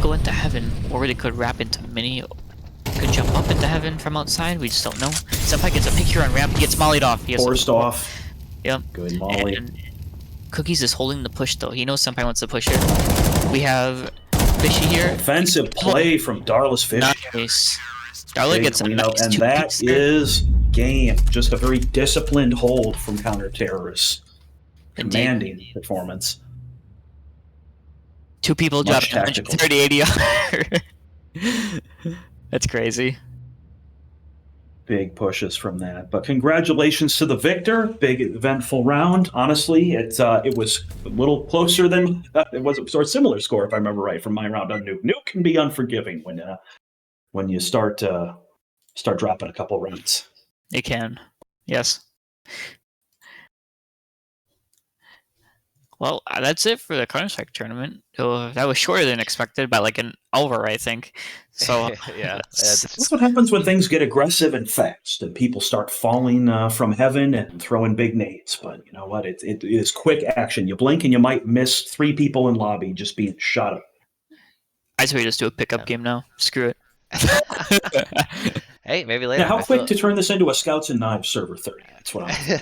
Speaker 1: go into heaven, or they could wrap into mini. Could jump up into heaven from outside. We just don't know. Senpai gets a picture on ramp. He gets mollied off. He has
Speaker 5: Forced off.
Speaker 1: Yep.
Speaker 5: Good molly.
Speaker 1: And Cookies is holding the push though. He knows Senpai wants to push it. We have Fishy here.
Speaker 5: Offensive play from Darla's Fish.
Speaker 1: Nice. Darla
Speaker 5: Big
Speaker 1: gets a
Speaker 5: cleanup,
Speaker 1: nice
Speaker 5: and
Speaker 1: 2
Speaker 5: that
Speaker 1: picks there.
Speaker 5: is game. Just a very disciplined hold from counter-terrorists.
Speaker 1: Indeed.
Speaker 5: Commanding performance.
Speaker 1: 2 people
Speaker 5: Much
Speaker 1: dropped
Speaker 5: tactical.
Speaker 1: 130 ADR. That's crazy.
Speaker 5: Big pushes from that. But congratulations to the victor. Big eventful round. Honestly, it was a little closer than it was a sort of similar score, if I remember right, from my round on Nuke. Nuke can be unforgiving when you start dropping a couple rounds.
Speaker 1: It can. Yes. Well, that's it for the Counter-Strike tournament. That was shorter than expected by like an hour, I think. So
Speaker 7: Yeah.
Speaker 5: That's what happens when things get aggressive and fast, and people start falling from heaven and throwing big nades. But you know what? It is quick action. You blink and you might miss 3 people in lobby just being shot up.
Speaker 1: I say we just do a pickup game now. Screw it.
Speaker 7: Hey, maybe later.
Speaker 5: Now, how
Speaker 7: I
Speaker 5: quick
Speaker 7: still-
Speaker 5: to turn this into a Scouts and Knives server 30? That's what I'm.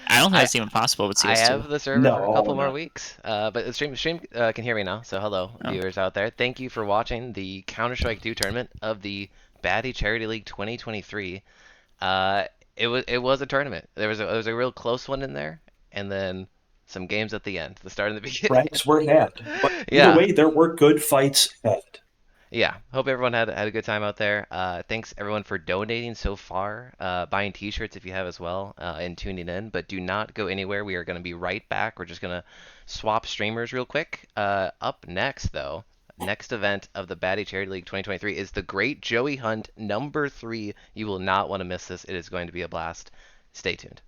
Speaker 1: I don't think that's even possible with
Speaker 7: I
Speaker 1: CS2.
Speaker 7: have the server
Speaker 5: No,
Speaker 7: for a couple more
Speaker 5: no.
Speaker 7: weeks. But the stream can hear me now. So hello,
Speaker 1: Oh.
Speaker 7: viewers out there. Thank you for watching the Counter-Strike 2 tournament of the Baddy Charity League 2023. It was a tournament. There was a real close one in there, and then some games at the end, the start and the beginning.
Speaker 5: Tracks were had. But
Speaker 7: Yeah.
Speaker 5: either way, there were good fights had.
Speaker 7: Yeah, hope everyone had a good time out there. Thanks everyone for donating so far, buying t-shirts if you have as well, and tuning in. But do not go anywhere. We are going to be right back. We're just going to swap streamers real quick. Up next, though, next event of the Baddy Charity League 2023 is the Great Joey Hunt number 3. You will not want to miss this. It is going to be a blast. Stay tuned.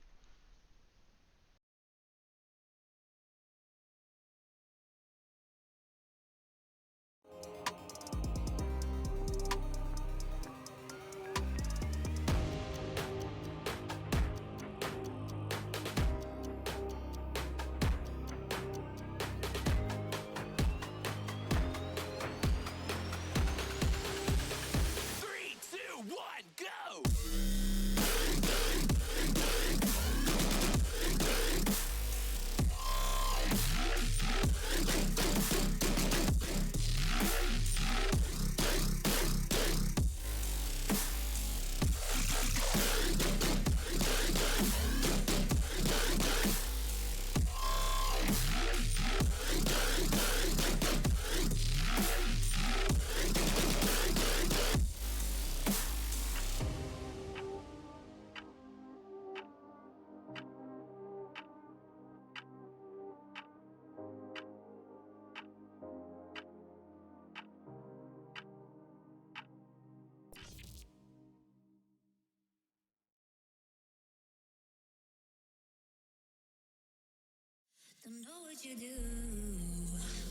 Speaker 6: what you do.